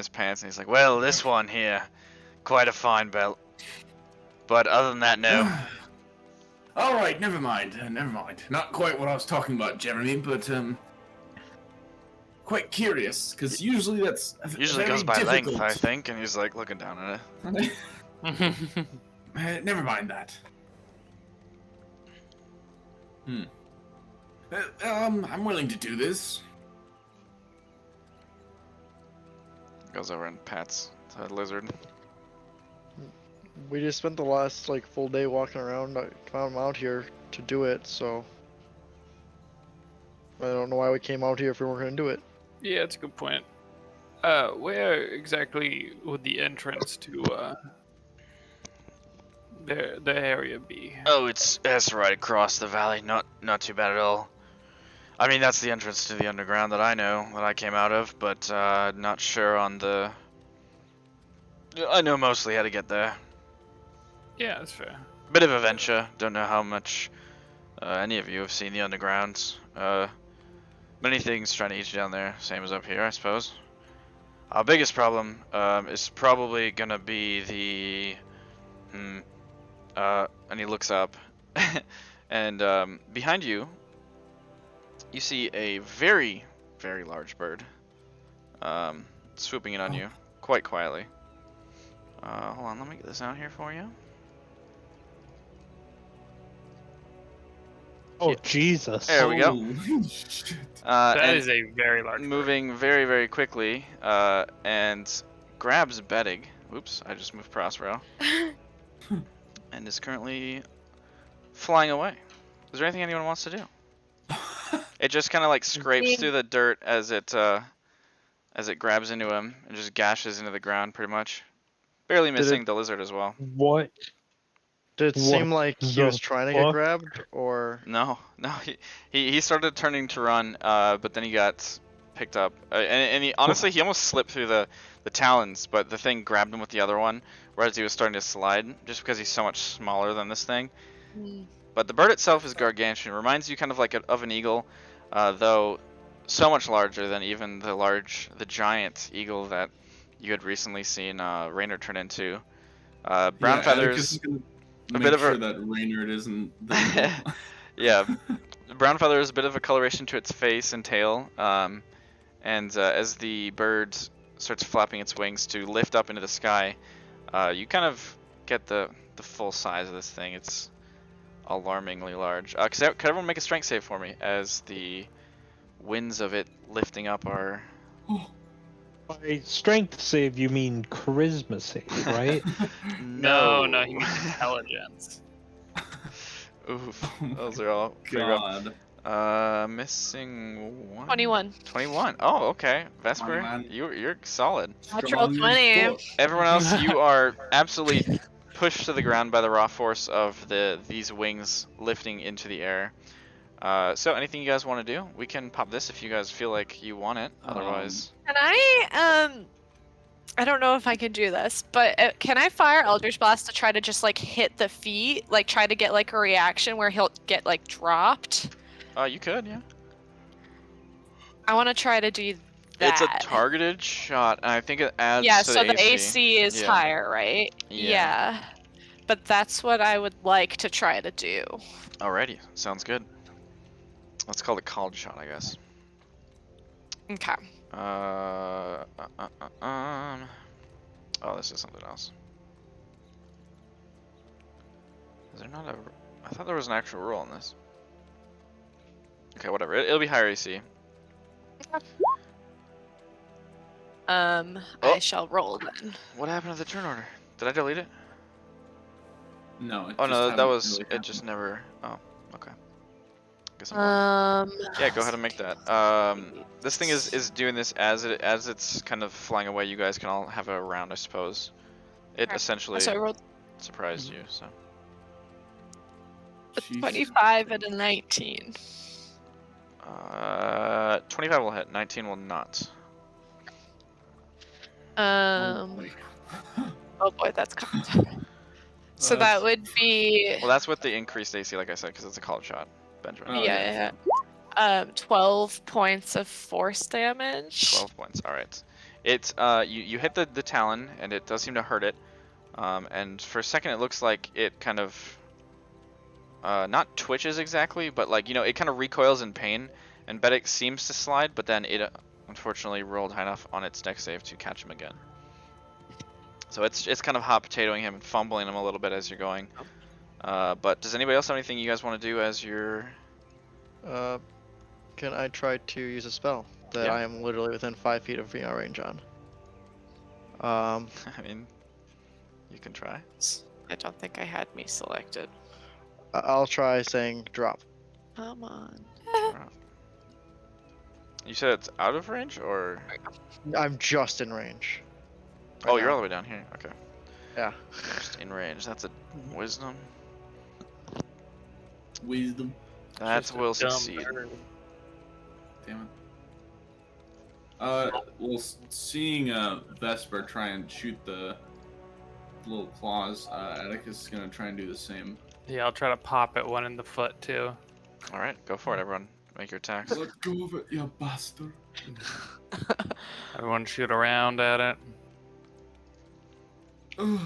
pants, and he's like, "Well, this one here, quite a fine belt. But other than that, no." All right, never mind. Never mind. Not quite what I was talking about, Jeremy, but quite curious because usually that's Usually very goes by difficult. length, I think. And he's like looking down at it. Never mind that. I'm willing to do this. Goes over and pats the lizard. We just spent the last like full day walking around. I'm out here to do it, so I don't know why we came out here if we weren't gonna do it. Yeah, that's a good point. Where exactly would the entrance to the area be? Oh, it's right across the valley. Not too bad at all. I mean, that's the entrance to the underground that I know, that I came out of, but not sure on the... I know mostly how to get there. Yeah, that's fair. Bit of a venture. Don't know how much any of you have seen the underground. Many things trying to eat you down there, same as up here, I suppose. Our biggest problem is probably gonna be the... and he looks up, and behind you, you see a very, very large bird swooping in on you, quite quietly. Hold on, let me get this out here for you. Oh, Yeah. Jesus. There we go. Holy shit. That And is a very large bird. moving very, very quickly, and grabs Bettig. Oops, I just moved Prospero. And is currently flying away. Is there anything anyone wants to do? It just kind of like scrapes through the dirt as it grabs into him and just gashes into the ground pretty much. Barely missing the lizard as well. What? Did it seem What like he the was trying to get fuck? grabbed, or No, he started turning to run, but then he got picked up, and he honestly he almost slipped through the talons, but the thing grabbed him with the other one, whereas he was starting to slide, just because he's so much smaller than this thing. But the bird itself is gargantuan. Reminds you kind of like of an eagle, though so much larger than even the giant eagle that you had recently seen Raynor turn into. Brown feathers. A bit of a- that Raynard isn't. The Yeah, brown feather is a bit of a coloration to its face and tail, and as the bird starts flapping its wings to lift up into the sky, you kind of get the full size of this thing. It's alarmingly large. Could everyone make a strength save for me as the winds of it lifting up are... By strength save, you mean charisma save, right? No, he means intelligence. Oof, those are all pretty rough. God. Missing one. 21. 21. Oh, okay. Vesper, 21. you're solid. Natural Strong as 20. fuck. Everyone else, you are absolutely pushed to the ground by the raw force of these wings lifting into the air. So anything you guys want to do? We can pop this if you guys feel like you want it. Otherwise, Can I don't know if I can do this, but can I fire Eldritch Blast to try to just like hit the feet, like try to get like a reaction where he'll get like dropped? you could, yeah. I want to try to do that. It's a targeted shot, and I think it adds Yeah, to so the the AC is Yeah. higher, right? Yeah. But that's what I would like to try to do. Alrighty, sounds good. Let's call it called shot, I guess. Okay. Oh, this is something else. Is there not a... I thought there was an actual rule on this. Okay, whatever. It'll be higher AC. Oh. I shall roll then. What happened to the turn order? Did I delete it? No. It Oh just no, that hadn't was... really It happened. just never... Oh, okay. Guess I'm wrong. Yeah, go ahead and make that. This thing is doing this as it's kind of flying away. You guys can all have a round, I suppose. It Okay. essentially So I rolled surprised you, so... a Jesus 25 and a 19. 25 will hit, 19 will not. Oh, Oh boy, that's kind. So that would be Well, that's with the increased AC, like I said, because it's a called shot, Benjamin. Oh, yeah. 12 points of force damage. 12 points. All right. It's you hit the talon, and it does seem to hurt it. And for a second, it looks like it kind of not twitches exactly, but like it kind of recoils in pain. And Bedek seems to slide, but then it unfortunately rolled high enough on its dex save to catch him again. So it's kind of hot potatoing him and fumbling him a little bit as you're going. But does anybody else have anything you guys want to do as you're? Can I try to use a spell that Yeah. I am literally within 5 feet of VR range on? I mean, you can try. I don't think I had me selected. I'll try saying drop. Come on. You said it's out of range, or? I'm just in range. Oh, right you're now. all the way down here. Okay. Yeah. Just in range. That's a wisdom. Wisdom. That will succeed. Damn it. Well, seeing Vesper try and shoot the little claws, Atticus is gonna try and do the same. Yeah, I'll try to pop at one in the foot too. All right, go for it, everyone. Make your attacks. Let go of it, you bastard. Everyone shoot around at it. Ugh.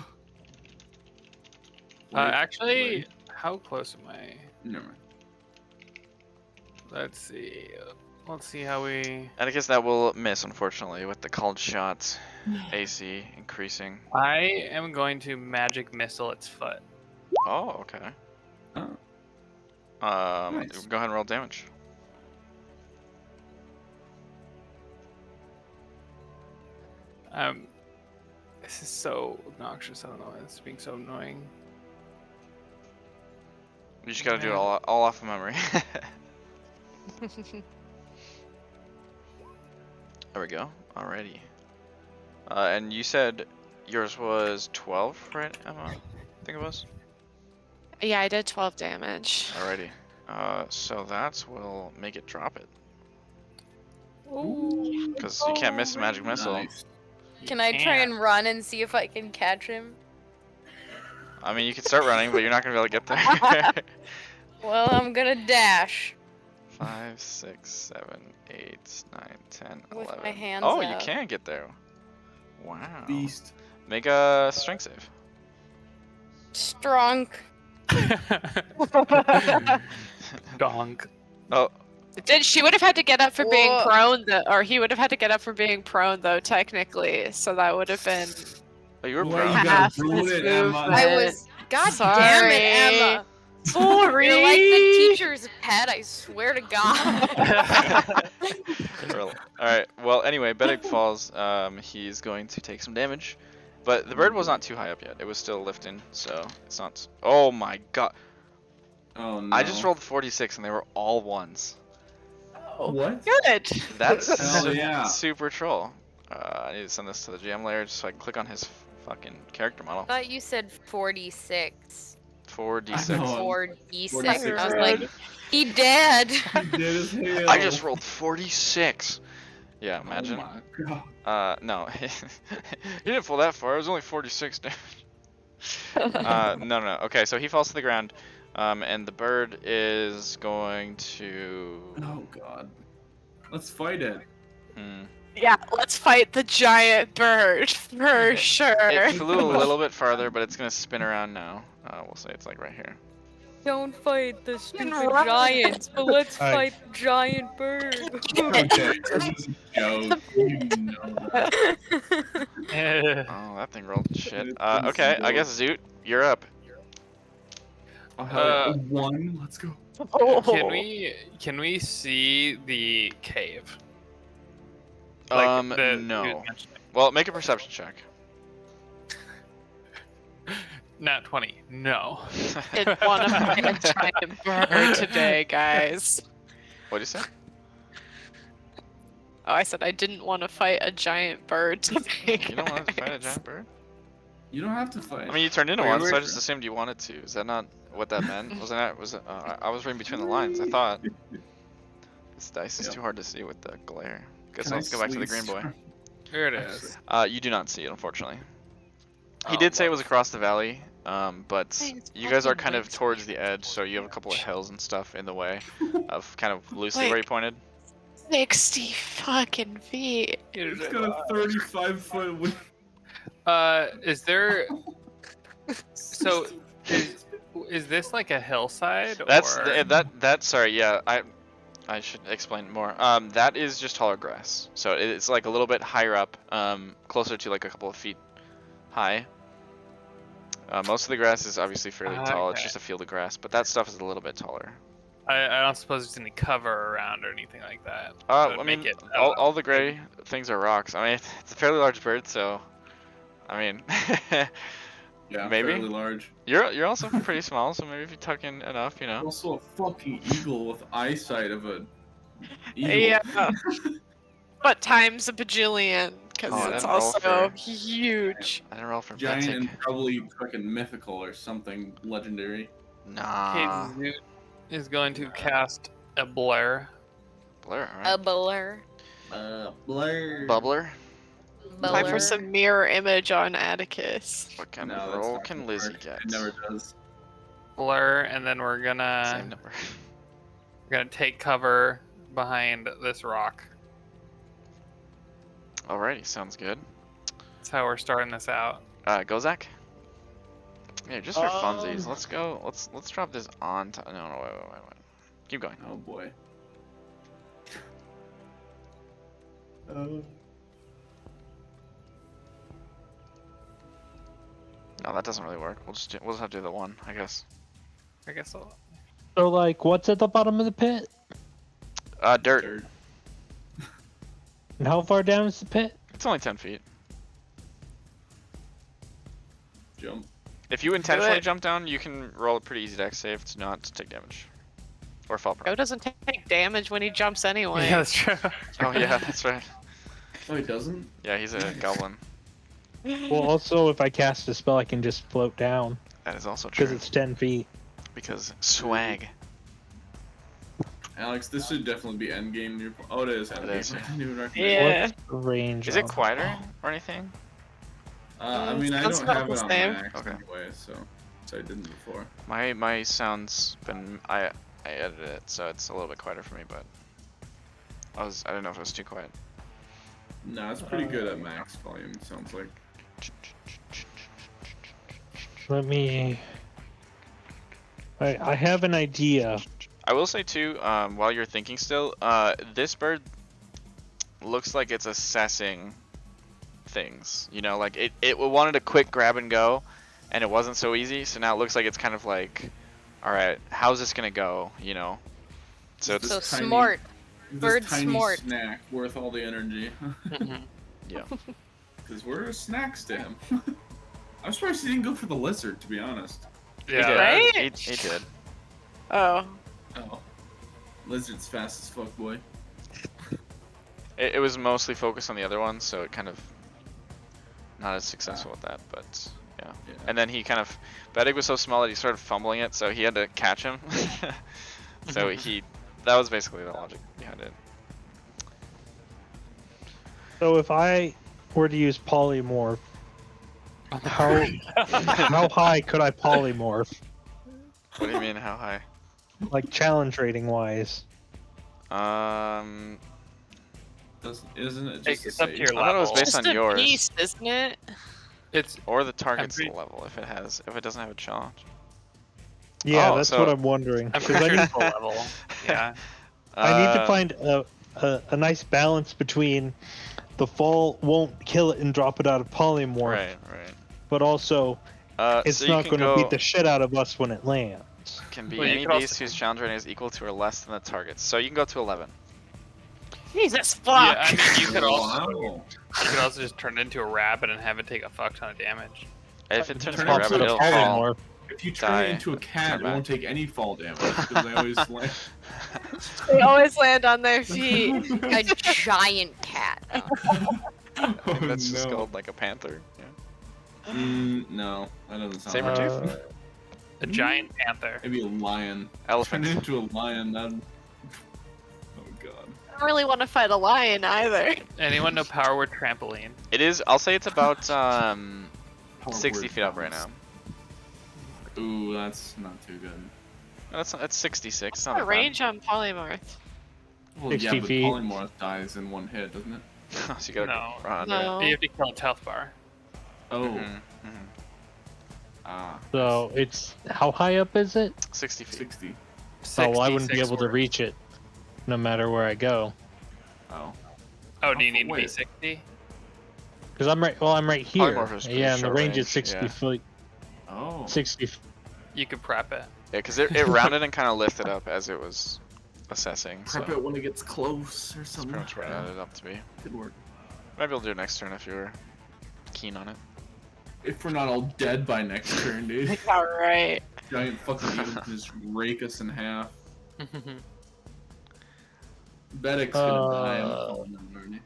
Actually, wait. how close am I? Never mind. Let's see. Let's see how we. Atticus, that will miss, unfortunately, with the called shot AC increasing. I am going to magic missile its foot. Oh, okay. Oh. Nice. Go ahead and roll damage. This is so obnoxious. I don't know. It's being so annoying. You just gotta do it all off of memory. There we go. Alrighty. And you said yours was 12, right, Emma? I think it was. Yeah, I did 12 damage. Alrighty. So that will make it drop it. Ooh. Because you can't miss a magic missile. Nice. Can I try and run and see if I can catch him? I mean, you can start running, but you're not gonna be able to get there. Well, I'm gonna dash. 5, 6, 7, 8, 9, 10, With 11. my hands Oh, you up. can get there. Wow. Beast. Make a strength save. Strong. Donk. Oh, She would have had to get up for being Whoa. prone, or he would have had to get up for being prone, though, technically. So that would have been. oh, you were Why prone. you gotta half ruin his it, Emma? movement. I was. God damn it, Emma. Sorry. You're like the teacher's pet, I swear to God. Alright, well, anyway, Bedek falls. He's going to take some damage. But the bird was not too high up yet. It was still lifting, so it's not. Oh my god. Oh no. I just rolled 46 and they were all ones. What? Good. That's Hell yeah. super troll. I need to send this to the GM layer just so I can click on his fucking character model. I thought you said 46. 4d6. I know. 4d6. 46. I was like, he dead. He did as hell. I just rolled 46. Yeah, imagine. Oh my god. No. He didn't fall that far. It was only 46 damage. No. Okay, so he falls to the ground. And the bird is going to. Oh god. Let's fight it. Yeah, let's fight the giant bird for sure. It flew a little bit farther, but it's gonna spin around now. We'll say it's like right here. Don't fight the stupid run. giants, but let's Alright. fight the giant bird. Okay, this is a joke. You know that. Oh, that thing rolled shit. It's Okay, I slow. guess Zoot, you're up. Oh, hell yeah. One. Let's go. Can we see the cave? Like, No. Well, make a perception check. Nat 20. No. Didn't want to fight a giant bird today, guys. What'd you say? Oh, I said I didn't want to fight a giant bird today. You don't want to fight a guys. giant bird? You don't have to fight. I mean, you turned into Wait, one, so I where- just assumed you wanted to. Is that not what that meant? Wasn't that? Was it? I was reading between the lines. I thought this dice is Yeah. too hard to see with the glare. Guess Can I'll I go back to the sleep green boy. Here it is. You do not see it, unfortunately. He Oh, did say it well. was across the valley, But Thanks, you guys are fucking kind of wings. towards the edge, so you have a couple of hills and stuff in the way of kind of loosely where Like- you pointed. 60 fucking feet. It's got a 35-foot wind. Is there? So, is this like a hillside? That's or... that. Sorry, yeah, I should explain more. That is just taller grass, so it's like a little bit higher up, closer to like a couple of feet high. Most of the grass is obviously fairly tall. It's Okay. just a field of grass, but that stuff is a little bit taller. I don't suppose there's any cover around or anything like that. I That would mean, make it- all the gray things are rocks. I mean, it's a fairly large bird, so I mean, Yeah, Maybe. fairly large. you're also pretty small, so maybe if you tuck in enough, you know. Also a fucking eagle with eyesight of a eagle. Yeah. But times a bajillion, because Oh, it's that roll also for- huge. I didn't roll for Giant Betic. and probably fucking mythical or something legendary. Nah. Okay, Zoot is going to cast a blur. Blur, A alright. blur. Blur. Bubbler. Time Blur. for some mirror image on Atticus. What kind No, of that's roll not can gonna Lizzie work. get? It never does. Blur, and then we're Same gonna number. take cover behind this rock. Alrighty, sounds good. That's how we're starting this out. Gozak? Yeah, just for funsies, let's go. Let's drop this on. No, wait. Keep going. Oh boy. No, that doesn't really work. We'll just have to do the one, I guess. I guess I'll... So, like, what's at the bottom of the pit? Dirt. Dirt. And how far down is the pit? It's only 10 feet. Jump. If you intentionally it. jump down, you can roll a pretty easy dex save to not take damage. Or fall Joe prone. doesn't take damage when he jumps anyway. Yeah, that's true. Oh yeah, that's right. Oh, he doesn't? Yeah, he's a goblin. Well, also, if I cast a spell, I can just float down That is also because true. it's 10 feet. Because swag. Alex, this should definitely be endgame. Oh, it is endgame. is. I didn't even recognize Yeah. What's the range? Is it of- quieter or anything? I mean, I Sounds don't about have the it on same. max Okay. anyway, so I didn't before. My sound's been I edited it, so it's a little bit quieter for me, but I didn't know if it was too quiet. No, it's pretty good at max volume. It sounds like. Let me. I have an idea. I will say too, while you're thinking still, this bird looks like it's assessing things. You know, like it wanted a quick grab and go, and it wasn't so easy. So now it looks like it's kind of like, all right, how's this gonna go? You know. So it's So This tiny- smart. This Bird tiny smart. snack worth all the energy. yeah. Because we're snacks to him. I'm surprised he didn't go for the lizard, to be honest. He Yeah, did. Right? He did. Oh. Oh. Lizard's fast as fuck, boy. It was mostly focused on the other one, so it kind of not as successful with that, but yeah. Yeah. And then he kind of, Betic was so small that he started fumbling it, so he had to catch him. So that was basically the logic behind it. So if I were to use polymorph, how how high could I polymorph? What do you mean, how high? Like challenge rating wise? Um, Isn't it It's just a up to save? your I thought it was level. based Just on a yours, beast, isn't it? It's or the target's pretty- level if it doesn't have a challenge. Yeah, Oh, that's so- what I'm wondering. I'm 'cause pretty I sure need, it's full level. Yeah. I need to Uh, find a nice balance between the fall won't kill it and drop it out of polymorph, Right, right. but also it's so you not can going to beat go- the shit out of us when it lands. Can be Well, you any could also- beast whose challenge rating is equal to or less than the target's. So you can go to 11. Jesus fuck! Yeah, I mean, you could also Wow. just turn it into a rabbit and have it take a fuck ton of damage. If it turns turn into a it rabbit, into it'll a fall. polymorph. If you turn Die. it into a cat, Turn it won't back. take any fall damage because they always land. They always land on their feet. A giant cat. Oh, That's just no. called like a panther. Yeah. No, that doesn't sound Saber right. tooth? A giant panther. Maybe a lion. Turn Elephant. it into a lion. That. Oh god. I don't really want to fight a lion either. Anyone know Power Word Trampoline? It is. I'll say it's about 60 Power feet up right now. word Ooh, that's not too good. That's 66. It's What's not the that range on polymorph? Well, 60 yeah, but feet. polymorph dies in one hit, doesn't it? bad. So you gotta No. run under No. You have to kill its health bar. Oh. it. Ah. So it's how high up is it? 60 feet. 60. Oh, well, I wouldn't be 66 able to words. reach it, no matter where I go. Oh. Oh, do you Oh, need to be wait. 60? Because I'm right. Well, I'm right here. Polymorph is pretty Yeah, and the short range is range, 60 yeah. feet. Oh. 60. You could prep it. Yeah, because it rounded and kind of lifted up as it was assessing. So Prep it when it gets close or that's something. pretty much what it added up to be. Could work. Maybe I'll do it next turn if you're keen on it. If we're not all dead by next turn, dude. Alright. Giant fucking evil can just rake us in half. Bedek's gonna die. I'm calling him already.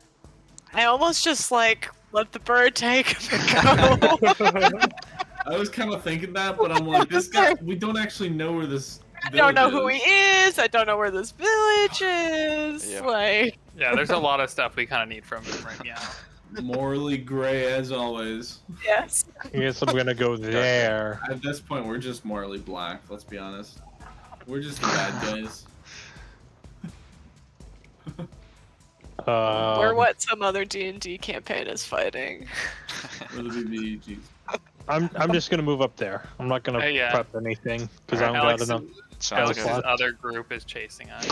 I almost just like let the bird take the go. I was kind of thinking that, but I'm like, this guy. We don't actually know where this. I don't know who village he is. I don't know where this village is. Yeah. Like, Yeah, there's a lot of stuff we kind of need from him right now. is. Morally gray as always. yes. I guess I'm gonna go there. At this point, we're just morally black. Let's be honest. We're just the bad guys. We're what some other D&D campaign is fighting. We're the BBGs. I'm just gonna move up there. I'm not gonna Yeah. prep anything because I don't got Alex, enough. Sounds Alex's good. other group is chasing us.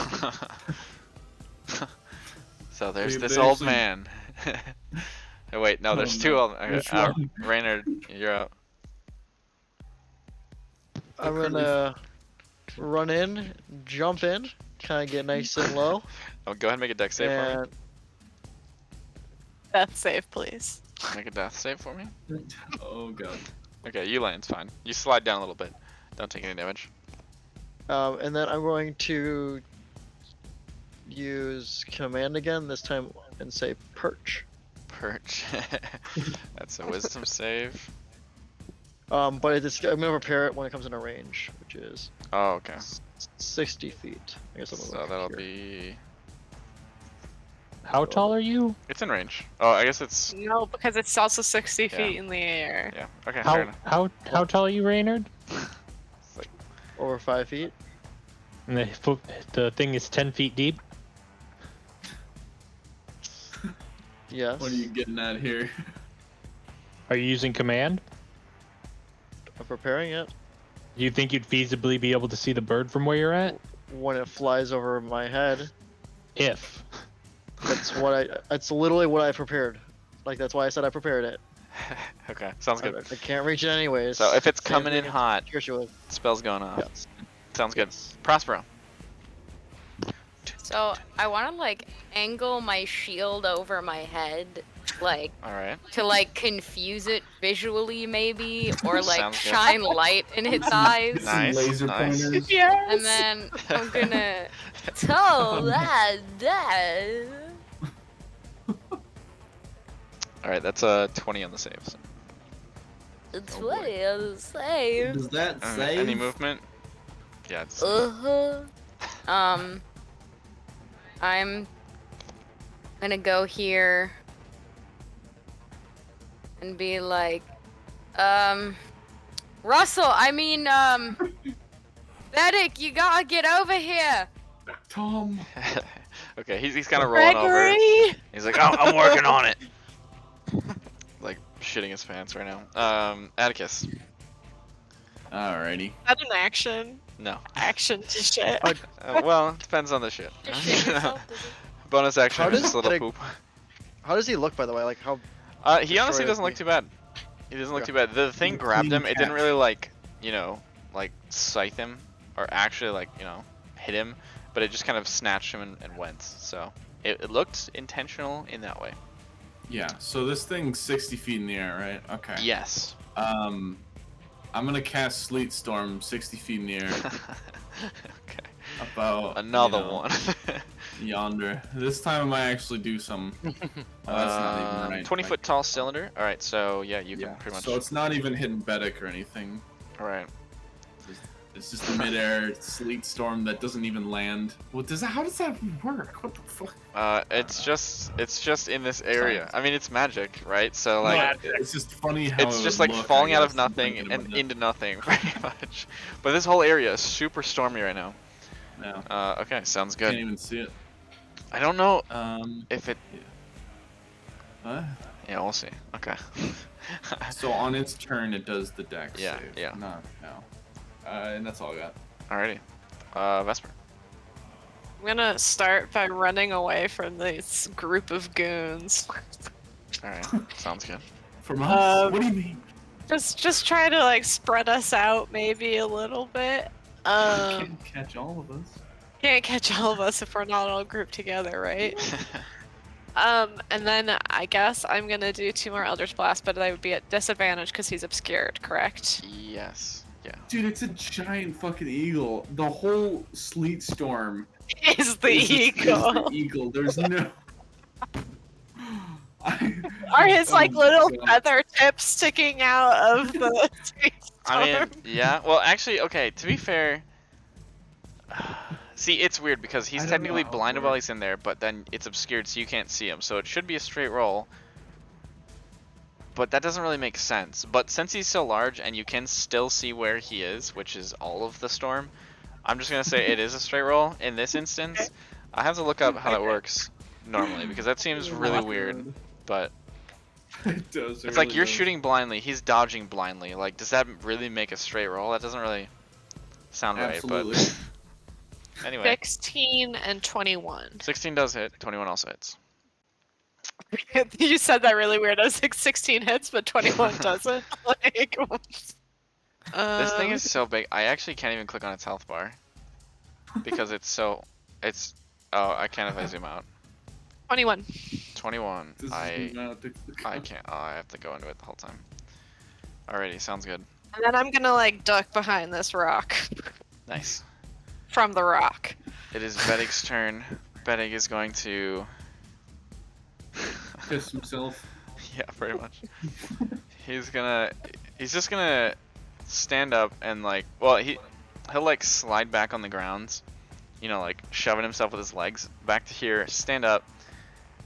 So there's Dude, this there's old some- man. Oh, wait, no, there's Oh, two no. old. Okay, Which one? Reynard, you're up. I'm gonna run in, jump in, kind of get nice and low, Oh, go ahead and make a dex save for and Death save, please. me. Make a death save for me. Oh god. Okay, you land's fine. You slide down a little bit. Don't take any damage. and then I'm going to use command again, this time and say perch. Perch. That's a wisdom save. But I'm gonna prepare it when it comes into range, which is Oh, okay. 60 feet. I guess I'm So gonna that'll here. be. How tall are you? It's in range. Oh, I guess it's. No, because it's also 60 Yeah. feet in the air. Yeah. Okay. Fair How enough. how tall are you, Reynard? It's like, Over 5 feet. And the thing is 10 feet deep. Yes. What are you getting at here? Are you using command? I'm preparing it. Do you think you'd feasibly be able to see the bird from where you're at? When it flies over my head, If. that's literally what I prepared. Like, that's why I said I prepared it. okay. Sounds I, good. I can't reach it anyways. So if it's Same coming in thing hot, Kirsha with. spell's going off. Yes. Sounds good. Prospero. So I want to like angle my shield over my head, like All right. to like confuse it visually maybe, or like Sounds good. shine light in its eyes. Some Nice, laser nice. pointers. Yes. And then I'm gonna tell that. All right. That's a 20 on the saves. It's Oh, boy. funny on the save. Does that All right, save? Any movement? Yeah. It's, I'm gonna go here and be like, Russell, Vedic, you gotta get over here. Tom. okay. He's kind of rolling over. Gregory! He's like, I'm working on it. Like shitting his pants right now. Atticus. Alrighty. Is that an action? No. Action to shit. Well, it depends on the shit. Just shit yourself, does it? Bonus action, How does just a little Vedic- poop. How does he look, by the way? Like, how. He honestly destroy doesn't look the- too bad. He doesn't look Okay. too bad. The thing He's a grabbed clean him. It didn't catch. really like, like scythe him or actually like, hit him, but it just kind of snatched him and went. So it looked intentional in that way. Yeah. So this thing's 60 feet in the air, right? Okay. Yes. I'm gonna cast Sleet Storm 60 feet in the air. Okay. About Another one. yonder. This time I might actually do some. Oh, that's not even right. 20-foot tall cylinder. All right. So yeah, you can Yeah. pretty much. So it's not even hitting Bedek or anything. All right. It's just a midair sleet storm that doesn't even land. What does that? How does that work? What the fuck? It's just in this area. I mean, it's magic, right? So like, No, it's just funny how it's it just would like look, falling I out of guess, nothing thinking and about it. into nothing, pretty much. But this whole area is super stormy right now. No, Okay, sounds can't good. even see it. I don't know If if it. Huh? Yeah, we'll see. Okay. So on its turn, it does the dex Yeah, save. yeah. No. And that's all I got. Alrighty. Vesper. I'm gonna start by running away from this group of goons. Alright, sounds good. From us? Um, What do you mean? Just try to like spread us out maybe a little bit. You can't catch all of us. Can't catch all of us if we're not all grouped together, right? And then I guess I'm gonna do 2 more Eldritch Blast, but I would be at disadvantage because he's obscured, correct? Yes. Yeah. Dude, it's a giant fucking eagle. The whole sleet storm Is the is eagle. the eagle. There's no. Are his like Oh, little God. feather tips sticking out of the I mean, storm? yeah. Well, actually, okay. To be fair, see, it's weird because he's I don't technically know how it blinded while works. he's in there, but then it's obscured, so you can't see him. So it should be a straight roll. But that doesn't really make sense. But since he's so large and you can still see where he is, which is all of the storm, I'm just gonna say it is a straight roll in this instance. I have to look up how that works normally because that seems really weird. But It does. it's like you're shooting blindly, he's dodging blindly. Like, does that really make a straight roll? That doesn't really sound Absolutely. right. But anyway, 16 and 21. 16 does hit. 21 also hits. You said that really weird. I was like 16 hits, but 21 doesn't. Like, This thing is so big. I actually can't even click on its health bar because it's so. It's. Oh, I can if I zoom out. 21. 21. This is I not the- can't. Oh, I have to go into it the whole time. Alrighty, sounds good. And then I'm gonna like duck behind this rock Nice. from the rock. It is Bedig's turn. Bedig is going to. Piss himself. Yeah, pretty much. He's just gonna stand up and like, well, he'll like slide back on the ground, you know, like shoving himself with his legs back to here, stand up,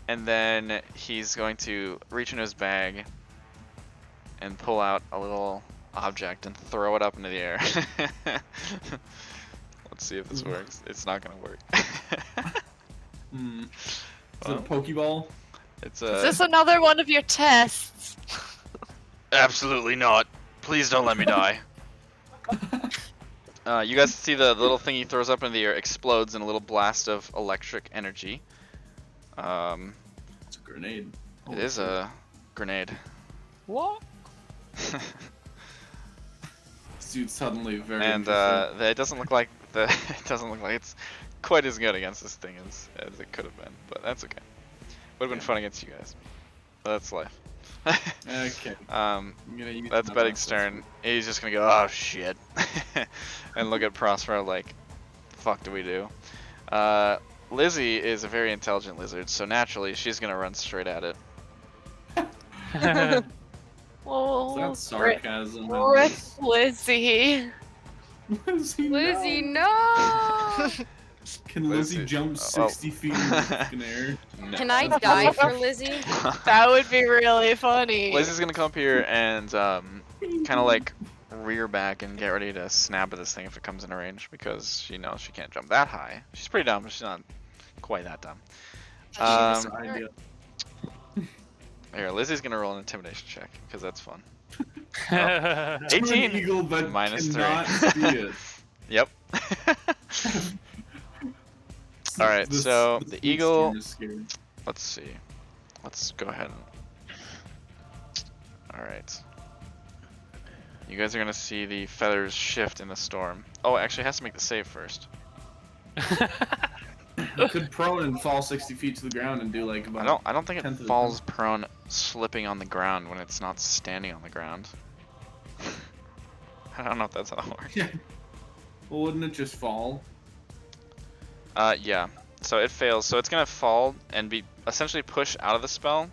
and then he's going to reach into his bag and pull out a little object and throw it up into the air. Let's see if this works. It's not gonna work. Hmm. Is Well, it a Pokeball? it's Is this another one of your tests? absolutely not. Please don't let me die. You guys see the little thing he throws up in the air explodes in a little blast of electric energy. It's a grenade. It is a grenade. What? Dude, suddenly very. And interesting. it doesn't look like it doesn't look like it's quite as good against this thing as it could have been, but that's okay. Would have been Yeah. fun against you guys. But that's life. Okay. Um, I'm gonna use that's my Bedig's muscles. turn. He's just gonna go, oh shit, and look at Prospero like, fuck do we do? Lizzie is a very intelligent lizard, so naturally she's gonna run straight at it. Oh, That's sarcasm. Rip Lizzie. Lizzie, Lizzie, no. no! Can Lizzie Lizzie- jump oh. 60 feet in the fucking air? No. Can I die for Lizzie? That would be really funny. Lizzie's gonna come up here and kind of like rear back and get ready to snap at this thing if it comes into range because she knows she can't jump that high. She's pretty dumb, but she's not quite that dumb. That's Um, the idea. Here, Lizzie's gonna roll an intimidation check because that's fun. To an 18 eagle, but minus 3. cannot see it. Yep. All right, This- so this the meat eagle. skin is scary. Let's see. Let's go ahead. All right. You guys are gonna see the feathers shift in the storm. Oh, it actually has to make the save first. You could prone and fall 60 feet to the ground and do like about. I don't think tenth it of the falls prone slipping on the ground when it's not standing on the ground. I don't know if that's how it works. Yeah. Well, wouldn't it just fall? Yeah. So it fails. So it's gonna fall and be essentially pushed out of the spell,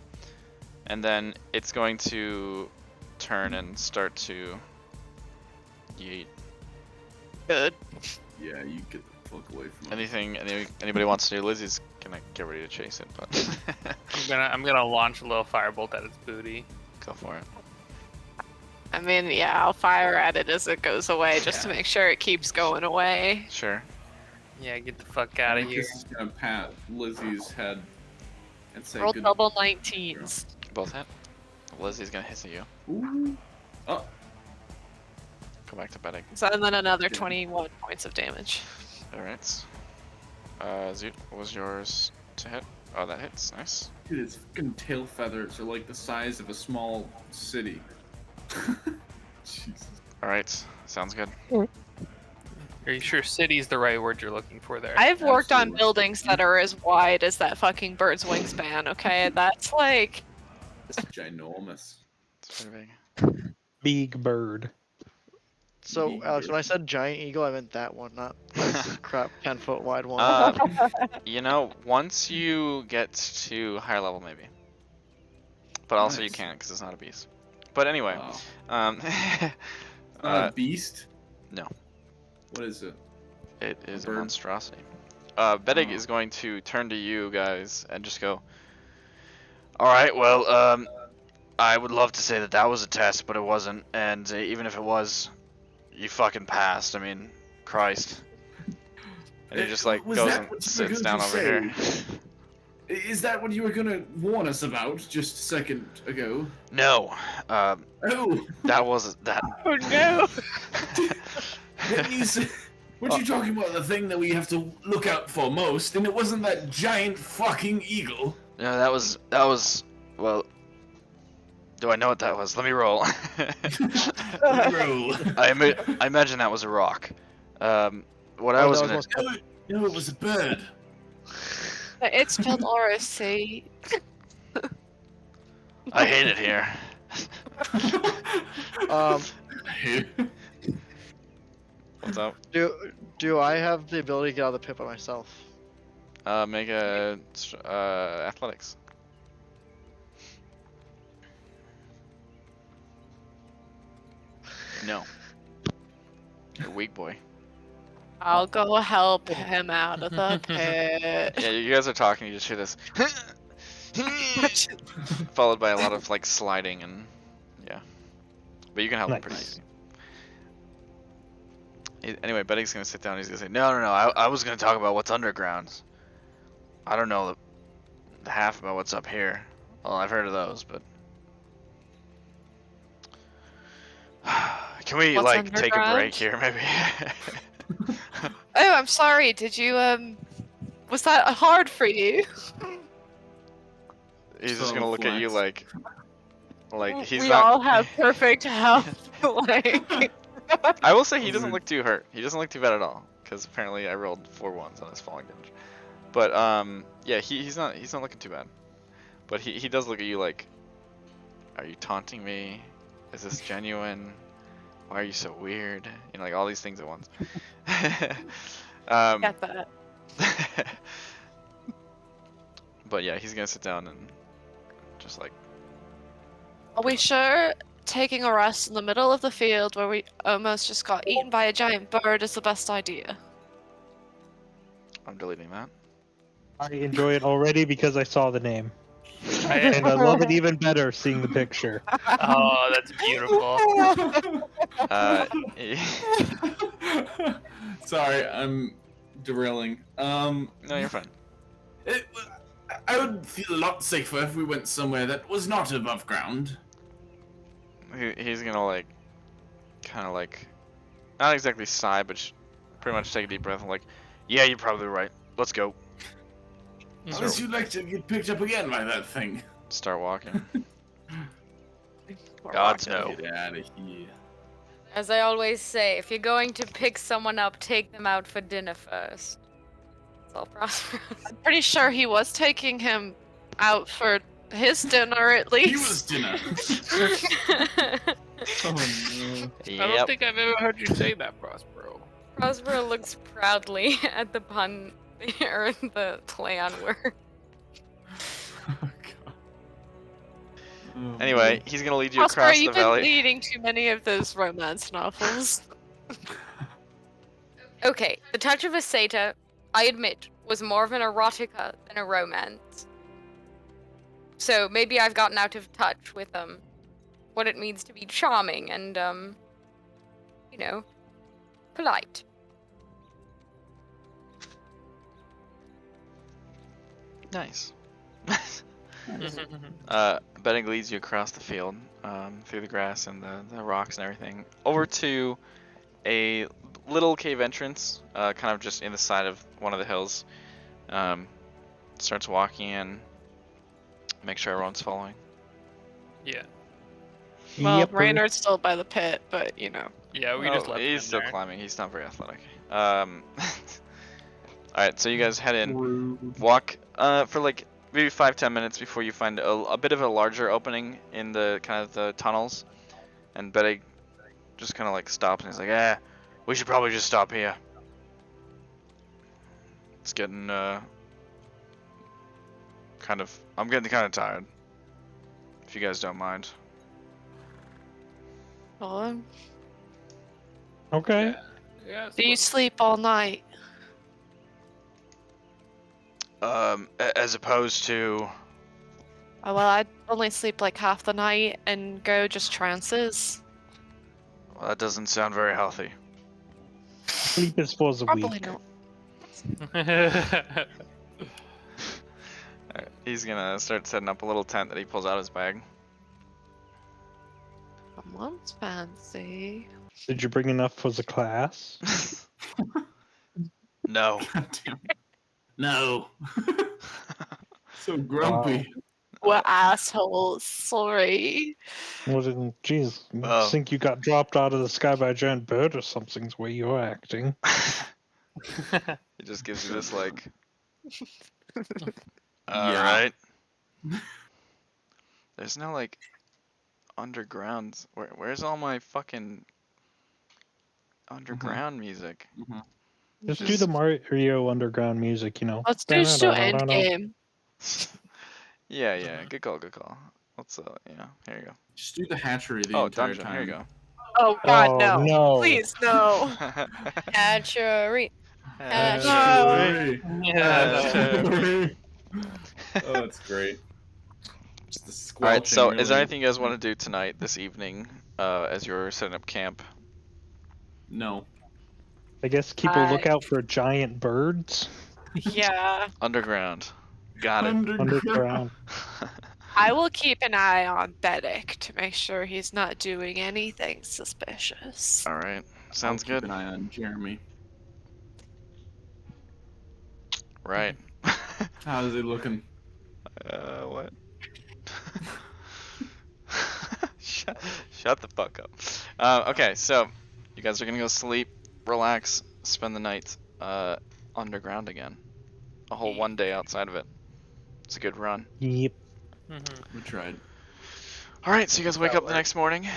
and then it's going to turn and start to yeet. Good. Yeah, you get the fuck away from it. Anything anybody wants to do? Lizzie's gonna get ready to chase it, but I'm gonna launch a little firebolt at its booty. go for it. I mean, yeah, I'll fire at it as it goes away just to make sure it keeps going away. Sure. Yeah, get the fuck out of here. This is gonna pat Lizzie's head and say Roll good. double 19s. Both hit. Lizzie's gonna hiss at you. Ooh. Oh, Go back to betting. So, and then another 21 points of damage. Alright. Zoot, what was yours to hit? Oh, that hits. Nice. dude, its fucking tail feathers are like the size of a small city. Jesus. Alright. Sounds good. Are you sure city's the right word you're looking for there? I've worked on Absolutely. buildings that are as wide as that fucking bird's wingspan, okay? That's like... It's ginormous. It's pretty big. Big bird. So, Alex, when I said giant eagle, I meant that one, not this crap 10-foot wide one. You know, once you get to higher level, maybe. But also you Nice. can't because it's not a beast. But anyway, Wow. uh, Not a beast? no. What is it? it is a bird? monstrosity. Bedig Oh. is going to turn to you guys and just go, alright, well, I would love to say that that was a test, but it wasn't. And even if it was, you fucking passed. I mean, Christ. And he just like Was goes that and what you were sits going down to over say? here. Is that what you were gonna warn us about just a second ago? No, Oh, that was that. Oh no! when you said, weren't you talking about the thing that we have to look out for most? And it wasn't that giant fucking eagle. No, that was well. Do I know what that was? Let me roll. Roll. I imagine that was a rock. What I Oh, was that gonna. was most- No, it was a bird. It's spelled RSC. I hate it here. What's up? Do I have the ability to get out of the pit by myself? Make a athletics. No. You're weak, boy. I'll go help him out of the pit. Yeah, you guys are talking. You just hear this, followed by a lot of like sliding and yeah. But you can help him pretty Nice. easy. Anyway, Betty's gonna sit down. He's gonna say, no. I was gonna talk about what's underground. I don't know the half about what's up here. Well, I've heard of those, but can we What's like take a underground? break here, maybe? Oh, I'm sorry. Did you, was that hard for you? He's just So gonna look at you flex. like he's we not. all have perfect health. Like, I will say he doesn't look too hurt. He doesn't look too bad at all. Because apparently I rolled 4 ones on his falling damage. But yeah, he's not looking too bad. But he does look at you like, are you taunting me? Is this genuine? Why are you so weird? You know, like all these things at once. get that. But yeah, he's gonna sit down and just like, Are we sure taking a rest in the middle of the field where we almost just got eaten by a giant bird is the best idea? I'm deleting that. I enjoy it already because I saw the name. And I love it even better seeing the picture. Oh, that's beautiful. Sorry, I'm derailing. No, you're fine. I would feel a lot safer if we went somewhere that was not above ground. He's gonna like, kind of like, not exactly sigh, but pretty much take a deep breath and like, yeah, you're probably right. Let's go. Unless you'd like to get picked up again by that thing. Start walking. We're Gods walking. no. Get out of here. As I always say, if you're going to pick someone up, take them out for dinner first. That's all Prosperous. I'm pretty sure he was taking him out for his dinner at least. He was dinner. Oh no. I don't Yep. think I've ever heard you say that, Prospero. Prospero looks proudly at the pun or the play on word. Oh, God. Oh, Anyway, he's gonna lead you Prospero, across the you've been valley. reading too many of those romance novels. Okay, the touch of a satyr, I admit, was more of an erotica than a romance. So maybe I've gotten out of touch with what it means to be charming and you know, polite. Nice. Betting leads you across the field, through the grass and the rocks and everything, over to a little cave entrance, kind of just in the side of one of the hills. Starts walking in, make sure everyone's following. Yeah. Well, Yepper. Raynard's still by the pit, but you know. Yeah, we just left him He's still there. climbing. He's not very athletic. Alright, so you guys head in, Rude. walk for like maybe 5-10 minutes before you find a bit of a larger opening in the kind of the tunnels, and Betty just kind of like stops and he's like, we should probably just stop here. It's getting I'm getting kind of tired, if you guys don't mind. Well, Okay. Yeah. do you sleep all night? As opposed to, Oh, well, I'd only sleep like half the night and go just trances. well, that doesn't sound very healthy. Sleep is for the Probably weak. not. Alright, he's gonna start setting up a little tent that he pulls out of his bag. Someone's fancy. Did you bring enough for the class? No. God damn it. No. So grumpy. We're assholes. Sorry. Well, then, jeez, Well- think you got dropped out of the sky by a giant bird or something's the way you're acting. He just gives you this like, Yeah. alright. There's no like underground. Where's all my fucking underground music? Mhm. Just do the Mario underground music, you know. Let's do Endgame. Yeah, good call. Let's yeah, here you go. Just do the hatchery the Oh, entire dungeon, time. here you go. Oh God, Oh, no. no. Please, no. Hatchery. Hatchery. Hatchery. Oh, that's great. Just the Alright, so squelching, is there really. anything you guys want to do tonight, this evening, as you're setting up camp? No. I guess keep a lookout for giant birds Yeah. Underground. Got it. underground. I will keep an eye on Bedek to make sure he's not doing anything suspicious. Alright, sounds I'll good. Keep an eye on Jeremy. Right. How's he looking? What? Shut the fuck up. Okay, so you guys are gonna go sleep, relax, spend the night underground again. A whole one day outside of it. It's a good run. Yep. We tried. Alright, so you guys wake That up the next morning.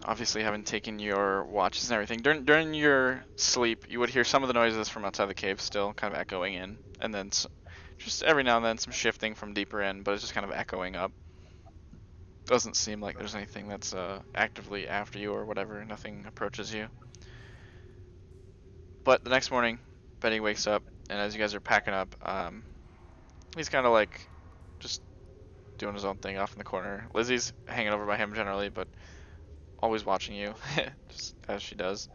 Obviously having taken your watches and everything. During your sleep, you would hear some of the noises from outside the cave still kind of echoing in, and then just every now and then some shifting from deeper in, but it's just kind of echoing up. Doesn't seem like there's anything that's actively after you or whatever. Nothing approaches you. But the next morning, Betty wakes up, and as you guys are packing up, he's kind of like just doing his own thing off in the corner. Lizzie's hanging over by him generally, but always watching you, just as she does.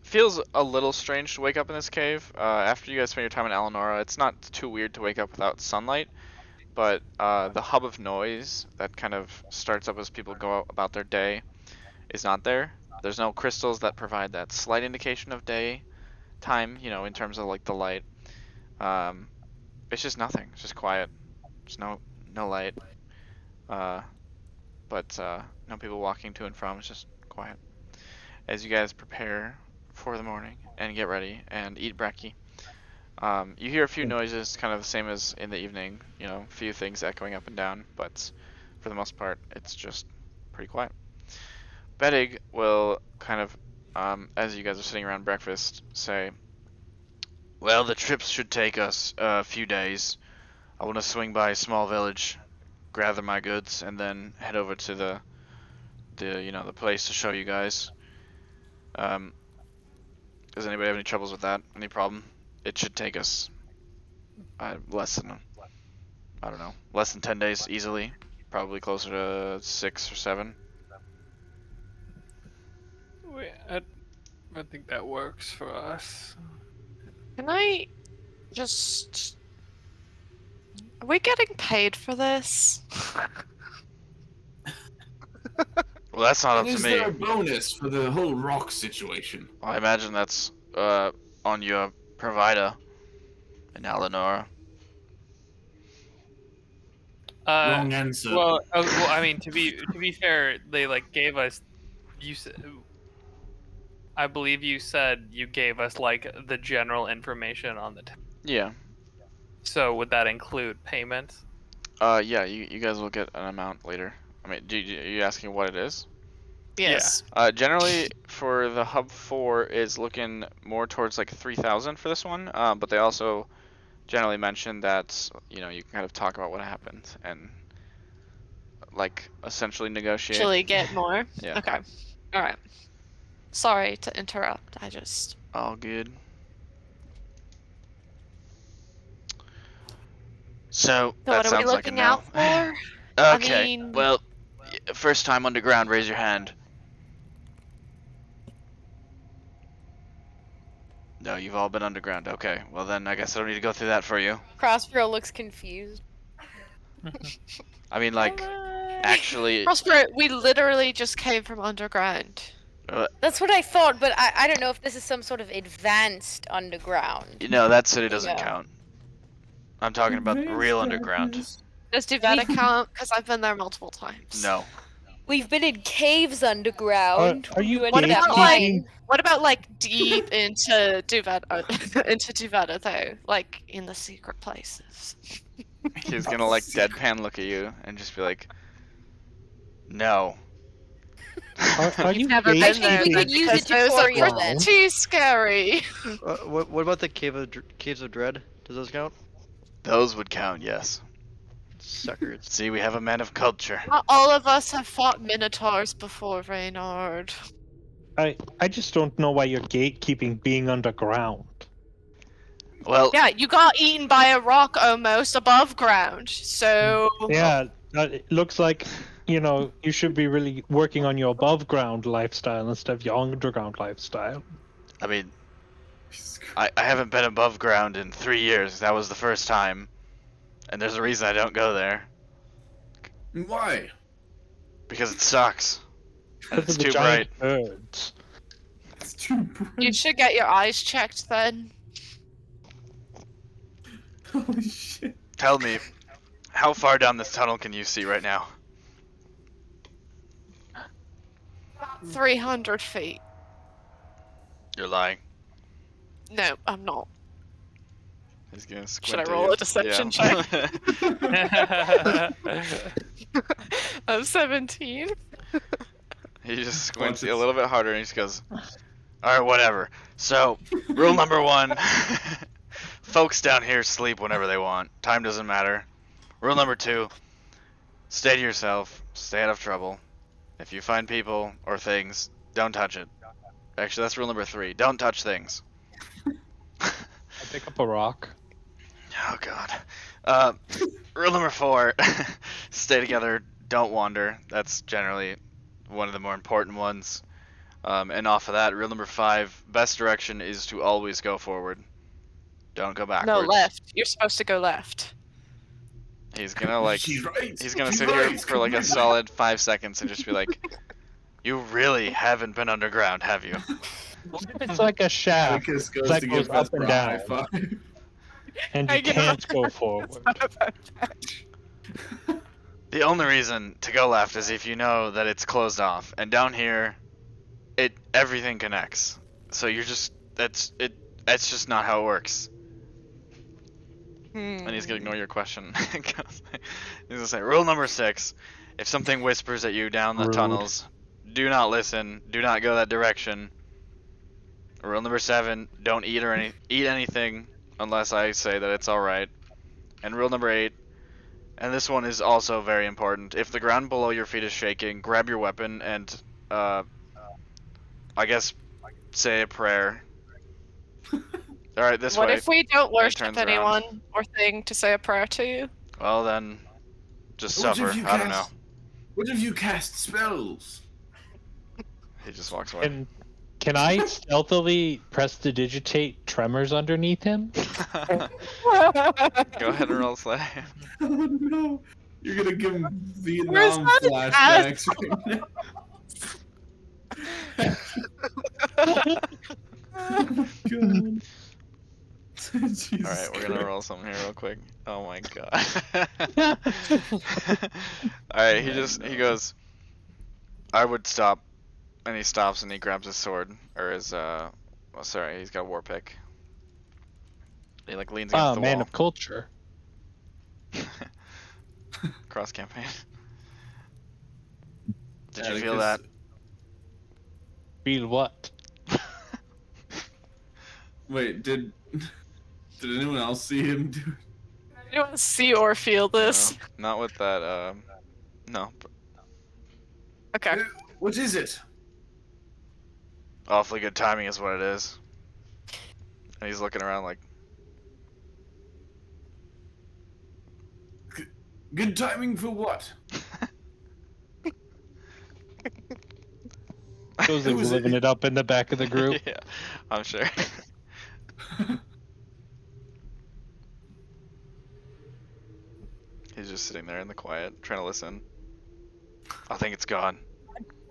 Feels a little strange to wake up in this cave. After you guys spend your time in Eleonora, it's not too weird to wake up without sunlight, but the hub of noise that kind of starts up as people go about their day is not there. There's no crystals that provide that slight indication of day time, you know, in terms of like the light. It's just nothing. It's just quiet. There's no light. But no people walking to and from. It's just quiet. As you guys prepare for the morning and get ready and eat brekkie, you hear a few noises, kind of the same as in the evening. You know, a few things echoing up and down, but for the most part, it's just pretty quiet. Bedig will kind of, as you guys are sitting around breakfast, say, "Well, the trips should take us a few days. I want to swing by a small village, gather my goods, and then head over to the place to show you guys. Does anybody have any troubles with that? Any problem? It should take us less than, I don't know, less than 10 days easily. Probably closer to 6 or 7. I think that works for us. Can I just... Are we getting paid for this? Well, that's not up Is to me. there a bonus for the whole rock situation? I imagine that's on your provider in Eleanor. Wrong answer. Well, I mean, to be fair, they like gave us. You said, I believe you said you gave us like the general information on the. Yeah. So would that include payment? Yeah. You guys will get an amount later. I mean, are you asking what it is? Yes. Generally, for the Hub 4, is looking more towards like 3,000 for this one. But they also generally mention that you can kind of talk about what happened and like essentially negotiate. Actually get more? Yeah. Okay. Alright. Sorry to interrupt. I just... All good. So that what are we sounds like a looking no. out for? Okay. mean- Well, first time underground, raise your hand. No, you've all been underground. Okay. Well then, I guess I don't need to go through that for you. Prospero looks confused. I mean, like, actually, Prospero, we literally just came from underground. That's what I thought, but I don't know if this is some sort of advanced underground. that city doesn't Yeah. count. I'm talking about real underground. Does Duvetta count? Because I've been there multiple times. No. We've been in caves underground. Are you ended What about, up like- mine. What about like deep into Duvetta though? Like in the secret places. He's gonna like deadpan look at you and just be like, no. Are you never been I think there we then, could use a because those tutorial are then. too scary. What about the Caves of Dread? Does those count? Those would count, yes. Suckers. See, we have a man of culture. Not all of us have fought minotaurs before, Reynard. I just don't know why you're gatekeeping being underground. Well, Yeah, you got eaten by a rock almost above ground, so... Yeah, it looks like you should be really working on your above ground lifestyle instead of your underground lifestyle. I mean, I haven't been above ground in 3 years. That was the first time. And there's a reason I don't go there. Why? Because it sucks. And Because it's of the too bright. giant birds. It's too bright. You should get your eyes checked then. Holy shit. Tell me, how far down this tunnel can you see right now? 300 feet. You're lying. No, I'm not. He's gonna squint Should I at roll you. a deception Yeah. I'm 17. He just squints a little bit harder and he just goes, alright, whatever. So, rule number 1. Folks down here sleep whenever they want. Time doesn't matter. Rule number 2. Stay to yourself. Stay out of trouble. If you find people or things, don't touch it. Actually, that's rule number 3. Don't touch things. I pick up a rock. Oh god. Rule number 4. Stay together. Don't wander. That's generally one of the more important ones. And off of that, rule number 5. Best direction is to always go forward. Don't go backwards. No, left. You're supposed to go left. He's gonna like. She's right. He's gonna She's sit here right. for like a solid 5 seconds and just be like, "You really haven't been underground, have you?" What if it's like a shaft Atticus goes that to goes give up Vesper and a high down, five. and I you get can't go forward? The only reason to go left is if you know that it's closed off, and down here, everything connects. So you're just that's just not how it works. And he's gonna ignore your question. He's gonna say, rule number 6: if something whispers at you down the Rude. tunnels, do not listen. Do not go that direction. Rule number 7: don't eat anything unless I say that it's all right. And rule number 8, and this one is also very important: if the ground below your feet is shaking, grab your weapon and I guess say a prayer. All right, this What way. if we don't worship turns around. anyone or thing to say a prayer to you? Well then, just What suffer. if you I don't know. What if you cast spells? He just walks away. And can I stealthily prestidigitate tremors underneath him? Go ahead and roll slay. Oh no! You're gonna give him Where's Vietnam that flashbacks right now. Oh my god. Jesus All right, we're gonna Christ. roll something here real quick. Oh my god. All right, he goes, I would stop, and he stops and he grabs his sword or his well, sorry, he's got a war pick. He like leans against the Man wall. of culture. Cross campaign. Did you Atticus- feel that? Feel what? Wait, did anyone else see him do? You want to see or feel this? No, not with that. No. Okay. What is it? Awfully good timing is what it is. And he's looking around like, Good timing for what? Goes Who is it? living it up in the back of the group. yeah, I'm sure. He's just sitting there in the quiet, trying to listen. I think it's gone.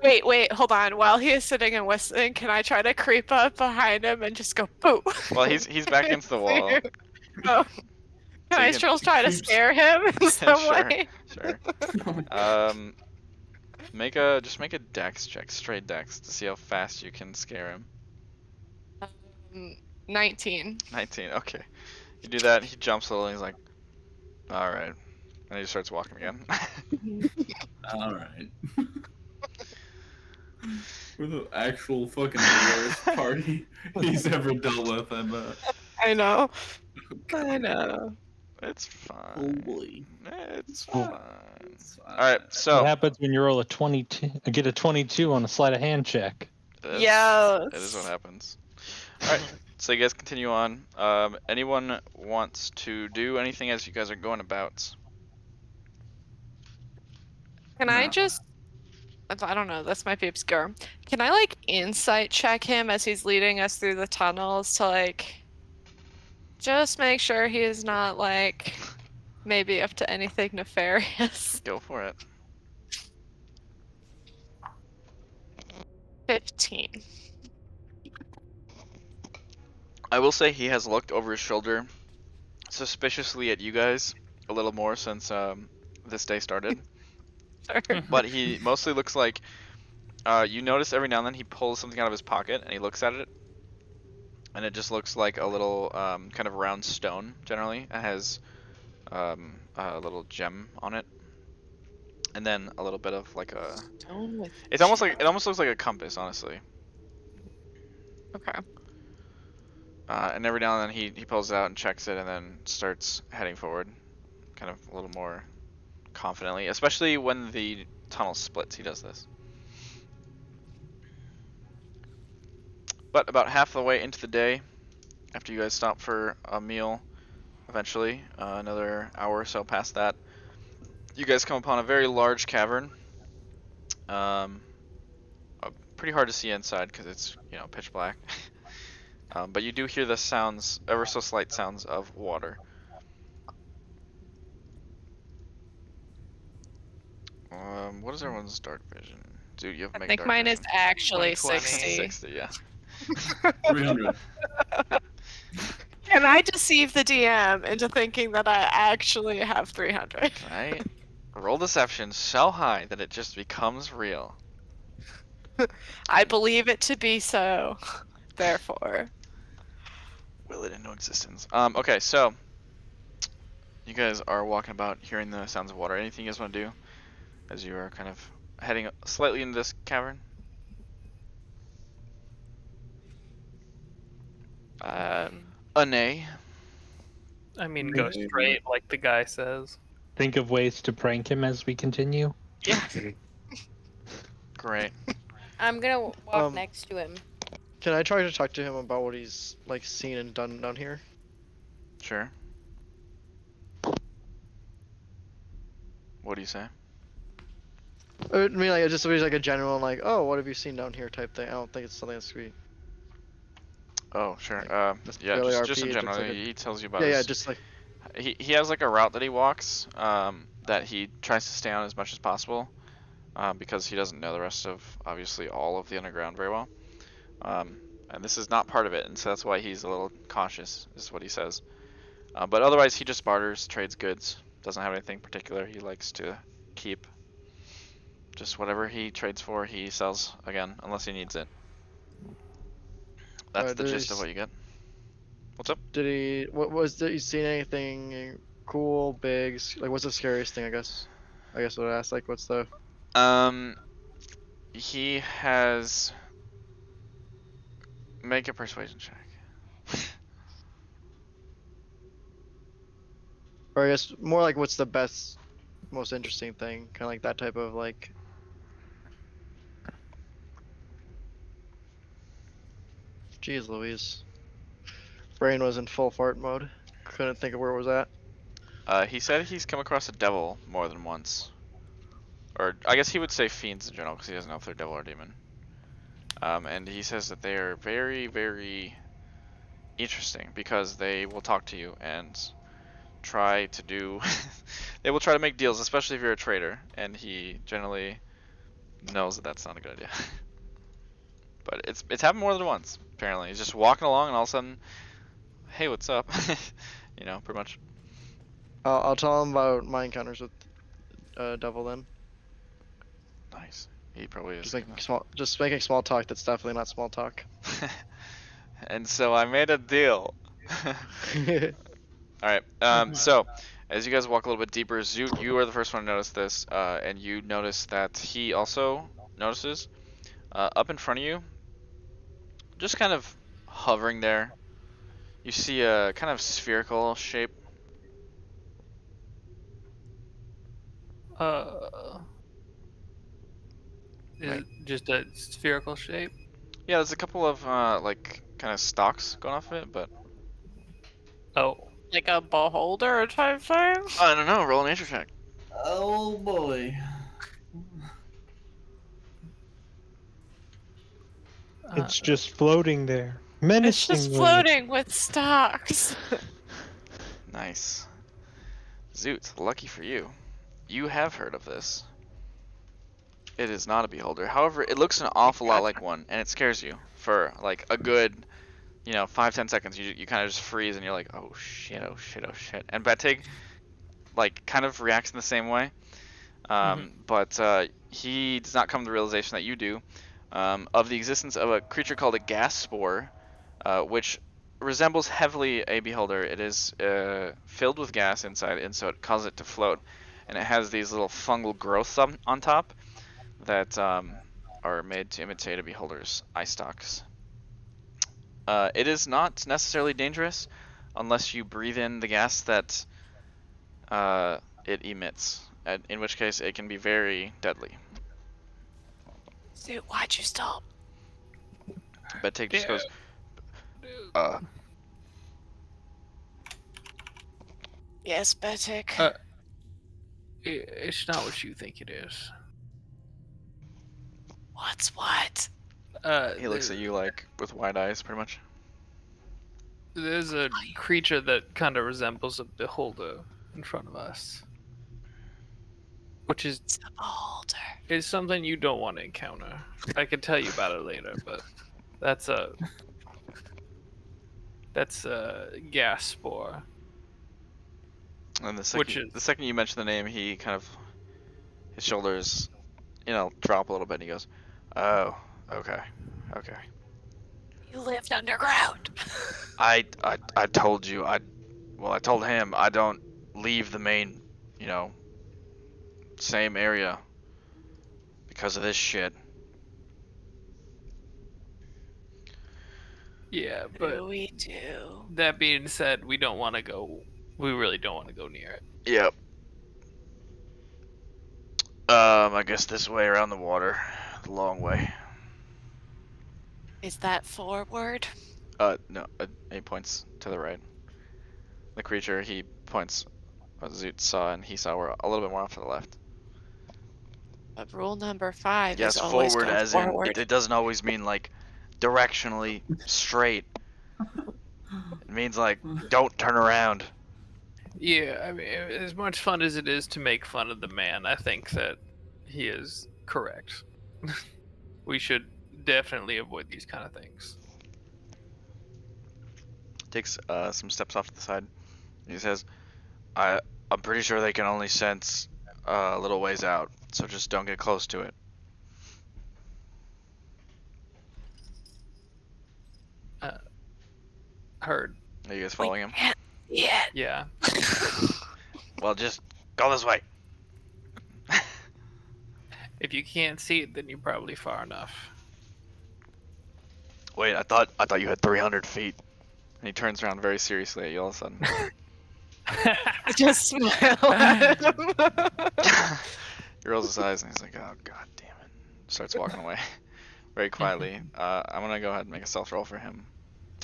Wait, hold on. While he is sitting and listening, can I try to creep up behind him and just go boo? Well, he's back against the wall. Oh. Can I you still can try to keep- scare him in some Sure. way? Sure. Just make a dex check, straight dex, to see how fast you can scare him. 19. 19. Okay. You do that. He jumps a little. And he's like, all right, and he just starts walking again. All right. We're the actual fucking worst party he's ever dealt with, I bet. I know. I know. It's Oh fine. boy. It's Oh. fine. All right. So What happens when you roll a 22? Get a 22 on a sleight of hand check. That's- Yes. That is what happens. Alright, so you guys continue on. Anyone wants to do anything as you guys are going about? Can I No. just. I don't know, this might be obscure. Can I, like, insight check him as he's leading us through the tunnels to, like. Just make sure he is not, like. Maybe up to anything nefarious? Go for it. 15. I will say he has looked over his shoulder suspiciously at you guys a little more since this day started. Sorry. But he mostly looks like you notice every now and then he pulls something out of his pocket and he looks at it, and it just looks like a little kind of round stone. Generally, it has a little gem on it, and then a little bit of like a. Stone with It almost looks like a compass, honestly. Okay. And every now and then he pulls it out and checks it, and then starts heading forward, kind of a little more confidently. Especially when the tunnel splits, he does this. But about half the way into the day, after you guys stop for a meal, eventually, another hour or so past that, you guys come upon a very large cavern. Pretty hard to see inside because it's, pitch black. But you do hear the sounds, ever so slight sounds of water. What is everyone's dark vision? Dude, you have I mega think dark mine is vision. actually 120. 60. 60, yeah. 300. Can I deceive the DM into thinking that I actually have 300? Right? Roll deception so high that it just becomes real. I believe it to be so. Therefore. Will it into existence. Okay, so you guys are walking about, hearing the sounds of water. Anything you guys want to do as you are kind of heading slightly into this cavern? A nay. I mean, go straight like the guy says. Think of ways to prank him as we continue. Great. I'm gonna walk Um, next to him. Can I try to talk to him about what he's like seen and done down here? Sure. What do you say? I mean, like, it just was like a general, like, oh, what have you seen down here type thing. I don't think it's something that's sweet. Oh, sure. Like, Yeah, necessarily just in RP, general, just like a- he tells you about Yeah, his... yeah, just like, He has like a route that he walks that he tries to stay on as much as possible because he doesn't know the rest of, obviously, all of the underground very well. And this is not part of it, and so that's why he's a little cautious, is what he says. But otherwise, he just barters, trades goods, doesn't have anything particular he likes to keep. Just whatever he trades for, he sells again, unless he needs it. That's the gist of what you get. What's up? did he, did you seen anything cool, big, like, what's the scariest thing, I guess? I guess what I asked, like, what's the, He has... Make a persuasion check. or I guess more like, what's the best, most interesting thing? Kind of like that type of, like, jeez Louise. Brain was in full fart mode. Couldn't think of where it was at. He said he's come across a devil more than once. Or, I guess he would say fiends in general, because he doesn't know if they're devil or demon. And he says that they are very, very interesting, because they will talk to you and try to do... they will try to make deals, especially if you're a trader, and he generally knows that that's not a good idea. But it's happened more than once, apparently. He's just walking along, and all of a sudden, hey, what's up? You know, pretty much. I'll tell him about my encounters with Devil then. Nice. He probably is. Just making small talk. That's definitely not small talk. And so I made a deal. Alright, so as you guys walk a little bit deeper, Zoot, you are the first one to notice this, and you notice that he also notices up in front of you, just kind of hovering there, you see a kind of spherical shape. Is it just a spherical shape? Yeah, there's a couple of like kind of stalks going off of it, but Oh, Like a beholder type thing? I don't know. Roll an nature check. Oh boy. It's just floating there. It's just Menacingly. floating with stocks. Nice. Zoot, lucky for you. You have heard of this. It is not a beholder. However, it looks an awful lot like one, and it scares you for like a good, 5-10 seconds. You kind of just freeze, and you're like, oh shit, oh shit, oh shit. And Batig, like, kind of reacts in the same way. But he does not come to the realization that you do of the existence of a creature called a gas spore, which resembles heavily a beholder. It is filled with gas inside, and so it causes it to float. And it has these little fungal growths on top that are made to imitate a beholder's eye stalks. It is not necessarily dangerous unless you breathe in the gas that it emits, in which case it can be very deadly. Dude, why'd you stop? Batig just goes, Yes, Betik. it's not what you think it is. What's what? he looks at you like with wide eyes, pretty much. There's a creature that kind of resembles a beholder in front of us, which is It's a beholder. is something you don't want to encounter. I can tell you about it later, but that's a gas spore. And the Which second, is- the second you mention the name, he kind of, his shoulders, drop a little bit, and he goes, oh, okay. You lived underground. I told you, I told him I don't leave the main, same area because of this shit. Yeah, What but do we do? that being said, we don't want to go. We really don't want to go near it. Yep. I guess this way around the water, the long way. Is that forward? No, he points to the right. The creature, he points what Zoot saw, and he saw we're a little bit more off to the left. But rule number 5 Yes, is always forward go as forward. in, it doesn't always mean like directionally straight. It means like, don't turn around. Yeah, I mean, as much fun as it is to make fun of the man, I think that he is correct. We should definitely avoid these kind of things. Takes some steps off to the side. He says, I'm pretty sure they can only sense a little ways out, so just don't get close to it. Heard. Are you guys following him? Yeah. Yeah. Well, just go this way. If you can't see it, then you're probably far enough. Wait, I thought you had 300 feet. And he turns around very seriously at you all of a sudden. I just smile at him. He rolls his eyes and he's like, oh god damn it. Starts walking away. Very quietly. I'm gonna go ahead and make a stealth roll for him.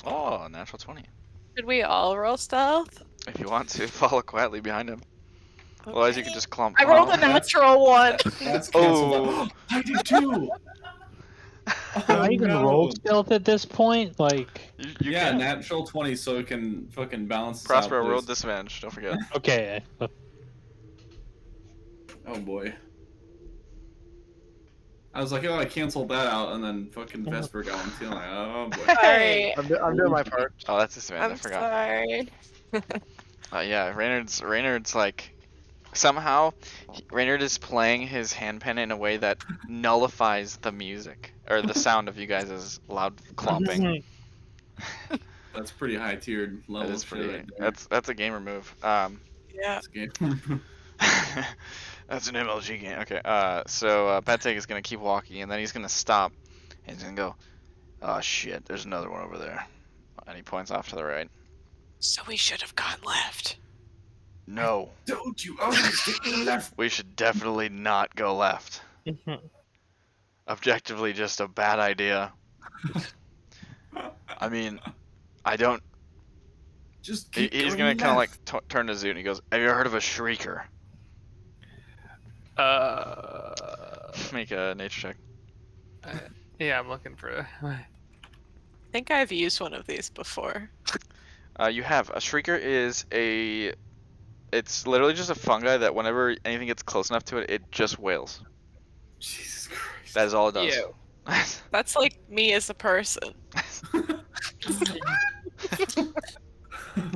Oh, a natural 20. Should we all roll stealth? If you want to, follow quietly behind him. Otherwise you can just clump. I rolled a Oh. natural 1. That's canceled. Oh. I did too. Can I even no. roll stealth at this point? Like, You Yeah, can. natural 20, so it can fucking balance. this Prospero out, rolled please. disadvantage, don't forget. okay. Oh boy. I was like, oh, I canceled that out, and then fucking Vesper got one too. I'm like, oh boy. Sorry. I'm doing my part. Oh, that's disadvantage, I I'm forgot. sorry. Yeah, Reynard's like, somehow, Reynard is playing his handpan in a way that nullifies the music, or the sound of you guys' loud clomping. That's pretty high tiered level. That is shit pretty, right there. that's a gamer move. Yeah. That's game. That's an MLG game. Okay, so Patek is gonna keep walking, and then he's gonna stop, and he's gonna go, oh shit, there's another one over there. And he points off to the right. So we should have gone left. No, Don't you always take left? we should definitely not go left. Objectively, just a bad idea. I mean, I don't. Just He's keep gonna going kind of like left. turn to Zoot, and he goes, "Have you ever heard of a shrieker?" Make a nature check. Yeah, I'm looking for. I think I've used one of these before. You have a shrieker is a. It's literally just a fungi that whenever anything gets close enough to it, it just wails. Jesus Christ. That is all it does. Ew. That's like me as a person.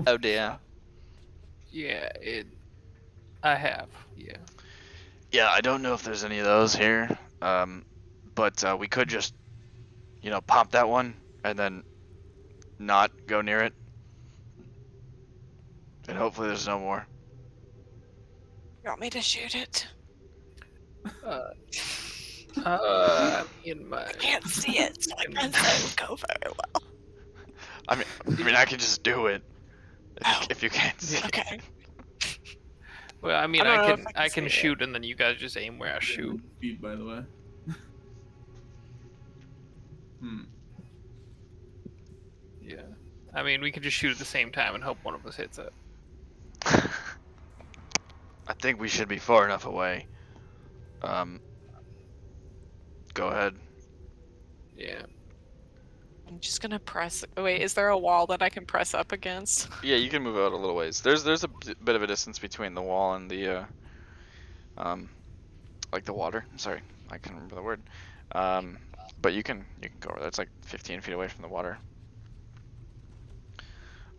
Oh dear. Yeah, I have. Yeah. Yeah, I don't know if there's any of those here. But we could just, pop that one and then not go near it. And hopefully there's no more. You want me to shoot it? I Can't see it, so I can't say it would go very well. I mean, I can just do it. Oh. If you can't see. Okay. Well, I mean, I don't know I if can I I can can see it. shoot, and then you guys just aim where I shoot. Feet, by the way. Yeah. I mean, we could just shoot at the same time and hope one of us hits it. I think we should be far enough away. Go ahead. Yeah. I'm just gonna press. Wait, is there a wall that I can press up against? Yeah, you can move out a little ways. There's a bit of a distance between the wall and the like the water. Sorry, I can't remember the word. But you can go over there. It's like 15 feet away from the water.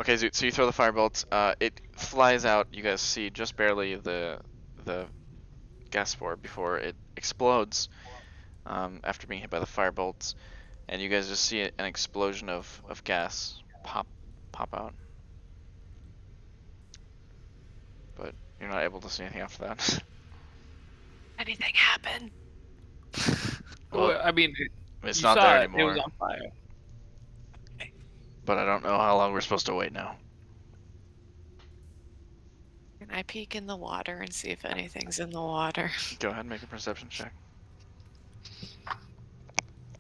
Okay, Zoot, so you throw the firebolt. It flies out. You guys see just barely the gas spore before it explodes after being hit by the firebolts. And you guys just see an explosion of gas pop out. But you're not able to see anything after that. Anything happen? Well, I mean, It's you not saw there it, anymore. It was on fire. But I don't know how long we're supposed to wait now. Can I peek in the water and see if anything's in the water? Go ahead and make a perception check.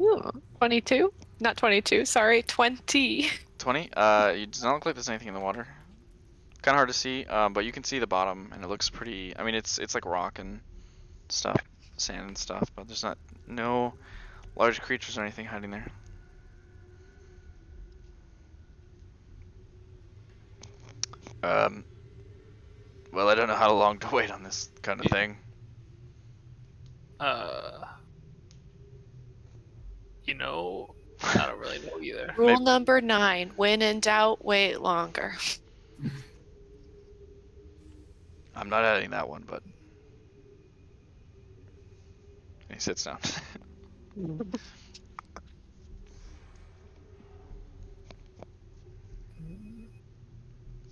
Ooh, 22. Not 22, sorry, 20. 20. It does not look like there's anything in the water. Kind of hard to see, but you can see the bottom, and it looks pretty. I mean, it's like rock and stuff, sand and stuff, but there's no large creatures or anything hiding there. Well, I don't know how long to wait on this kind of thing. You know, I don't really know either. Rule number 9, when in doubt, wait longer. I'm not adding that one, but he sits down.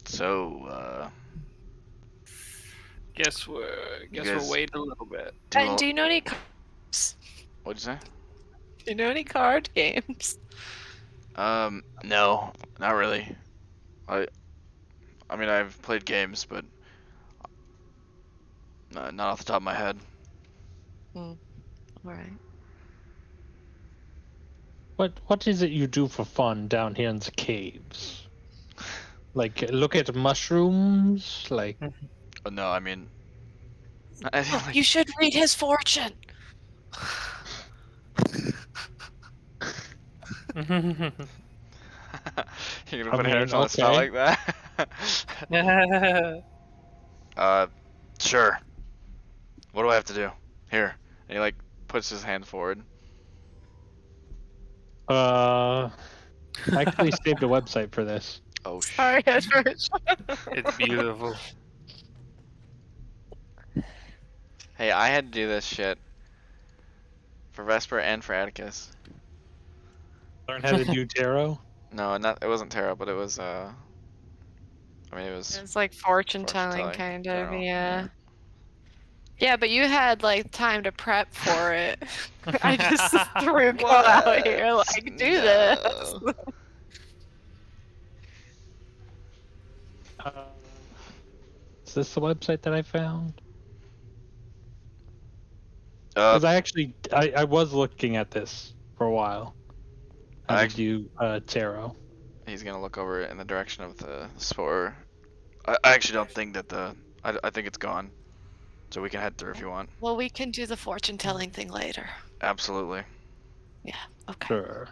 So, Guess we're guys waiting a little bit. And do you know any cards? What'd you say? Do you know any card games? No, not really. I mean, I've played games, but not off the top of my head. Alright. What is it you do for fun down here in the caves? Like look at mushrooms? Like Oh, no, I mean, You should read his fortune. you're gonna I put mean, Harris on the spot okay. like that? Sure. What do I have to do? Here. And he like puts his hand forward. I actually saved a website for this. Oh Sorry, George. It's beautiful. Hey, I had to do this shit for Vesper and for Atticus. Learn how to do tarot. No, it wasn't tarot, but it was I mean, it was It's like fortune telling, Fortune-telling, kind I of, don't know. yeah. Yeah, but you had like time to prep for it. I just threw God out here, like, do this. No. Is this the website that I found? Uh, Because I was looking at this for a while. How I to do tarot. he's gonna look over in the direction of the spore. I actually don't think that I think it's gone. So we can head through if you want. Well, we can do the fortune telling thing later. Absolutely. Okay. Sure.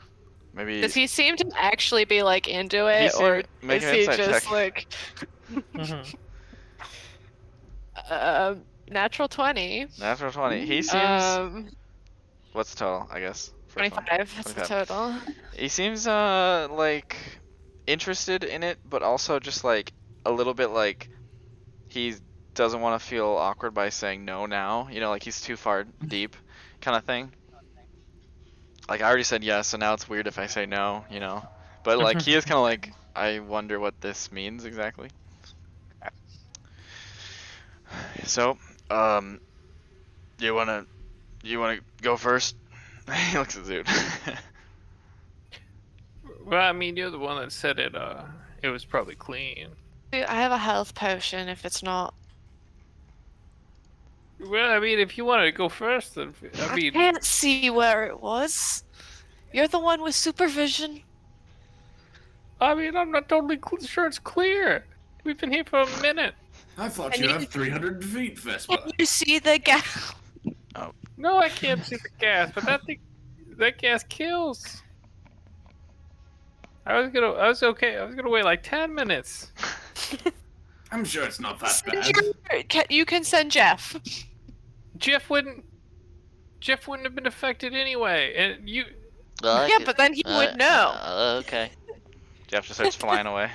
Maybe Does he seem to actually be like into it, seemed- or make is an he insight just check. like natural 20? natural 20. He seems what's the total, I guess? First one. 25. That's the 25. total. He seems like interested in it, but also just like a little bit like he doesn't want to feel awkward by saying no now. You know, like he's too far deep, kind of thing. Like I already said yes, so now it's weird if I say no. You know, but like he is kind of like, I wonder what this means exactly. So, you wanna go first? He looks at Zoot. Well, I mean, you're the one that said it. It was probably clean. Dude, I have a health potion if it's not. Well, I mean, if you wanted to go first, then I I mean, can't see where it was. You're the one with supervision. I'm not totally sure it's clear. We've been here for a minute. I thought And you you- have 300 feet, Vespa. Can you see the gap? No, I can't see the gas, but that gas kills. I was okay. I was gonna wait like 10 minutes. I'm sure it's not that Send bad. you can send Jeff. Jeff wouldn't have been affected anyway, and you. Yeah, but then he would know. Okay. Jeff just starts flying away.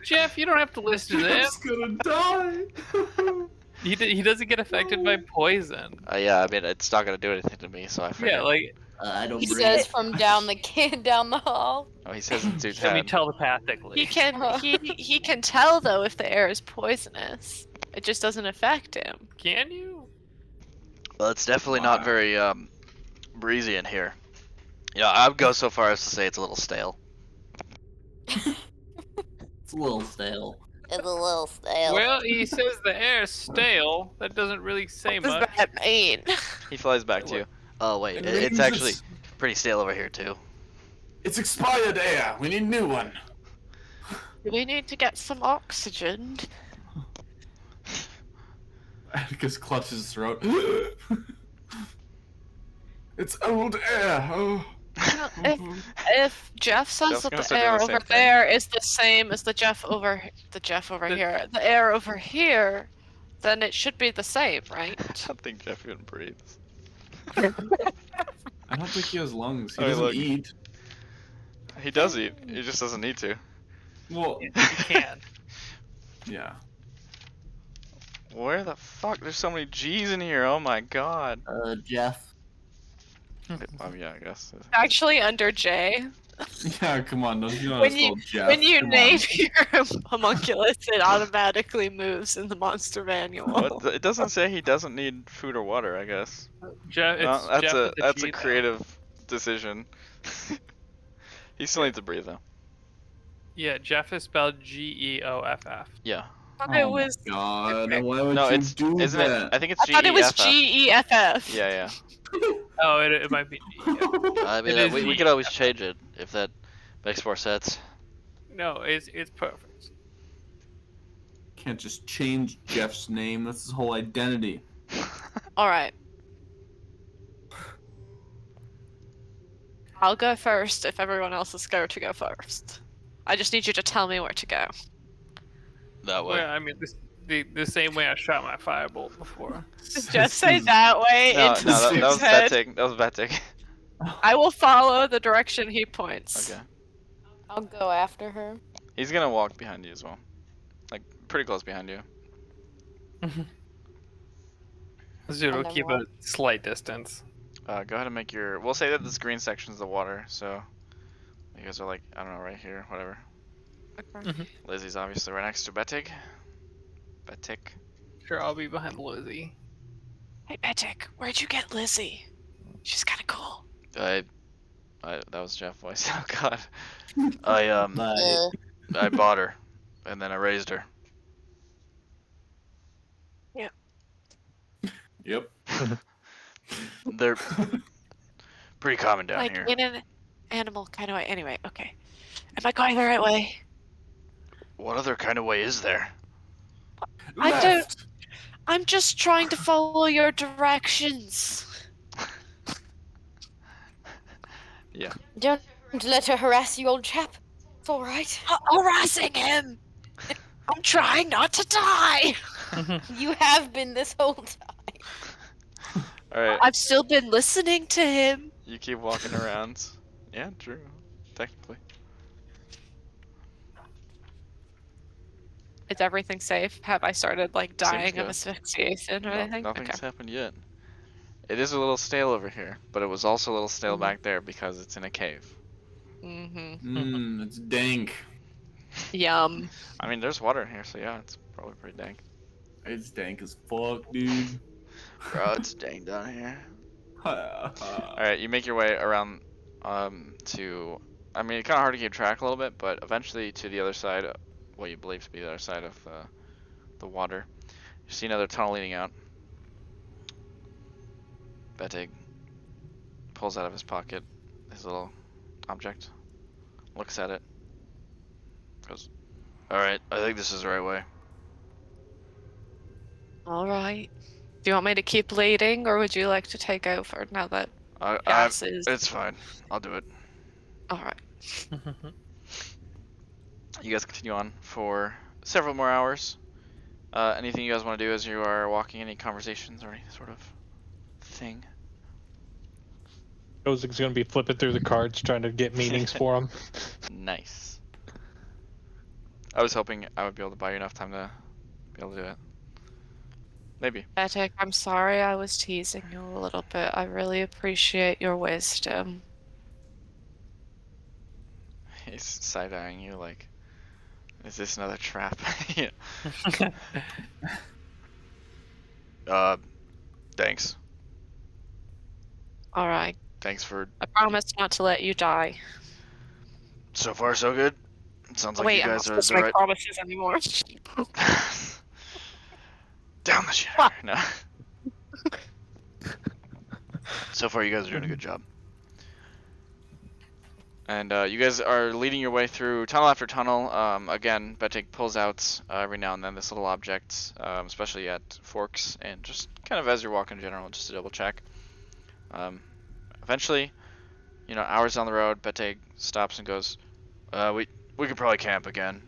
Jeff, you don't have to listen to them. Jeff's gonna die. He doesn't get affected by poison. Yeah, I mean, it's not gonna do anything to me, so I figured. Yeah, like I don't He breathe. says from down the hall. Oh, he says it's Zoot's I mean head. telepathically. he can tell though if the air is poisonous. It just doesn't affect him. Can you? Well, it's definitely not Wow. very breezy in here. Yeah, I would go so far as to say it's a little stale. It's a little stale. It's a little stale. Well, he says the air is stale. That doesn't really say What does much. that mean? He flies back to you. Oh wait, It it's means actually it's- pretty stale over here too. It's expired air. We need a new one. Do we need to get some oxygen? Atticus clutches his throat. It's old air. Oh. If Jeff says Jeff's that gonna the start doing air the same over thing. there is the same as the Jeff over here, the air over here, then it should be the same, right? I don't think Jeff even breathes. I don't think he has lungs. He Oh, doesn't look. eat. He does eat. He just doesn't need to. Well, You can. yeah. Where the fuck? There's so many G's in here. Oh my god. Jeff. Yeah, I guess. Actually, under J. Yeah, come on. Don't you know When it's you- called Jeff? When you Come name on. your homunculus, it automatically moves in the monster manual. What? It doesn't say he doesn't need food or water. I guess. Jeff, No, it's that's Jeff a with the that's G, a though. creative decision. He still needs to breathe though. Yeah, Jeff is spelled Geoff. Yeah. I thought Oh it my was. God, why would No, you it's do isn't that? it? I think it's I thought it was GEFF. GEFF. Yeah, yeah. Oh, it might be G. I mean, It is we could always change it if that makes more sense. No, it's perfect. Can't just change Jeff's name. That's his whole identity. All right. I'll go first if everyone else is scared to go first. I just need you to tell me where to go. That way. Well, I mean, the same way I shot my firebolt before. Just say that way No, into no, that Sue's was head. betting. That was betting. I will follow the direction he points. Okay. I'll go after her. He's gonna walk behind you as well, like pretty close behind you. Zoot will then keep what? a slight distance. Go ahead and make your. We'll say that this green section's the water, so you guys are like I don't know right here, whatever. Okay. Lizzie's obviously right next to Betik. Betik. Sure, I'll be behind Lizzie. Hey, Betik, where'd you get Lizzie? She's kind of cool. I that was Jeff voice. Oh god. I Nice. I bought her, and then I raised her. Yep. They're pretty common down Like here. in an animal kind of way. Anyway, okay. Am I going the right way? What other kind of way is there? I don't- Left. I'm just trying to follow your directions. Yeah. Don't let her harass you, old chap. It's all right. Harassing him. I'm trying not to die. You have been this whole time. All right. I've still been listening to him. You keep walking around. Yeah, true. Technically. Is everything safe? Have I started like dying of good. asphyxiation or No, anything? nothing's Okay. happened yet. It is a little stale over here, but it was also a little stale Mhm. back there because it's in a cave. Mm-hmm. It's dank. Yum. I mean, there's water in here, so yeah, it's probably pretty dank. It's dank as fuck, dude. Bro, it's dank down here. Alright. Alright, you make your way around to... I mean, it's kind of hard to keep track a little bit, but eventually to the other side, what you believe to be the other side of the water, you see another tunnel leading out. Betig pulls out of his pocket his little object, looks at it, goes, "Alright, I think this is the right way." All right. Do you want me to keep leading, or would you like to take over now that I, gas is? it's fine. I'll do it. All right. You guys continue on for several more hours. Anything you guys want to do as you are walking? Any conversations or any sort of thing? Kozik's gonna be flipping through the cards trying to get meanings for him. Nice. I was hoping I would be able to buy you enough time to be able to do it. Maybe. Betik, I'm sorry I was teasing you a little bit. I really appreciate your wisdom. He's side-eyeing you like, is this another trap? Yeah. Thanks. All right. Thanks for... I promise not to let you die. So far, so good. It sounds like Wait, you I'm not guys are supposed to the make right... promises anymore. Down the shatter. No. So far, you guys are doing a good job. And you guys are leading your way through tunnel after tunnel. Again, Betik pulls out every now and then this little object, especially at forks, and just kind of as you're walking in general, just to double check. Eventually, you know, hours down the road, Betik stops and goes, we could probably camp again.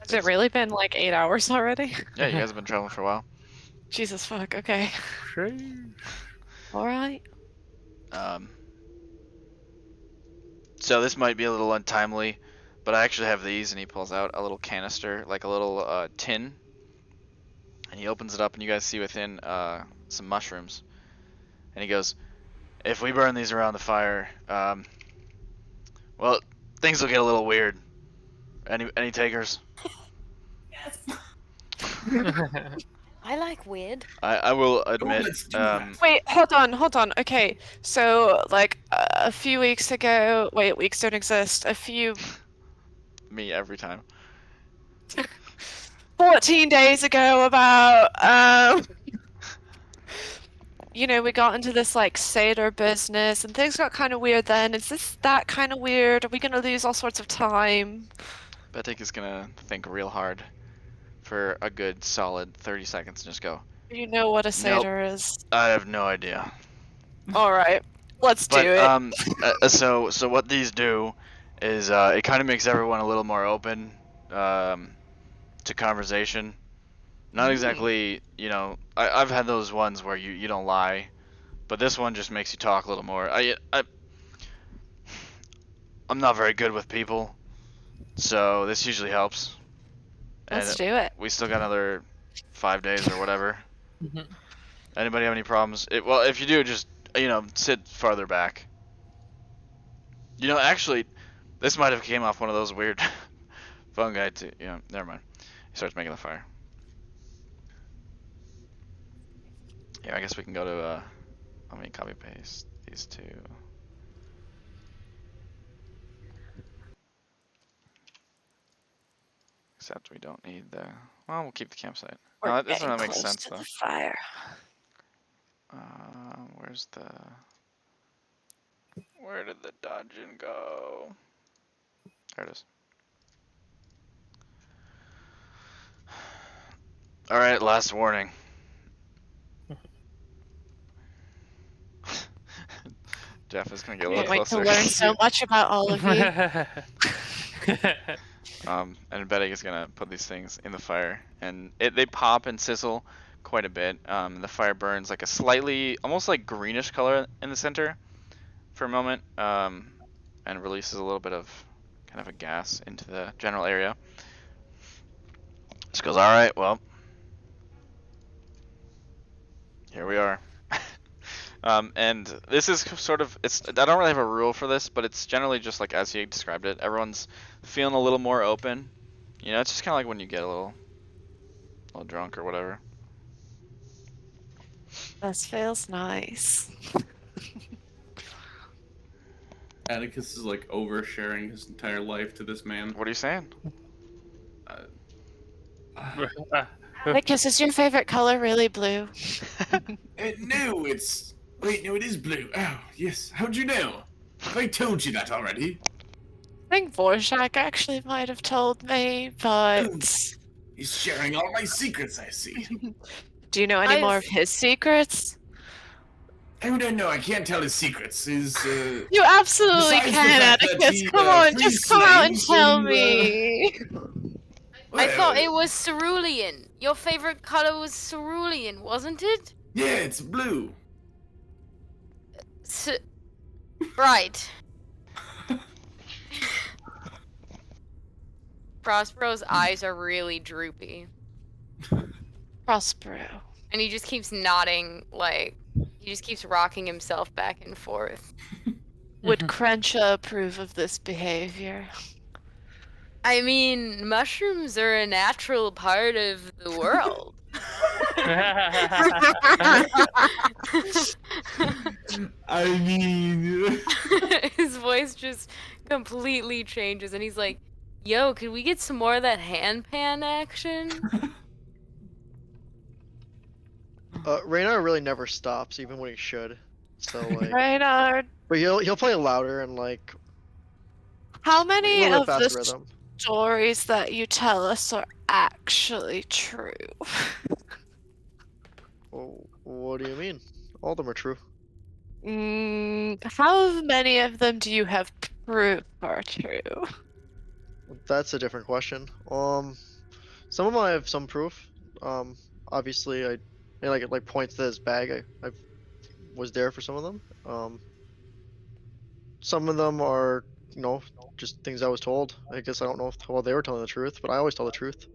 Has it really been like 8 hours already? Yeah, you guys have been traveling for a while. Jesus fuck, okay. Alright. So this might be a little untimely, but I actually have these, and he pulls out a little canister, like a little tin, and he opens it up, and you guys see within some mushrooms. And he goes, if we burn these around the fire, well, things will get a little weird. Any takers? I like weird. I will admit, let's do that. Wait, hold on. Okay, so like a few weeks ago. Wait, weeks don't exist. A few me every time. 14 days ago, about you know, we got into this like Seder business, and things got kind of weird. Then is this that kind of weird? Are we gonna lose all sorts of time? Betik is gonna think real hard for a good solid 30 seconds and just go, Do you know what a Seder is? I have no idea. All right, let's do But it. so what these do is it kind of makes everyone a little more open to conversation. Not exactly, you know, I've had those ones where you don't lie, but this one just makes you talk a little more. I'm not very good with people, so this usually helps. Let's do it. We still got another 5 days or whatever. Anybody have any problems? Well, if you do, just, you know, sit farther back. You know, actually, this might have came off one of those weird fungi too. Yeah, never mind. He starts making the fire. Yeah, I guess we can go to, let me copy paste these two. Except we don't need the, well, we'll keep the campsite. No, that doesn't really make sense though. Fire. Where did the dungeon go? There it is. Alright, last warning. Jeff is gonna get a Can't little wait to closer. learn so much about all of you. And Betik is gonna put these things in the fire, and they pop and sizzle quite a bit. The fire burns like a slightly, almost like greenish color in the center for a moment, and releases a little bit of kind of a gas into the general area. Just goes, all right, well, here we are. And this is sort of, I don't really have a rule for this, but it's generally just like as he described it. Everyone's feeling a little more open. You know, it's just kind of like when you get a little drunk or whatever. This feels nice. Atticus is like oversharing his entire life to this man. What are you saying? Atticus, is your favorite color really blue? No, it's. Wait, no, it is blue. Oh, yes. How'd you know? I told you that already. I think Vorshak actually might have told me, but He's sharing all my secrets, I see. do you know any more of his secrets? I don't know. I can't tell his secrets. You absolutely Besides the can, fact that Atticus. he, Come on, frees just come out and slaves tell and, me. I thought well, it was cerulean. Your favorite color was cerulean, wasn't it? Yeah, it's blue. Right. Prospero's eyes are really droopy. Prospero. And he just keeps nodding, like, he just keeps rocking himself back and forth. Would Crenshaw approve of this behavior? I mean, mushrooms are a natural part of the world. I mean. His voice just completely changes, and he's like, yo, can we get some more of that hand pan action? Raynar really never stops, even when he should. So like, Reynard, but he'll play louder and like how a many little of bit the faster rhythm. stories that you tell us are actually true? Oh, what do you mean? All of them are true. How many of them do you have proof are true? That's a different question. Some of them I have some proof. Obviously I like points to his bag. I was there for some of them. Some of them are, just things I was told. I guess I don't know how well they were telling the truth, but I always tell the truth.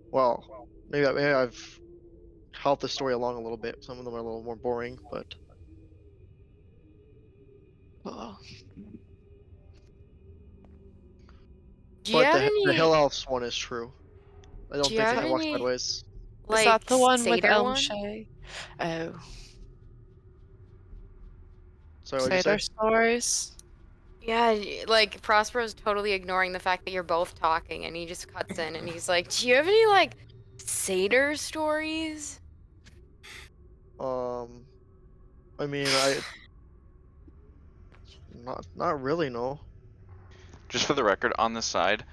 Well, maybe I've helped the story along a little bit. Some of them are a little more boring, but Oh. Do you but have the any? Hill Elves one is true. I don't Do you think have they walk any sideways. like Is that the one with satyr one? Elmshay? Oh, Sorry, what'd you satyr say? stories? Yeah, like Prospero's totally ignoring the fact that you're both talking, and he just cuts in and he's like, "Do you have any like satyr stories?" I mean, not really, no. Just for the record, on the side,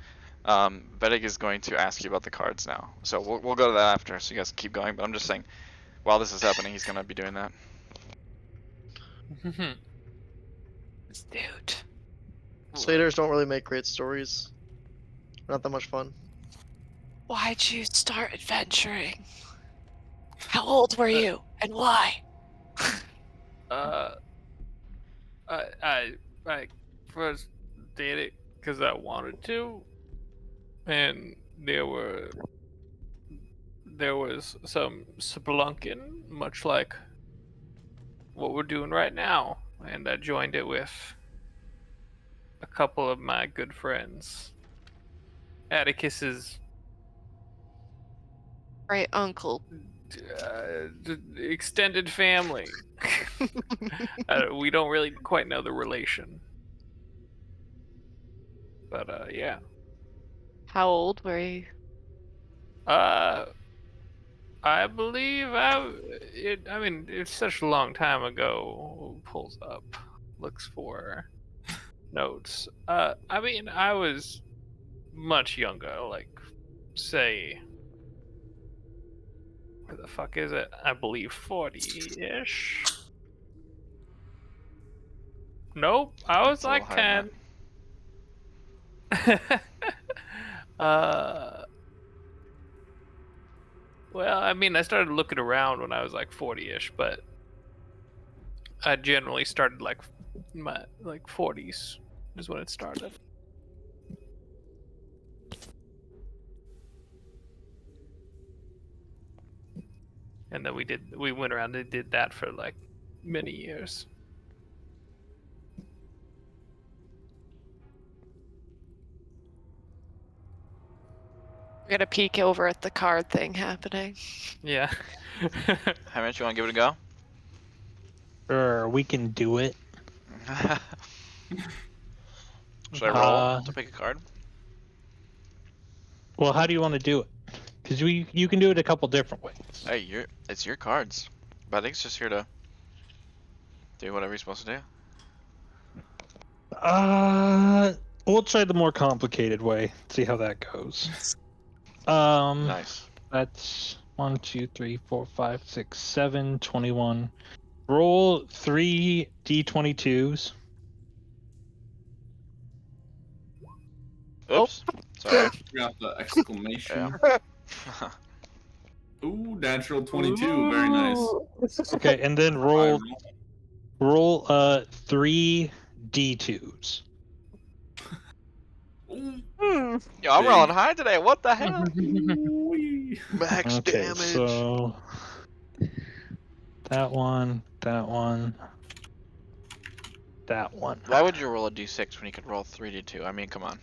Vedic is going to ask you about the cards now. So we'll go to that after, so you guys keep going. But I'm just saying, while this is happening, he's gonna be doing that. This dude. Satyrs don't really make great stories. Not that much fun. Why'd you start adventuring? How old were you, and why? I first did it because I wanted to, and there was some spelunking, much like what we're doing right now, and I joined it with a couple of my good friends. Atticus's Great uncle. extended family. We don't really quite know the relation, but yeah. How old were you? I believe I mean, it's such a long time ago. Pulls up, looks for notes. I mean, I was much younger, like, say, where the fuck is it? I believe 40-ish. Nope, I was It's a little like higher 10. Well, I mean, I started looking around when I was like 40-ish, but I generally started like my 40s is when it started. And then we went around and did that for like many years. We got a peek over at the card thing happening. Yeah. How much you want to give it a go? Sure, we can do it. Should I roll to pick a card? Well, how do you want to do it? Because you can do it a couple different ways. Hey, it's your cards. Vedic's just here to do whatever he's supposed to do. We'll try the more complicated way. See how that goes. Nice. That's 1, 2, 3, 4, 5, 6, 7, 21. Roll 3 d22s. Oops. Sorry. Forgot the exclamation. Yeah. Ooh, natural 22. Very nice. Okay, and then roll 3 d2s. Ooh. Yo, I'm Big. rolling high today. What the hell? Ooh-wee. Max Okay, damage. so that one, that one, that one. Why would you roll a d6 when you could roll 3d2? I mean, come on.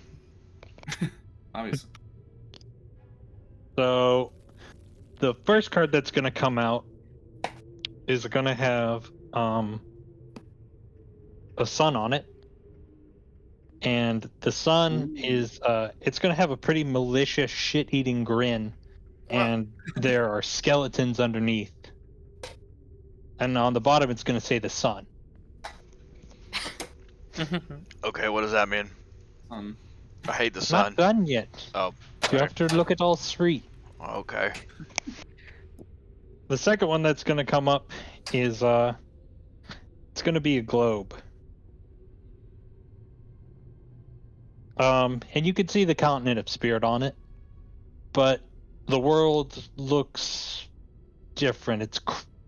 Obviously. So the first card that's going to come out is going to have a sun on it. And the sun is it's going to have a pretty malicious shit-eating grin, and there are skeletons underneath and on the bottom it's going to say the sun. Okay, what does that mean? I hate the It's sun. not done yet. Oh, You have to look at all three. okay. The second one that's going to come up is it's going to be a globe. And you can see the continent of Spirit on it, but the world looks different. It's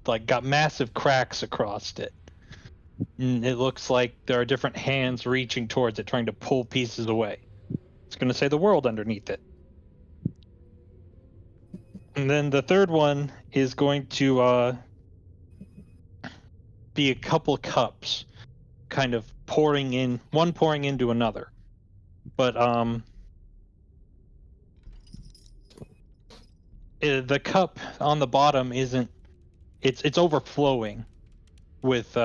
like got massive cracks across it. And it looks like there are different hands reaching towards it, trying to pull pieces away. It's going to say the world underneath it. And then the third one is going to be a couple cups, kind of pouring into another. But the cup on the bottom isn't. It's overflowing with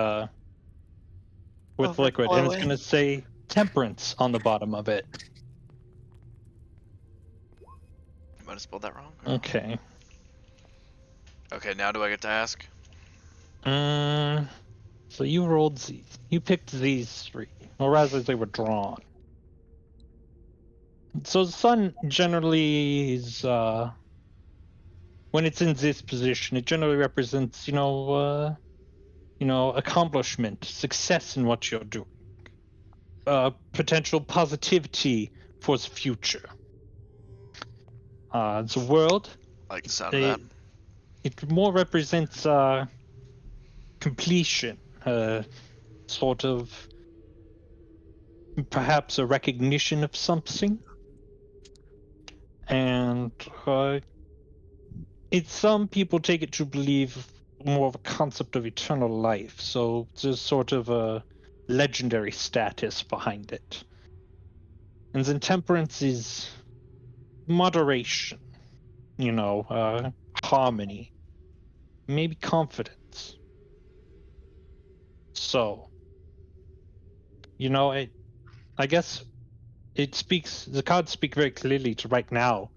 liquid, and it's going to say temperance on the bottom of it. Might have spelled that wrong. Okay. Okay, now do I get to ask? So you rolled these. You picked these three, or rather, they were drawn. So the sun generally is, when it's in this position, it generally represents, accomplishment, success in what you're doing, potential positivity for the future. The world, Like the sound of that. it more represents completion, sort of perhaps a recognition of something. And some people take it to believe more of a concept of eternal life, so there's sort of a legendary status behind it. And then temperance is moderation, harmony, maybe confidence. So, I guess the cards speak very clearly to right now,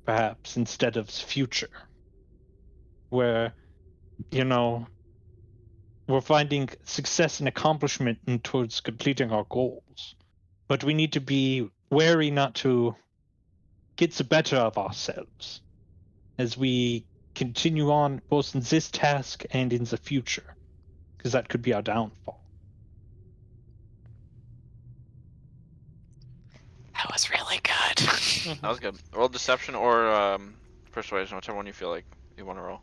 perhaps, instead of future, where, we're finding success and accomplishment towards completing our goals. But we need to be wary not to get the better of ourselves as we continue on both in this task and in the future, because that could be our downfall. That was really good. That was good. Roll deception or persuasion, whichever one you feel like you want to roll.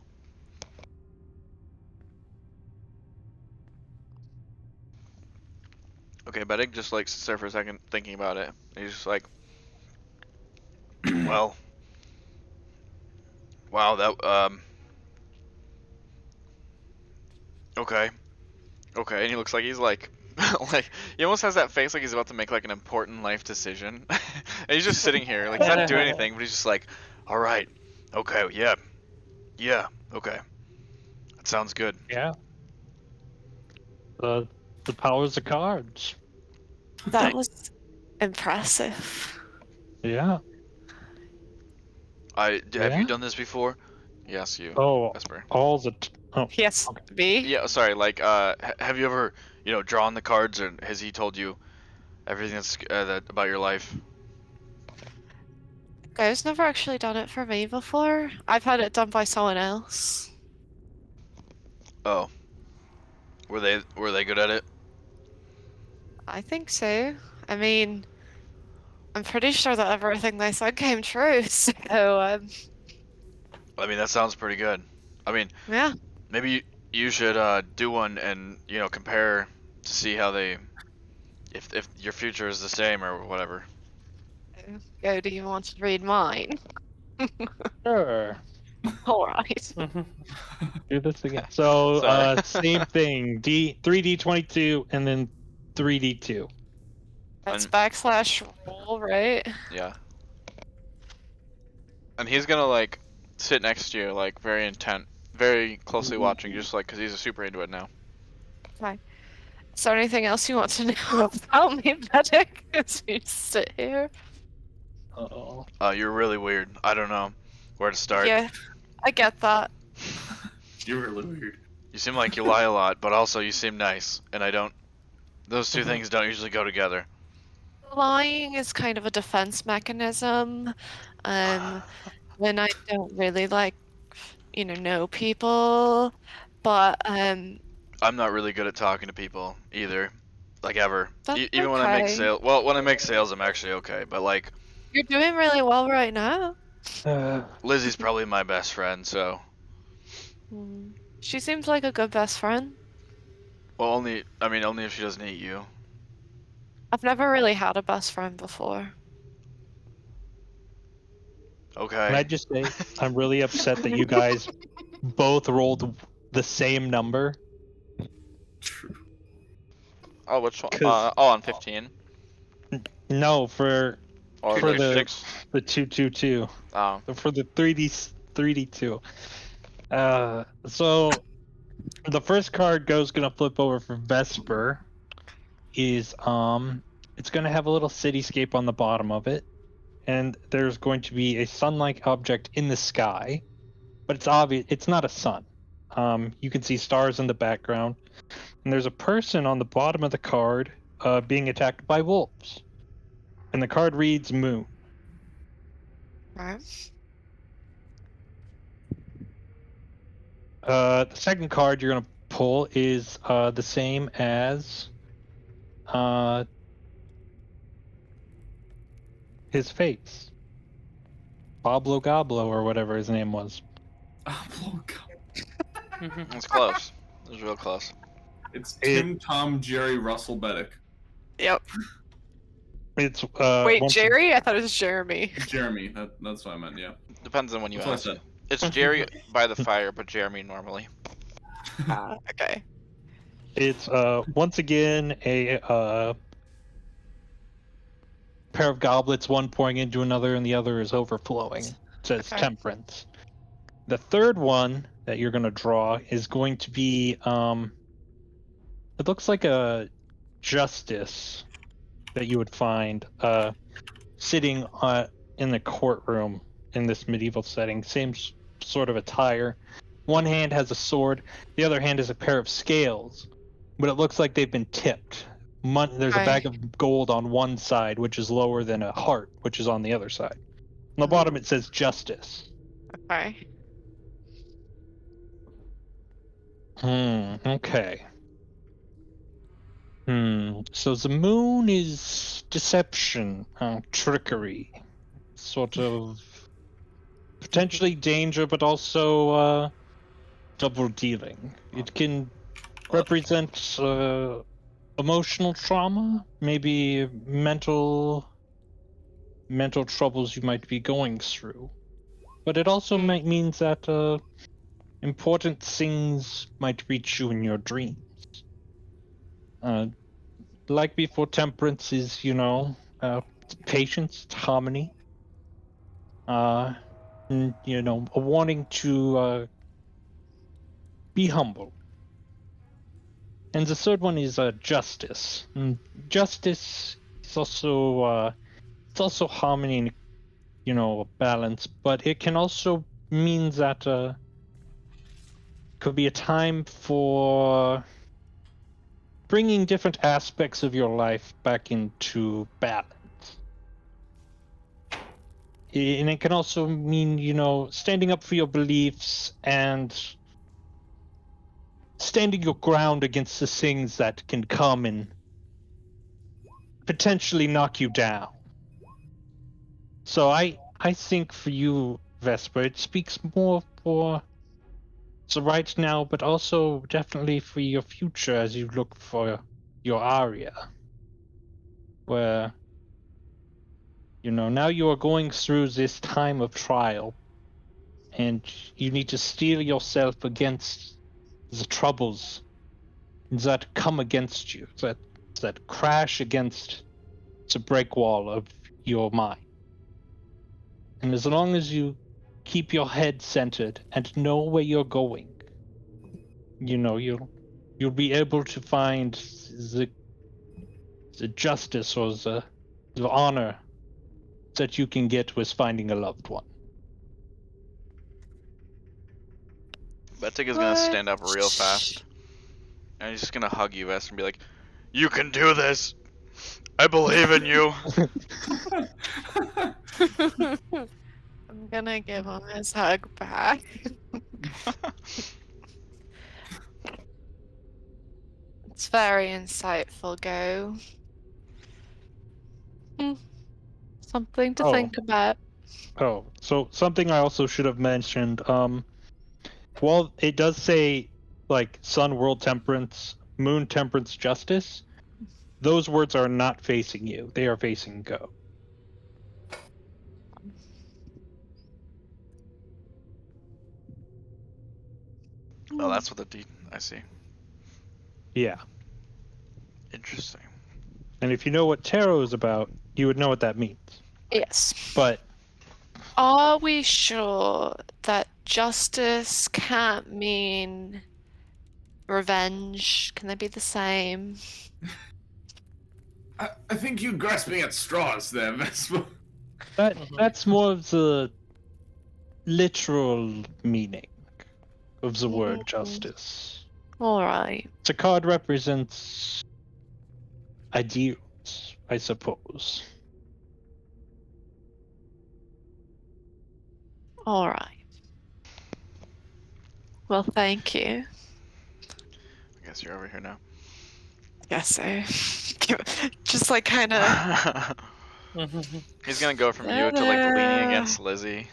Okay, Bedig just like sits there for a second thinking about it. He's just like, well, wow, that okay, and he looks like he's like, like he almost has that face like he's about to make like an important life decision, and he's just sitting here like he's not doing anything, but he's just like, all right, okay, yeah, okay, that sounds good. Yeah. The powers of cards. That was impressive. Yeah. Have Yeah? you done this before? Yes, you. Oh, Esper. all the. Oh, Yes, okay. B. Yeah, sorry. Like, have you ever, drawn the cards, or has he told you everything about your life? Guy's never actually done it for me before. I've had it done by someone else. Oh. Were they good at it? I think so. I mean, I'm pretty sure that everything they said came true. So, I mean, that sounds pretty good. I mean, yeah. maybe you should do one and compare to see how they, if your future is the same or whatever. Go, do you want to read mine? Sure. All right. Do this again. So, Sorry. same thing. 3D22 and then 3D2. That's And- /roll, right? Yeah. And he's gonna like sit next to you, like very intent, very closely watching, just like because he's super into it now. Is there anything else you want to know about me, Medic, as you sit here? Uh-oh. You're really weird. I don't know where to start. Yeah, I get that. You're really weird. You seem like you lie a lot, but also you seem nice, and I don't. Those two Mhm. things don't usually go together. Lying is kind of a defense mechanism. When I don't really like, know people, but I'm not really good at talking to people either, like ever. that's Even when I make okay. sales, well, when I make sales, I'm actually okay. But like, You're doing really well right now. Lizzie's probably my best friend, so She seems like a good best friend. well, only if she doesn't hate you. I've never really had a best friend before. Okay. Can I just say, I'm really upset that you guys both rolled the same number. True. Oh, which one? 'Cause- On 15. No, for Or For the the- 6. the 222. Oh. For the 3D2. So the first card gonna flip over for Vesper is it's gonna have a little cityscape on the bottom of it, and there's going to be a sun-like object in the sky, but it's obvious it's not a sun. You can see stars in the background, and there's a person on the bottom of the card being attacked by wolves, and the card reads Moon. Right. The second card you're gonna pull is the same as his face, Pablo Goblo or whatever his name was. Oh, God. It's close. It was real close. It's Tim, Tom, Jerry, Russell, Beddick. Yep. It's Wait, once- Jerry? I thought it was Jeremy. Jeremy. That's what I meant. Yeah. Depends on when you That's what I ask. said. It's Jerry by the fire, but Jeremy normally. Okay. It's once again a pair of goblets, one pouring into another, and the other is overflowing. It says Okay. Temperance. The third one that you're gonna draw is going to be it looks like a justice that you would find sitting in the courtroom in this medieval setting. Same sort of attire. One hand has a sword, the other hand has a pair of scales, but it looks like they've been tipped. There's a bag of gold on one side, which is lower than a heart, which is on the other side. On the bottom, it says justice. Okay. Okay. So the moon is deception, trickery, sort of potentially danger, but also double dealing. It can represent emotional trauma, maybe mental troubles you might be going through. But it also might means that important things might reach you in your dreams. Like before, temperance is, patience, harmony. A wanting to be humble. And the third one is justice. Justice is also it's also harmony and balance, but it can also mean that could be a time for bringing different aspects of your life back into balance. And it can also mean, standing up for your beliefs and standing your ground against the things that can come and potentially knock you down. So I think for you, Vesper, it speaks more for the right now, but also definitely for your future as you look for your Aria. Where, now you are going through this time of trial, and you need to steel yourself against the troubles that come against you, that crash against the break wall of your mind. And as long as you keep your head centered and know where you're going, you'll be able to find the justice or the honor that you can get with finding a loved one. Betik is gonna stand up real What? fast. And he's just gonna hug you, Vest, and be like, "You can do this! I believe in you!" I'm gonna give him his hug back. It's very insightful, Go. Something to Oh. think about. Oh, so something I also should have mentioned. Well, it does say like Sun, World Temperance, Moon, Temperance, Justice. Those words are not facing you; they are facing Go. Oh, that's what I see. Yeah, Interesting. and if you know what tarot is about, you would know what that means. Yes. But Are we sure that justice can't mean revenge? Can they be the same? I think you're grasping at straws there, Vespa. that's more of the literal meaning of the word justice. Alright. The card represents ideals, I suppose. Alright. Well, thank you. I guess you're over here now. Guess so. Just like kind of. He's gonna go from you to like leaning against Lizzie.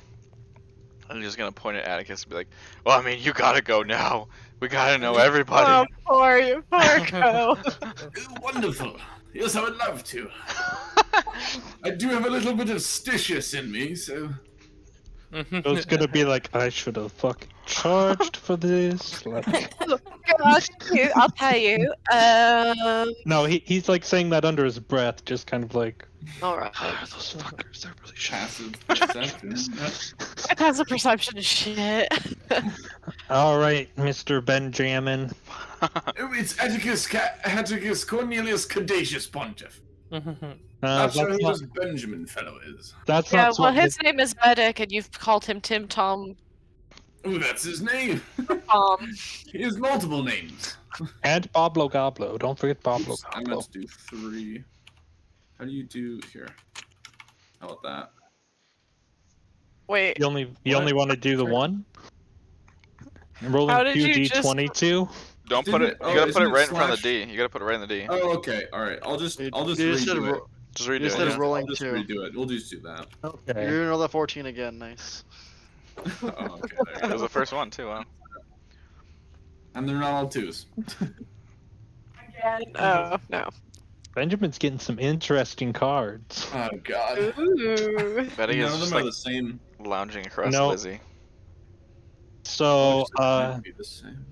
And he's just gonna point at Atticus and be like, "Well, I mean, you gotta go now. We gotta know everybody." poor Go. Wonderful. Yes, I would love to. I do have a little bit of stitious in me, so. So it's gonna be like, I should have fucking charged for this. Like, I'll tell you. no, he's like saying that under his breath, just kind of like, Alright. those fuckers, they're really shy. Passive perception. It has a perception shit. All right, Mr. Benjamin. It's Atticus Cornelius Caduceus Pontiff. Not Not sure who this Benjamin fellow is. That's Yeah, not well, something- his name is Medic, and you've called him Tim Tom. Ooh, that's his name. He has multiple names. And Pablo Goblo. Don't forget Pablo Oops, I Goblo. meant to do 3. How do you do here? How about that? Wait, You only want to do the one? Rolling How did you 2d22? Don't put it. Oh, You gotta put it isn't it right in front of the slash- D. You gotta put it right in the D. Oh, okay. All right. I'll just You redo said it. Just redo you it. said Yeah. rolling I'll just 2. redo it. We'll just do that. Okay. You're gonna roll that 14 again. Nice. Oh, okay. There It you was go. the first one too. Wow. And they're not all 2s. oh no. Benjamin's getting some interesting cards. Oh God. Ooh. Betty None is of just them are like the same. lounging across No. Lizzie. So, Most of them might be the same.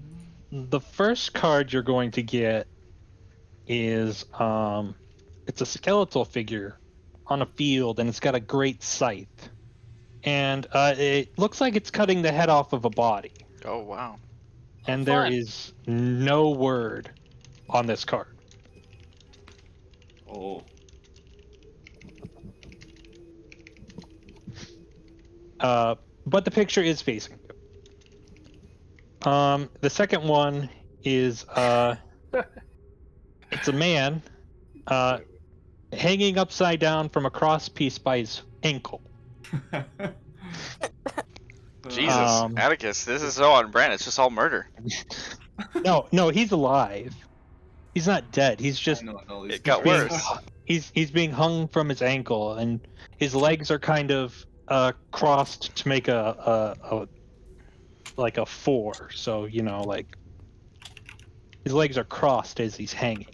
the first card you're going to get is it's a skeletal figure on a field, and it's got a great scythe, and it looks like it's cutting the head off of a body, Oh wow. and there Fun. is no word on this card. Oh. But the picture is facing you. The second one is it's a man hanging upside down from a cross piece by his ankle. Jesus, Um, Atticus, this is so on brand. It's just all murder. No, he's alive. He's not dead. He's just It got worse. he's being hung from his ankle, and his legs are kind of crossed to make a like a 4. So like his legs are crossed as he's hanging,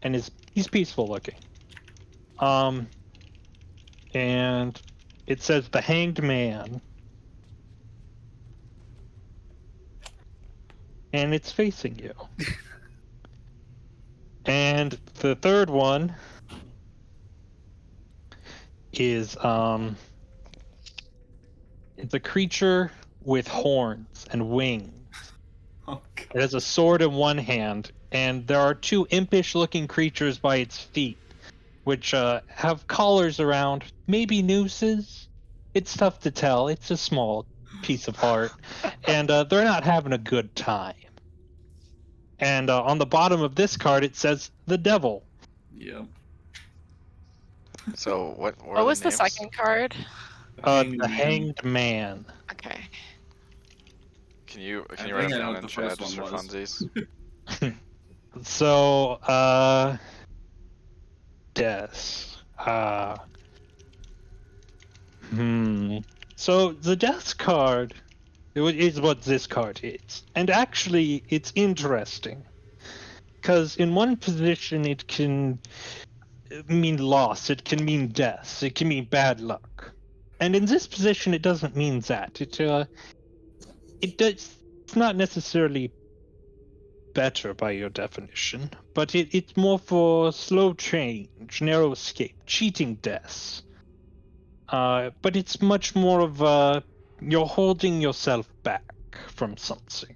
and he's peaceful looking. And it says the Hanged Man, and it's facing you. And the third one is it's a creature with horns and wings. Oh, God. It has a sword in one hand, and there are 2 impish looking creatures by its feet, which have collars around, maybe nooses. It's tough to tell. It's a small piece of art, and they're not having a good time. And on the bottom of this card, it says the devil. Yep. So what were What was the the names? second card? The Hanged Man. Okay. Can you I write think I them know down what in the chat first just for one was. funsies? So, death. So the death card is what this card is, and actually, it's interesting because in one position it can mean loss, it can mean death, it can mean bad luck, and in this position, it doesn't mean that. It does. It's not necessarily better by your definition, but it's more for slow change, narrow escape, cheating deaths. But it's much more of you're holding yourself back from something.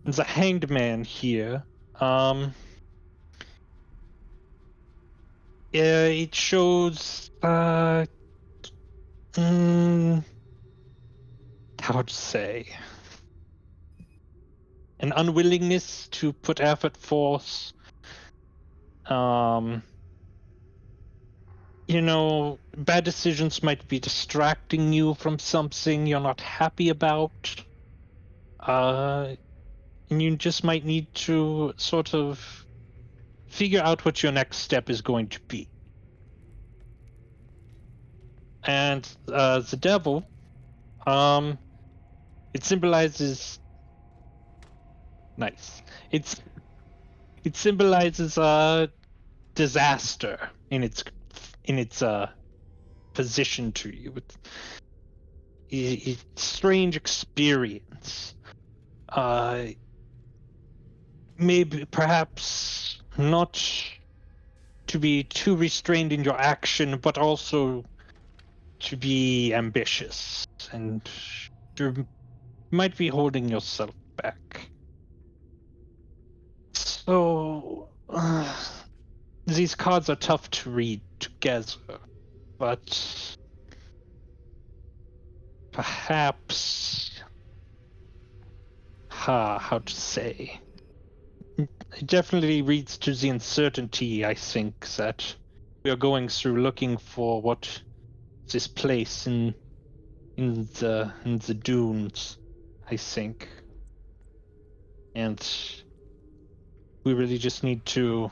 There's a hanged man here. It shows how to say, an unwillingness to put effort forth. Bad decisions might be distracting you from something you're not happy about. And you just might need to sort of figure out what your next step is going to be. And the devil, it symbolizes nice. It symbolizes disaster in its position to you. It's strange experience. Maybe perhaps not to be too restrained in your action, but also to be ambitious, and you might be holding yourself back. So these cards are tough to read together, but perhaps how to say, it definitely reads to the uncertainty, I think, that we are going through, looking for what this place in the dunes, I think. And we really just need to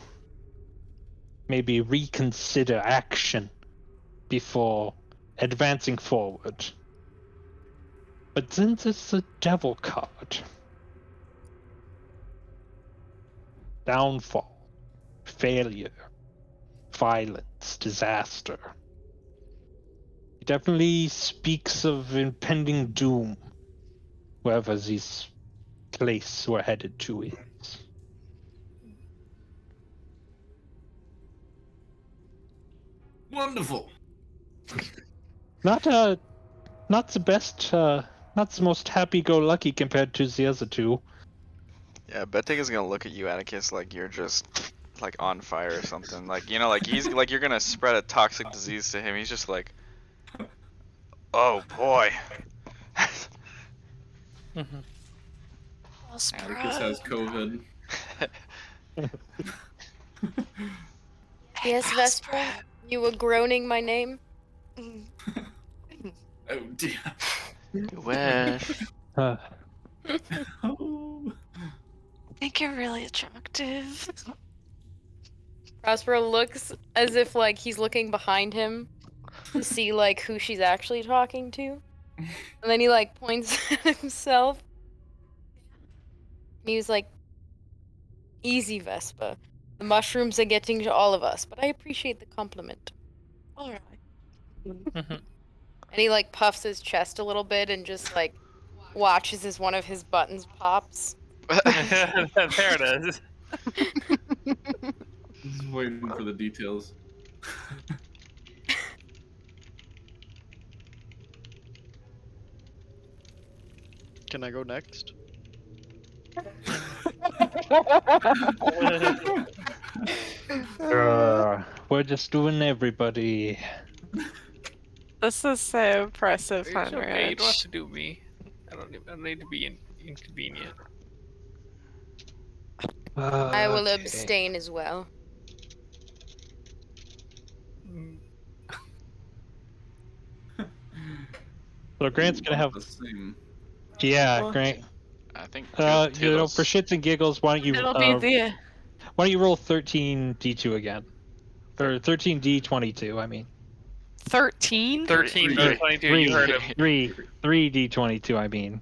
maybe reconsider action before advancing forward. But then there's the devil card. Downfall, failure, violence, disaster. It definitely speaks of impending doom, wherever this place we're headed to is. Wonderful. Not the best, not the most happy-go-lucky compared to the other two. Yeah, Bettig is gonna look at you, Atticus, like you're just like on fire or something. Like like he's like you're gonna spread a toxic disease to him. He's just like, oh boy. Atticus has COVID. Yes, Vesper? You were groaning my name? Oh dear. You wish. Oh. I think you're really attractive. Prospero looks as if like he's looking behind him to see like who she's actually talking to. And then he like points at himself. And he was like, easy, Vespa. The mushrooms are getting to all of us, but I appreciate the compliment. Alright. Mhm. And he like puffs his chest a little bit and just like watches as one of his buttons pops. There it is. Just waiting for the details. Can I go next? We're just doing everybody. This is so impressive, It's okay. You don't have Henrich. to do me. I don't need to be inconvenient. I will Okay. abstain as well. Mm, So Grant's gonna have. The same. Yeah, Well, Grant. I think You know, Taylor's- for shits and giggles, why don't you It'll be the why don't you roll 13d2 again, or 13d22? I mean, 13. 13 Three. D22. You heard him. 3d22. I mean,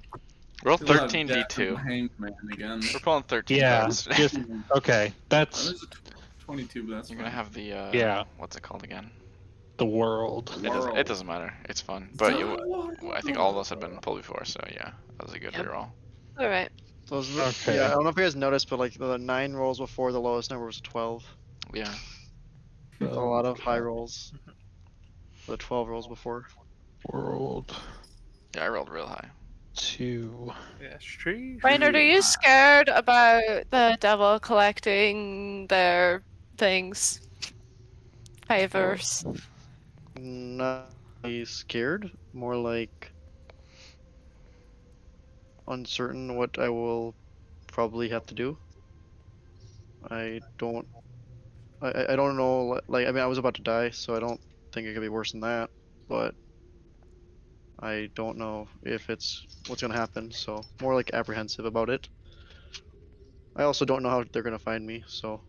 roll Still have 13 Death D2. and Hanged Man again. We're pulling 13 yeah, cards. just okay. That's There's a 22, but that's You're gonna fine. have the Yeah. What's it called again? the world. It doesn't matter. It's fun. But I think all of us had been pulled before, so yeah, that was a good Yep. reroll. All right. Those, Okay. Yeah, I don't know if you guys noticed, but like the 9 rolls before, the lowest number was 12. Yeah. A lot of high rolls. The 12 rolls before. World Yeah, I rolled real high. 2. Yeah, street. Reynard, are you scared about the devil collecting their things? Favors. Not be scared, more like uncertain what I will probably have to do. I don't know, like, I mean, I was about to die, so I don't think it could be worse than that, but I don't know if it's what's gonna happen, so more like apprehensive about it. I also don't know how they're gonna find me, so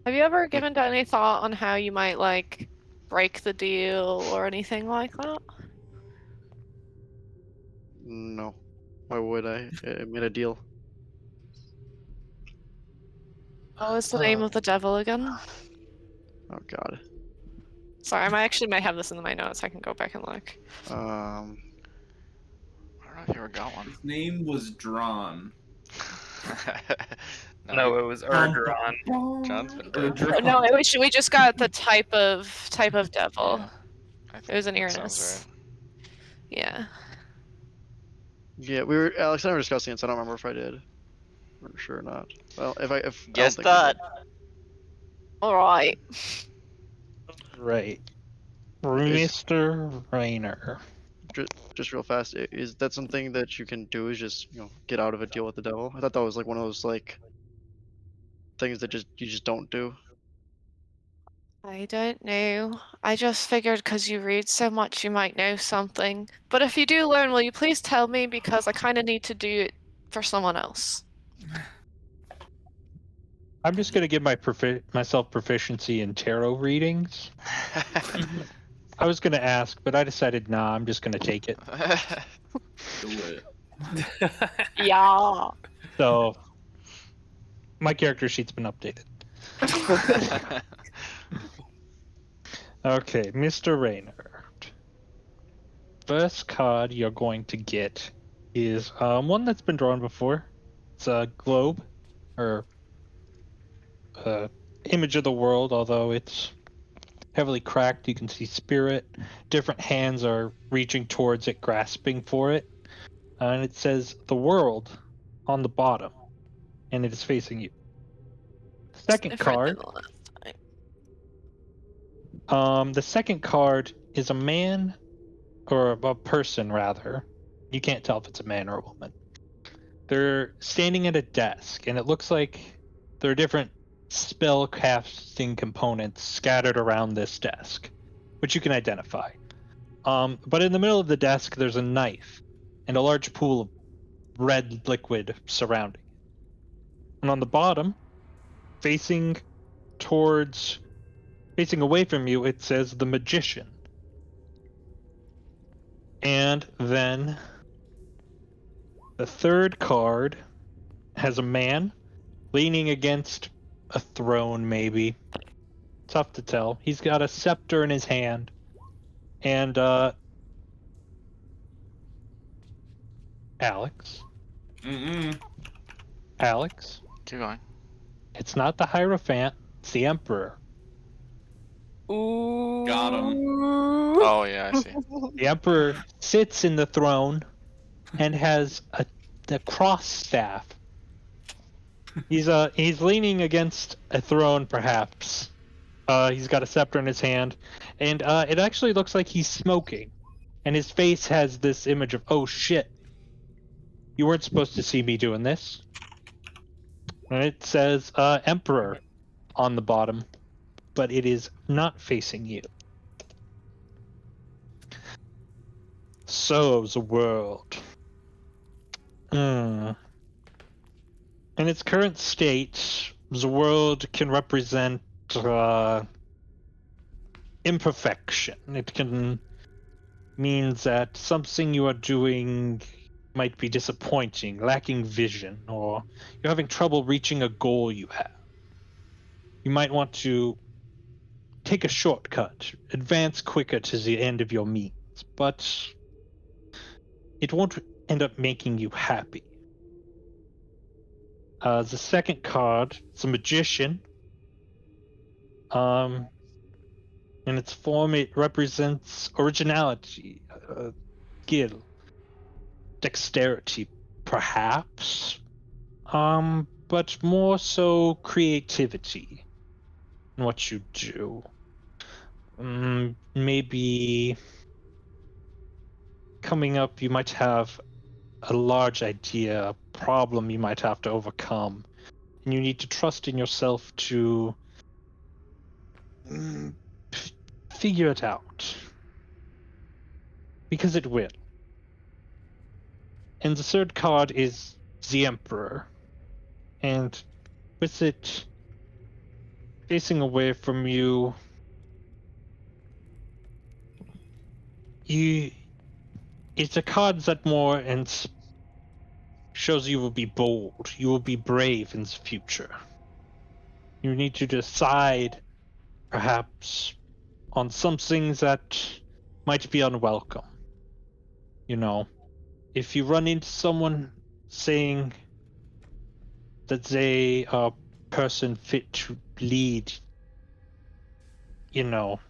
Have you ever given any thought on how you might like break the deal or anything like that? no. Why would I? I made a deal. What was the name of the devil again? Oh god. Sorry, I might have this in my notes. I can go back and look. I don't know if you ever got one. His name was Drawn. No, it was Erdron. John's been Or dead. Drawn. No, we just got the type of devil. Yeah, I It was an think that Uranus. sounds Yeah. Yeah, Alex and I were discussing it, so I don't remember if I did. I'm sure or not. Well, if I don't Guess think I that. did. All right. Right. Mr. Rainer. Just real fast, is that something that you can do? Is just get out of a deal with the devil? I thought that was like one of those like things that you just don't do. I don't know. I just figured because you read so much, you might know something. But if you do learn, will you please tell me? Because I kind of need to do it for someone else. I'm just gonna give myself proficiency in tarot readings. right. I was gonna ask, but I decided nah. I'm just gonna take it. Do it. Yeah. So my character sheet's been updated. Okay, Mr. Rainer. First card you're going to get is one that's been drawn before. It's a globe, or image of the world, although it's heavily cracked. You can see spirit. Different hands are reaching towards it, grasping for it. And it says the world on the bottom, and it is facing you. Second Different than card. the last time. The second card is a man, or a person rather. You can't tell if it's a man or a woman. They're standing at a desk, and it looks like there are different spell casting components scattered around this desk, which you can identify. But in the middle of the desk, there's a knife and a large pool of red liquid surrounding it. And on the bottom, facing away from you, it says the Magician. And then the third card has a man leaning against a throne, maybe. Tough to tell. He's got a scepter in his hand. And, Alex? Alex? Keep going. It's not the Hierophant, it's the Emperor. Ooh. Got him. Oh yeah, I see. The Emperor sits in the throne and has the cross staff. He's leaning against a throne, perhaps, He's got a scepter in his hand, and it actually looks like he's smoking. And his face has this image of, oh shit, you weren't supposed to see me doing this. And it says Emperor on the bottom, but it is not facing you. So, the world. In its current state, the world can represent imperfection. It can mean that something you are doing might be disappointing, lacking vision, or you're having trouble reaching a goal you have. You might want to take a shortcut, advance quicker to the end of your means, but it won't end up making you happy. The second card, it's a magician. In its form, it represents originality, skill, dexterity, perhaps, but more so creativity in what you do. Maybe coming up, you might have a large idea, a problem you might have to overcome, and you need to trust in yourself to figure it out. Because it will. And the third card is the Emperor. And with it facing away from you, it's a card that more and shows you will be bold, you will be brave in the future. You need to decide, perhaps, on some things that might be unwelcome. You know, if you run into someone saying that they are a person fit to lead, you know,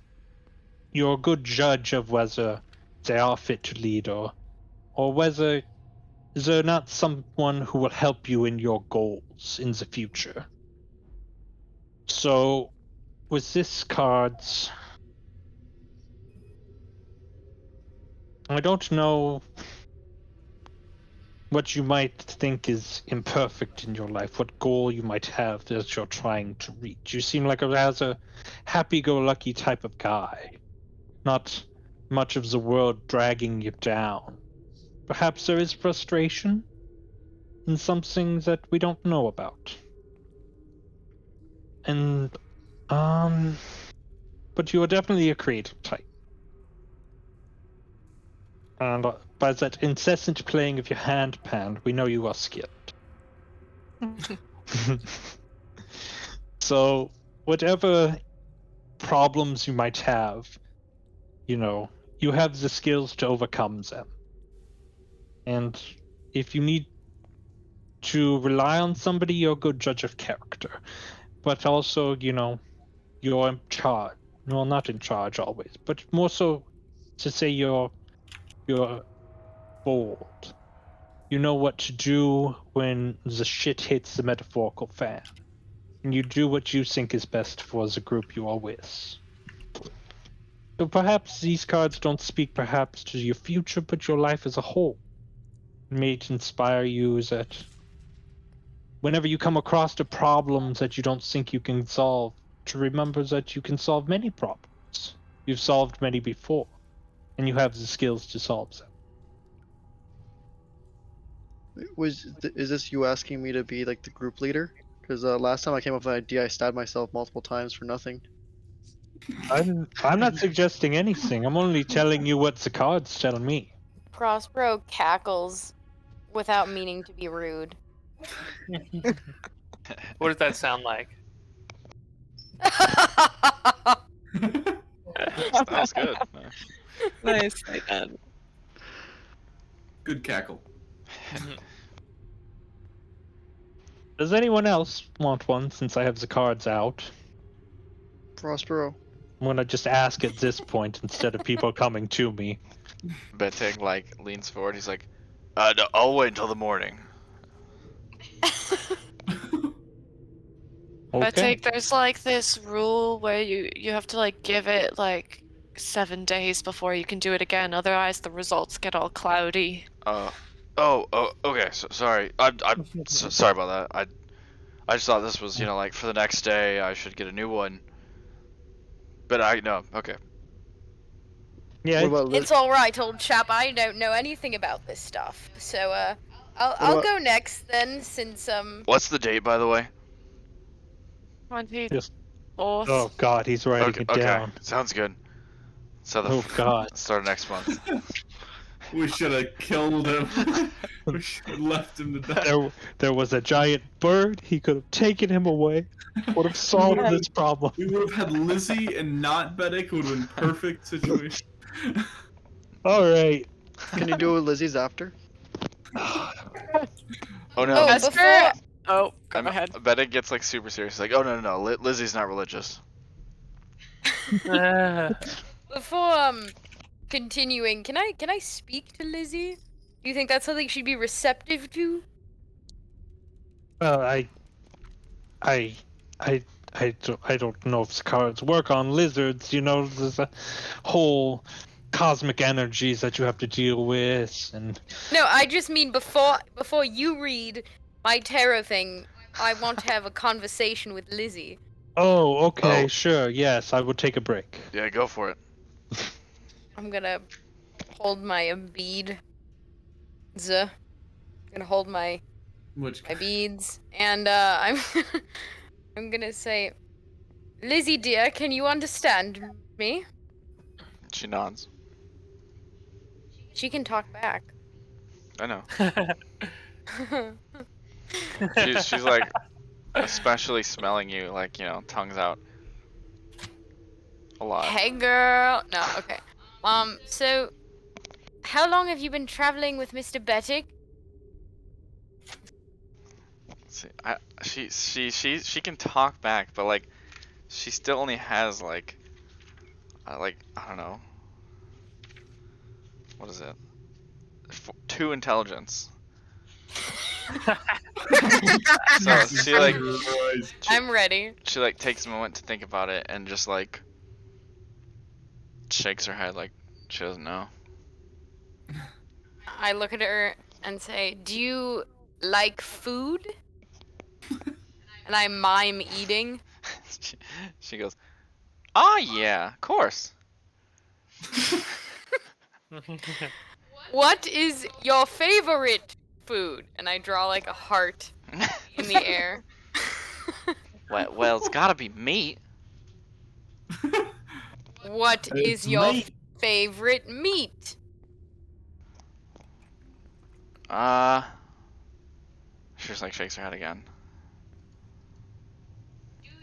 you're a good judge of whether they are fit to lead or whether they're not someone who will help you in your goals in the future. So, with this cards, I don't know what you might think is imperfect in your life, what goal you might have that you're trying to reach. You seem like a rather happy-go-lucky type of guy, not much of the world dragging you down. Perhaps there is frustration in something that we don't know about. And, but you are definitely a creative type. And by that incessant playing of your handpan, we know you are skilled. So, whatever problems you might have, you know, you have the skills to overcome them. And if you need to rely on somebody, you're a good judge of character. But also, you know, you're in charge. Well, not in charge always, but more so to say you're bold. You know what to do when the shit hits the metaphorical fan. And you do what you think is best for the group you are with. So perhaps these cards don't speak perhaps to your future, but your life as a whole. It may inspire you that whenever you come across the problems that you don't think you can solve, to remember that you can solve many problems. You've solved many before, and you have the skills to solve them. Is this you asking me to be like the group leader? Because last time I came up with an idea, I stabbed myself multiple times for nothing. I'm not suggesting anything. I'm only telling you what the cards tell me. Prospero cackles without meaning to be rude. What does that sound like? That's good. Nice. Good cackle. Does anyone else want one since I have the cards out? Prospero. I'm gonna just ask at this point instead of people coming to me. Betting like leans forward. He's like, no, I'll wait until the morning. But Okay. take there's like this rule where you have to like give it like 7 days before you can do it again. Otherwise, the results get all cloudy. Okay. So, sorry. Sorry about that. I just thought this was, you know, like for the next day I should get a new one. But no. Okay. Yeah. What about Liz? It's all right, old chap. I don't know anything about this stuff. So I'll about- go next then, since What's the date, by the way? 24th. Oh God, he's writing it down. Sounds good. So Oh God. start of next month. We should have killed him. We should have left him to die. There was a giant bird. He could have taken him away. Would have solved this problem. We would have had Lizzie and not Bedek. It would have been perfect situation. All right. Can you do Lizzie's after? Oh no. Oh, Vesper. before- Oh, go I'm- ahead. I bet it gets like super serious. Like, oh no. Lizzie's not religious. Before continuing, can I speak to Lizzie? Do you think that's something she'd be receptive to? Well, I don't know if cards work on lizards. You know, there's a whole cosmic energies that you have to deal with, and No, I just mean before you read my tarot thing, I want to have a conversation with Lizzie. oh, okay, Oh. sure, yes, I would take a break. Yeah, go for it. I'm gonna hold my bead. I'm gonna hold my Which beads, and I'm I'm gonna say, Lizzie dear, can you understand me? She nods. She can talk back. I know. She's like especially smelling you, like, you know, tongues out. A lot. Hey girl. No, okay. So how long have you been traveling with Mr. Bettig? See, she can talk back, but like, she still only has like I don't know. What is it? 2 intelligence. So she like I'm ready. she like takes a moment to think about it and just like shakes her head like she doesn't know. I look at her and say, do you like food? And I mime eating. She goes, "Oh yeah, of course." What is your favorite food? And I draw like a heart in the air. Well, it's gotta be meat. What is your favorite meat? She just like shakes her head again.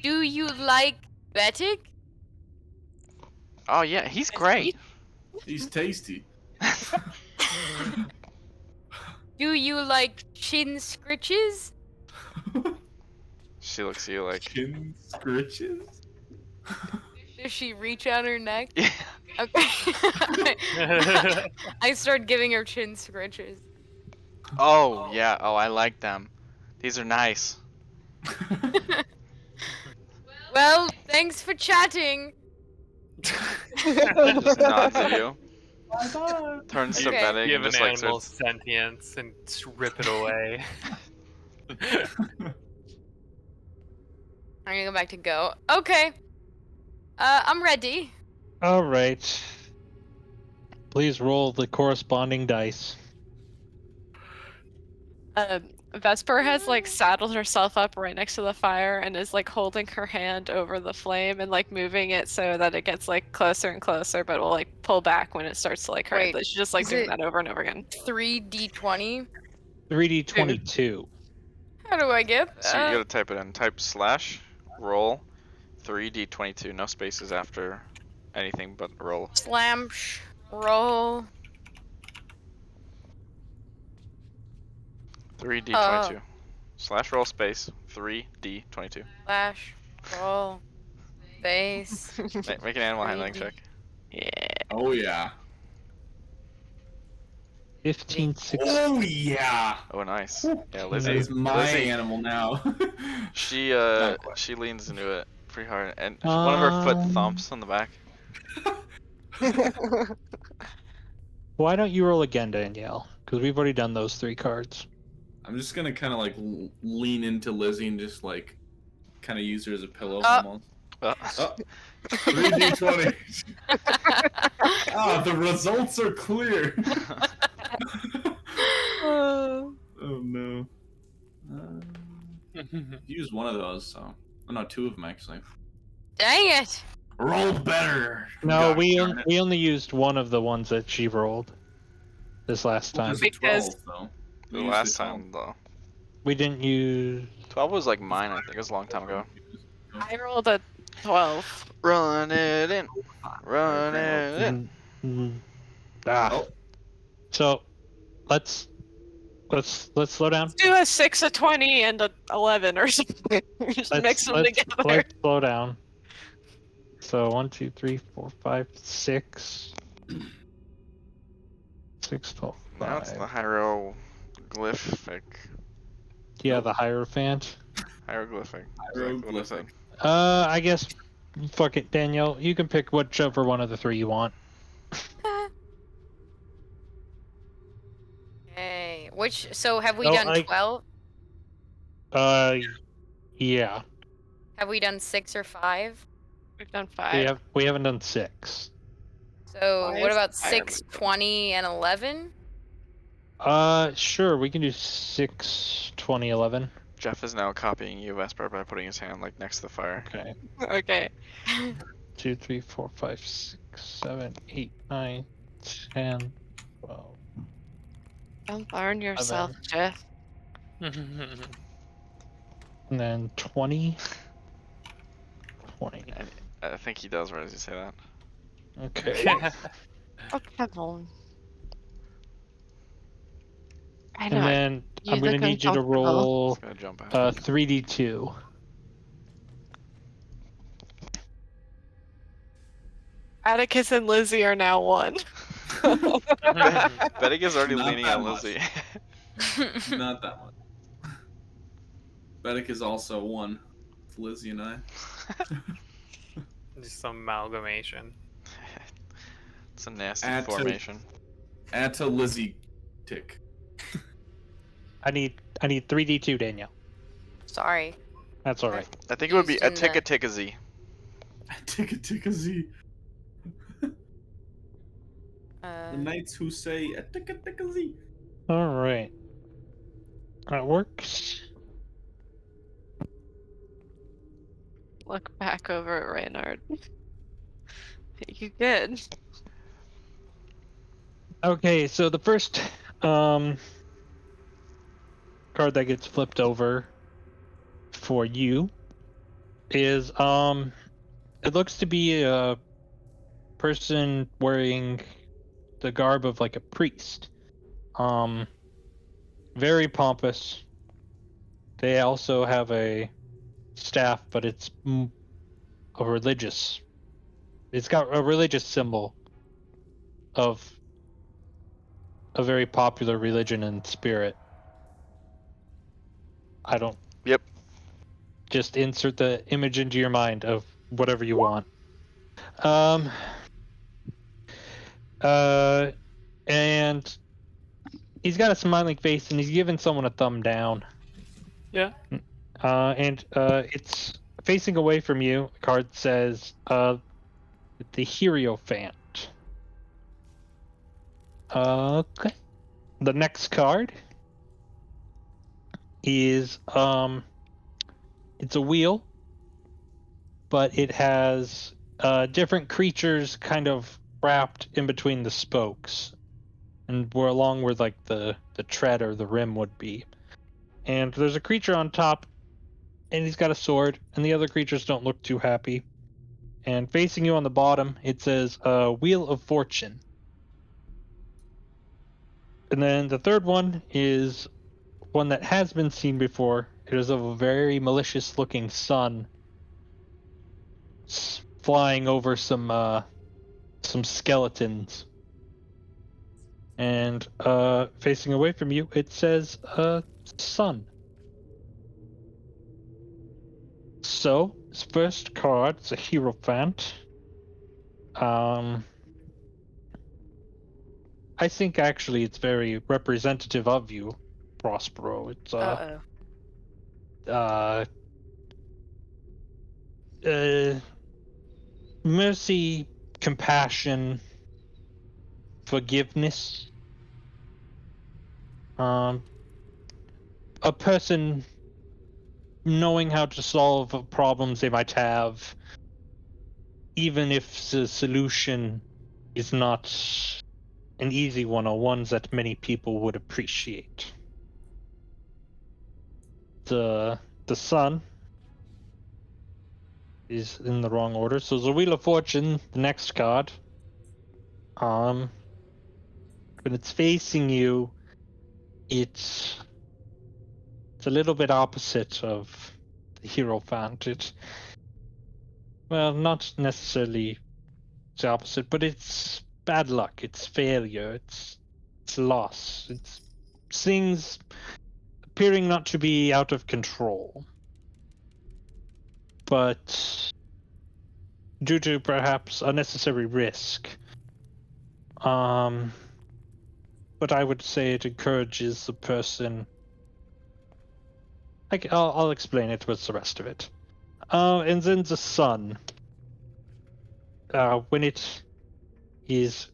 Do you like Bettig? Oh yeah, he's great. He's tasty. Do you like chin scritches? She looks at you like, Chin scritches? Does she reach out her neck? yeah. Okay. I start giving her chin scritches. Oh yeah, oh I like them. These are nice. Well, thanks for chatting. Just nods at you. Turns to Okay. Bettig Give and an just like animal starts, sentience and rip it away. I'm gonna go back to go. Okay. I'm ready. All right. Please roll the corresponding dice. Vesper has like saddled herself up right next to the fire and is like holding her hand over the flame and like moving it so that it gets like closer and closer, but will like pull back when it starts to like hurt. Wait, But she's just like is doing it- that over and over again. 3d20. 3d22. How do I get so you that? gotta type it in. Type / roll 3d22. No spaces after anything but roll. Slam roll. 3d22. / roll space 3d22. Slash roll. Base. Make an animal handling 3D. check. Yeah. Oh yeah. 15, 16. Oh yeah. Oh nice. Yeah, That is Lizzie. my Lizzie. animal now. She Not quite. she leans into it pretty hard, and one of her foot thumps on the back. Why don't you roll again, Danielle? Because we've already done those 3 cards. I'm just gonna kind of like lean into Lizzie and just like kind of use her as a pillow Oh. almost. Uh, Oh, 3d20. Ah, the results are clear. Oh no. Use one of those, so. Oh no, 2 of them actually. Dang it! Roll better. No, God we darn it. we only used one of the ones that she rolled this last time. There's a Because- 12 though. the We used last the 12. time though, We didn't use. 12 was like mine. I think it was a long time ago. I rolled a 12. Run it in, run it in. Oh, So, let's slow down. Let's do a 6, a 20, and a 11 or something. Just mix them together. Let's slow down. So 1, 2, 3, 4, 5, 6. 6, 12, Now it's 5. the hieroglyphic. Yeah, the Hierophant. Hieroglyphic. Exactly what I said. I guess. Fuck it, Danielle. You can pick whichever one of the 3 you want. Okay. Which? So have we No, done I- 12? Yeah. Have we done 6 or 5? We've done 5. We haven't done 6. So Why what is about the fire 6, 20, and 11? Sure. We can do 6, 20, 11. Jeff is now copying you, Vesper, by putting his hand like next to the fire. Okay. Okay. 2, 3, 4, 5, 6, 7, 8, 9, 10, 12. Don't burn yourself, Jeff. And then 20. 20. I think he does right as you say that. Okay. Oh, come on. I And know. then You I'm gonna look need you to uncomfortable. roll Just gonna jump out. 3d2. Atticus and Lizzie are now 1. Betty is already Not leaning that on much. Lizzie. not that much. Bedek is also 1. It's Lizzie and I. Just some amalgamation. It's a nasty Add to- formation. Add to Lizzie tick. I need 3d2, Danielle. Sorry. That's all right. I think it would be Used a in the- tick-a-tick-a-z. Tick a Z. Uh, The knights who say a tick a Z. All right. That works. Look back over at Reynard. You good? Okay, so the first card that gets flipped over for you is it looks to be a person wearing the garb of like a priest. Very pompous. They also have a staff, but it's a religious. It's got a religious symbol of a very popular religion and spirit. I don't. Yep. Just insert the image into your mind of whatever you want. And he's got a smiling face, and he's giving someone a thumb down. Yeah. And it's facing away from you. The card says, the Hierophant. Okay. The next card is it's a wheel, but it has different creatures kind of wrapped in between the spokes, and we're along where like the tread or the rim would be. And there's a creature on top, and he's got a sword, and the other creatures don't look too happy. And facing you on the bottom, it says Wheel of Fortune. And then the third one is one that has been seen before. It is of a very malicious looking sun flying over some skeletons. And facing away from you, it says sun. So, his first card is a Hierophant. I think actually it's very representative of you, Prospero. It's mercy, compassion, forgiveness. A person knowing how to solve problems they might have, even if the solution is not an easy one or ones that many people would appreciate. The Sun is in the wrong order. So the Wheel of Fortune, the next card. When it's facing you, it's a little bit opposite of the Hierophant. It's, well, not necessarily the opposite, but it's bad luck, it's failure, it's loss, it's things appearing not to be out of control. But due to perhaps unnecessary risk. But I would say it encourages the person. I'll explain it with the rest of it. And then the Sun. When it is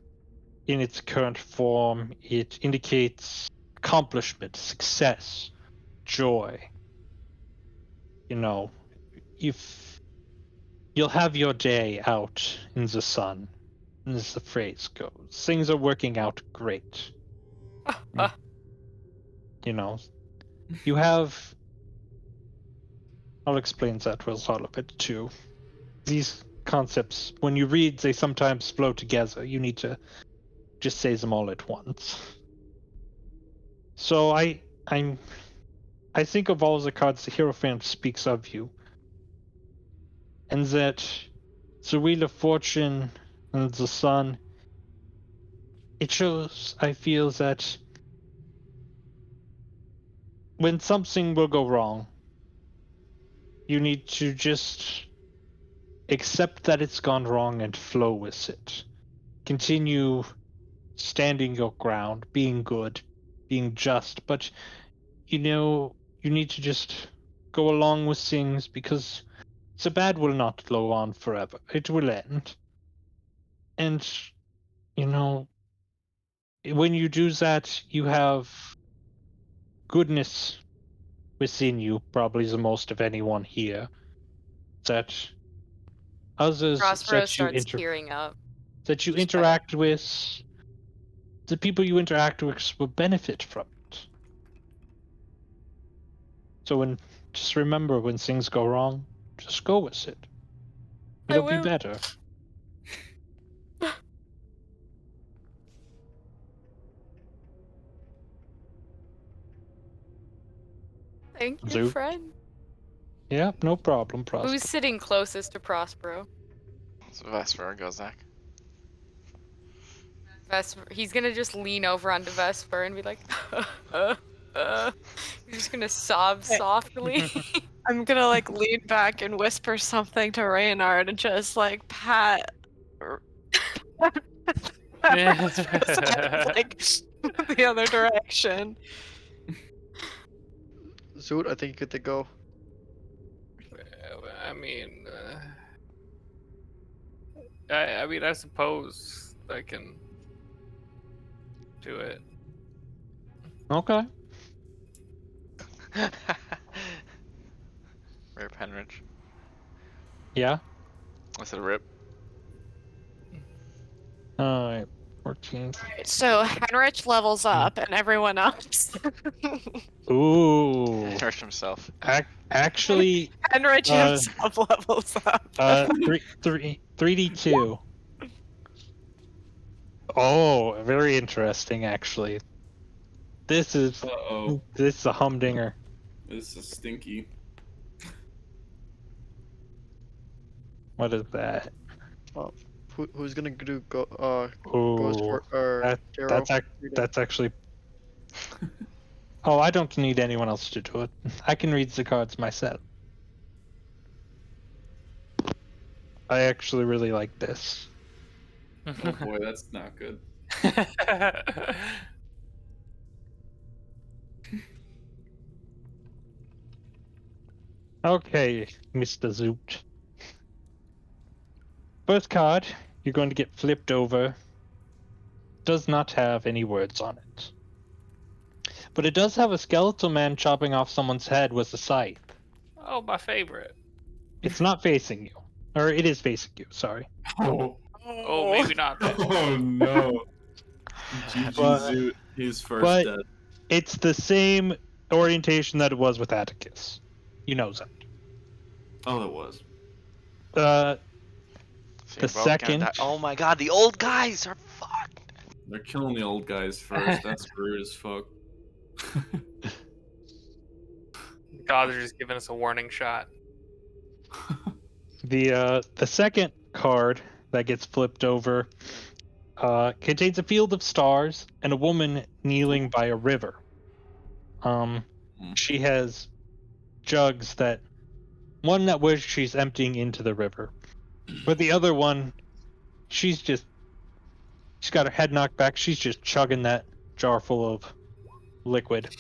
in its current form, it indicates accomplishment, success, joy. You know, if you'll have your day out in the sun, as the phrase goes. Things are working out great. You know, you have. I'll explain that with all of it too. These concepts, when you read, they sometimes flow together. You need to just say them all at once. So I think of all the cards the Hierophant speaks of you, and that the Wheel of Fortune and the Sun, it shows, I feel, that when something will go wrong, you need to just accept that it's gone wrong and flow with it. Continue standing your ground, being good, being just, but you know, you need to just go along with things because the bad will not go on forever. It will end. And, you know, when you do that, you have goodness within you, probably the most of anyone here, that others Prospero that you, starts tearing up. that you Just by- interact with, the people you interact with will benefit from it. So just remember, when things go wrong, just go with it. It'll be better. Thank you, Zoop. friend. Yeah, no problem, Prospero. Who's sitting closest to Prospero? So Vesper goes back. Vesper. He's gonna just lean over onto Vesper and be like, He's just gonna sob softly. I'm gonna like lean back and whisper something to Reynard and just like pat Vesper's head, like the other direction. Zoot, I think you get to go. I mean, I mean, I suppose I can do it. Okay. Rip Henrich. Yeah. I said rip. Alright. 14. So Henrich levels up and everyone else. Ooh. Henrich himself. Actually, Henrich himself levels up. 3d2. Oh, very interesting, actually. This is Uh-oh. this is a humdinger. This is stinky. What is that? Who's gonna do Ghost Ooh, or Darrow? that's actually. Oh, I don't need anyone else to do it. I can read the cards myself. I actually really like this. Oh boy, that's not good. Okay, Mr. Zoot. First card you're going to get flipped over does not have any words on it. But it does have a skeletal man chopping off someone's head with a scythe. Oh, my favorite. It's not facing you. Or it is facing you, sorry. Oh, Oh, maybe not. Then. oh no. GG But- Zoot. He's first but- dead. It's the same orientation that it was with Atticus. You know that. Oh, that was. Uh, So The you're both gonna second- die- Oh my god, the old guys are fucked. They're killing the old guys first. That's rude as fuck. God, they're just giving us a warning shot. the second card that gets flipped over contains a field of stars and a woman kneeling by a river. She has jugs that one that where she's emptying into the river, but the other one, she's got her head knocked back. She's just chugging that jar full of liquid,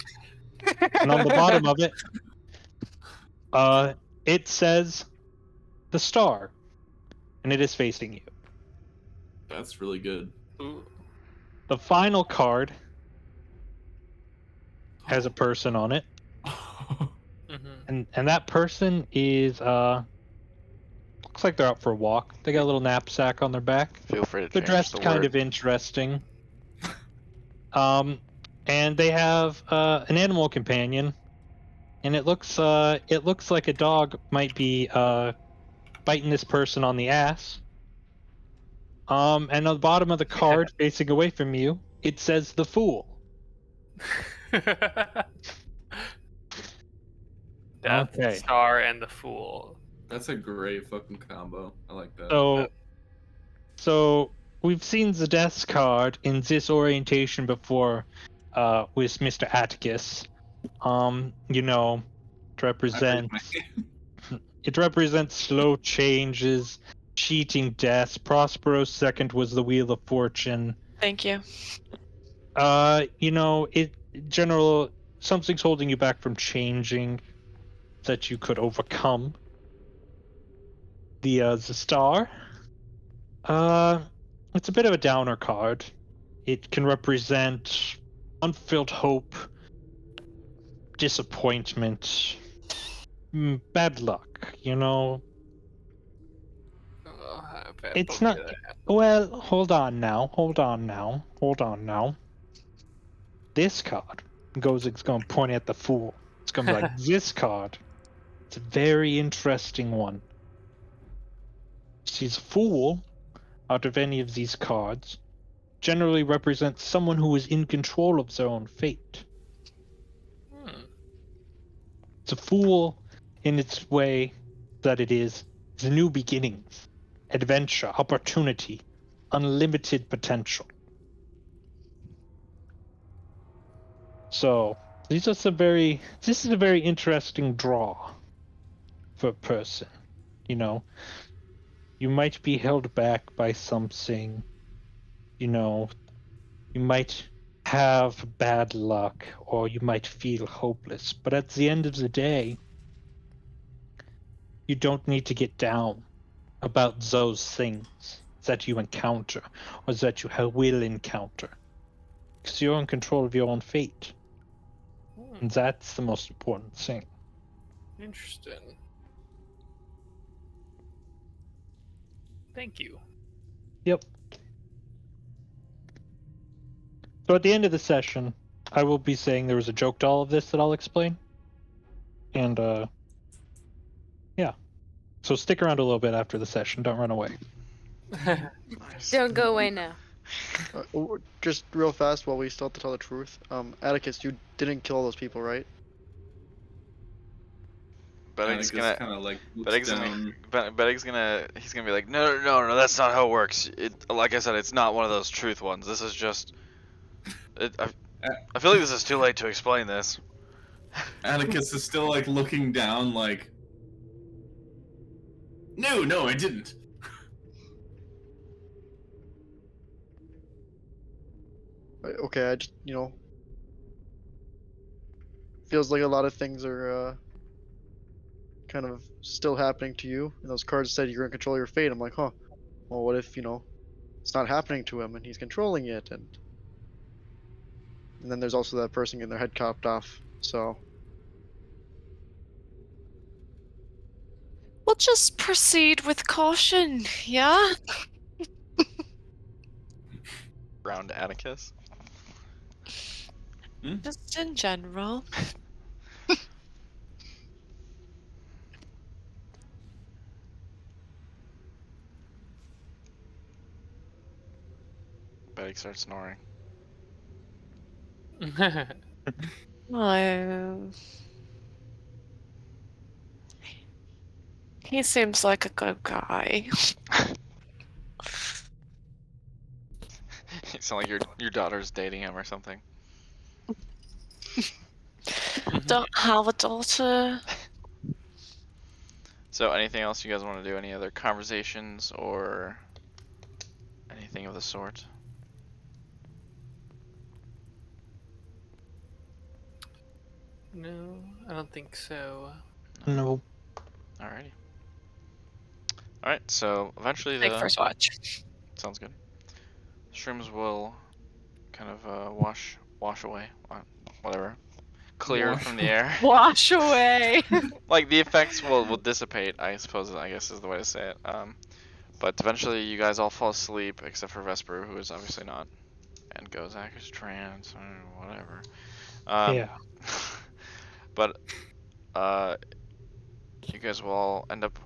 and on the bottom of it, it says the star, and it is facing you. That's really good. Ooh. The final card has a person on it, Mhm. and that person is looks like they're out for a walk. They got a little knapsack on their back. Feel free to They're change dressed the kind word. of interesting. And they have an animal companion, and it looks like a dog might be biting this person on the ass. And on the bottom of the card, facing away from you, it says the fool. Death, Okay. Star, and the Fool. That's a great fucking combo. I like that. So we've seen the death card in this orientation before, with Mr. Atticus. You know, it represents it represents slow changes, cheating deaths. Prospero's second was the Wheel of Fortune. Thank you. You know, general something's holding you back from changing that you could overcome. The star. It's a bit of a downer card. It can represent unfulfilled hope, disappointment, bad luck, you know. Oh, I bet It's both not- of that. Well, hold on now. This card it's going to point at the fool. It's going to be like, this card. It's a very interesting one. She's a fool out of any of these cards. Generally represents someone who is in control of their own fate. It's a fool in its way that it is the new beginnings, adventure, opportunity, unlimited potential. So this is a very interesting draw for a person. You know, you might be held back by something. You know, you might have bad luck, or you might feel hopeless. But at the end of the day, you don't need to get down about those things that you encounter, or that you will encounter. Because you're in control of your own fate. And that's the most important thing. Interesting. Thank you. Yep. So at the end of the session, I will be saying there was a joke to all of this that I'll explain. And, yeah. So stick around a little bit after the session. Don't run away. Nice. Don't go away now. Just real fast while we still have to tell the truth. Atticus, you didn't kill all those people, right? Betting's Atticus gonna. kinda, like, looks Betting's down. Betting's gonna. He's gonna be like, no, that's not how it works. Like I said, it's not one of those truth ones. This is just. I feel like this is too late to explain this. Atticus is still like looking down, like, no, I didn't. Okay, I just, feels like a lot of things are kind of still happening to you. And those cards said you're in control of your fate. I'm like, huh. Well, what if it's not happening to him and he's controlling it? And then there's also that person getting their head chopped off. So We'll just proceed with caution, yeah? Round Atticus. Just in general. Betty starts snoring. Oh. He seems like a good guy. You sound like your daughter's dating him or something. Don't have a daughter. So, anything else you guys want to do? Any other conversations or anything of the sort? No, I don't think so. No. Alrighty. Alright, so eventually Take first watch. sounds good. Shrooms will kind of wash away, whatever, clear Wash. from the air. Wash away. Like the effects will dissipate, I suppose. I guess is the way to say it. But eventually you guys all fall asleep except for Vesper, who is obviously not, and Gozak is trans or whatever. Yeah. But you guys will all end up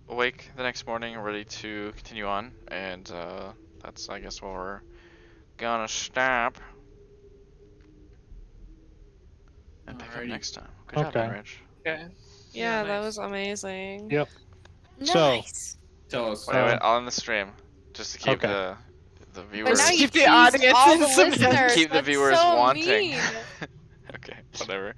awake the next morning, ready to continue on, and that's, I guess, where we're gonna stop and pick up Alrighty. next time. Good job, Okay. Rich. Okay. Yeah, that nice. was amazing. Yep. So- Nice. Tell us. Wait, I'll end the stream just to keep Okay. the But viewers now you Keep the teased audience all in the suspense. listeners. keep the That's viewers so wanting. mean. Okay, whatever.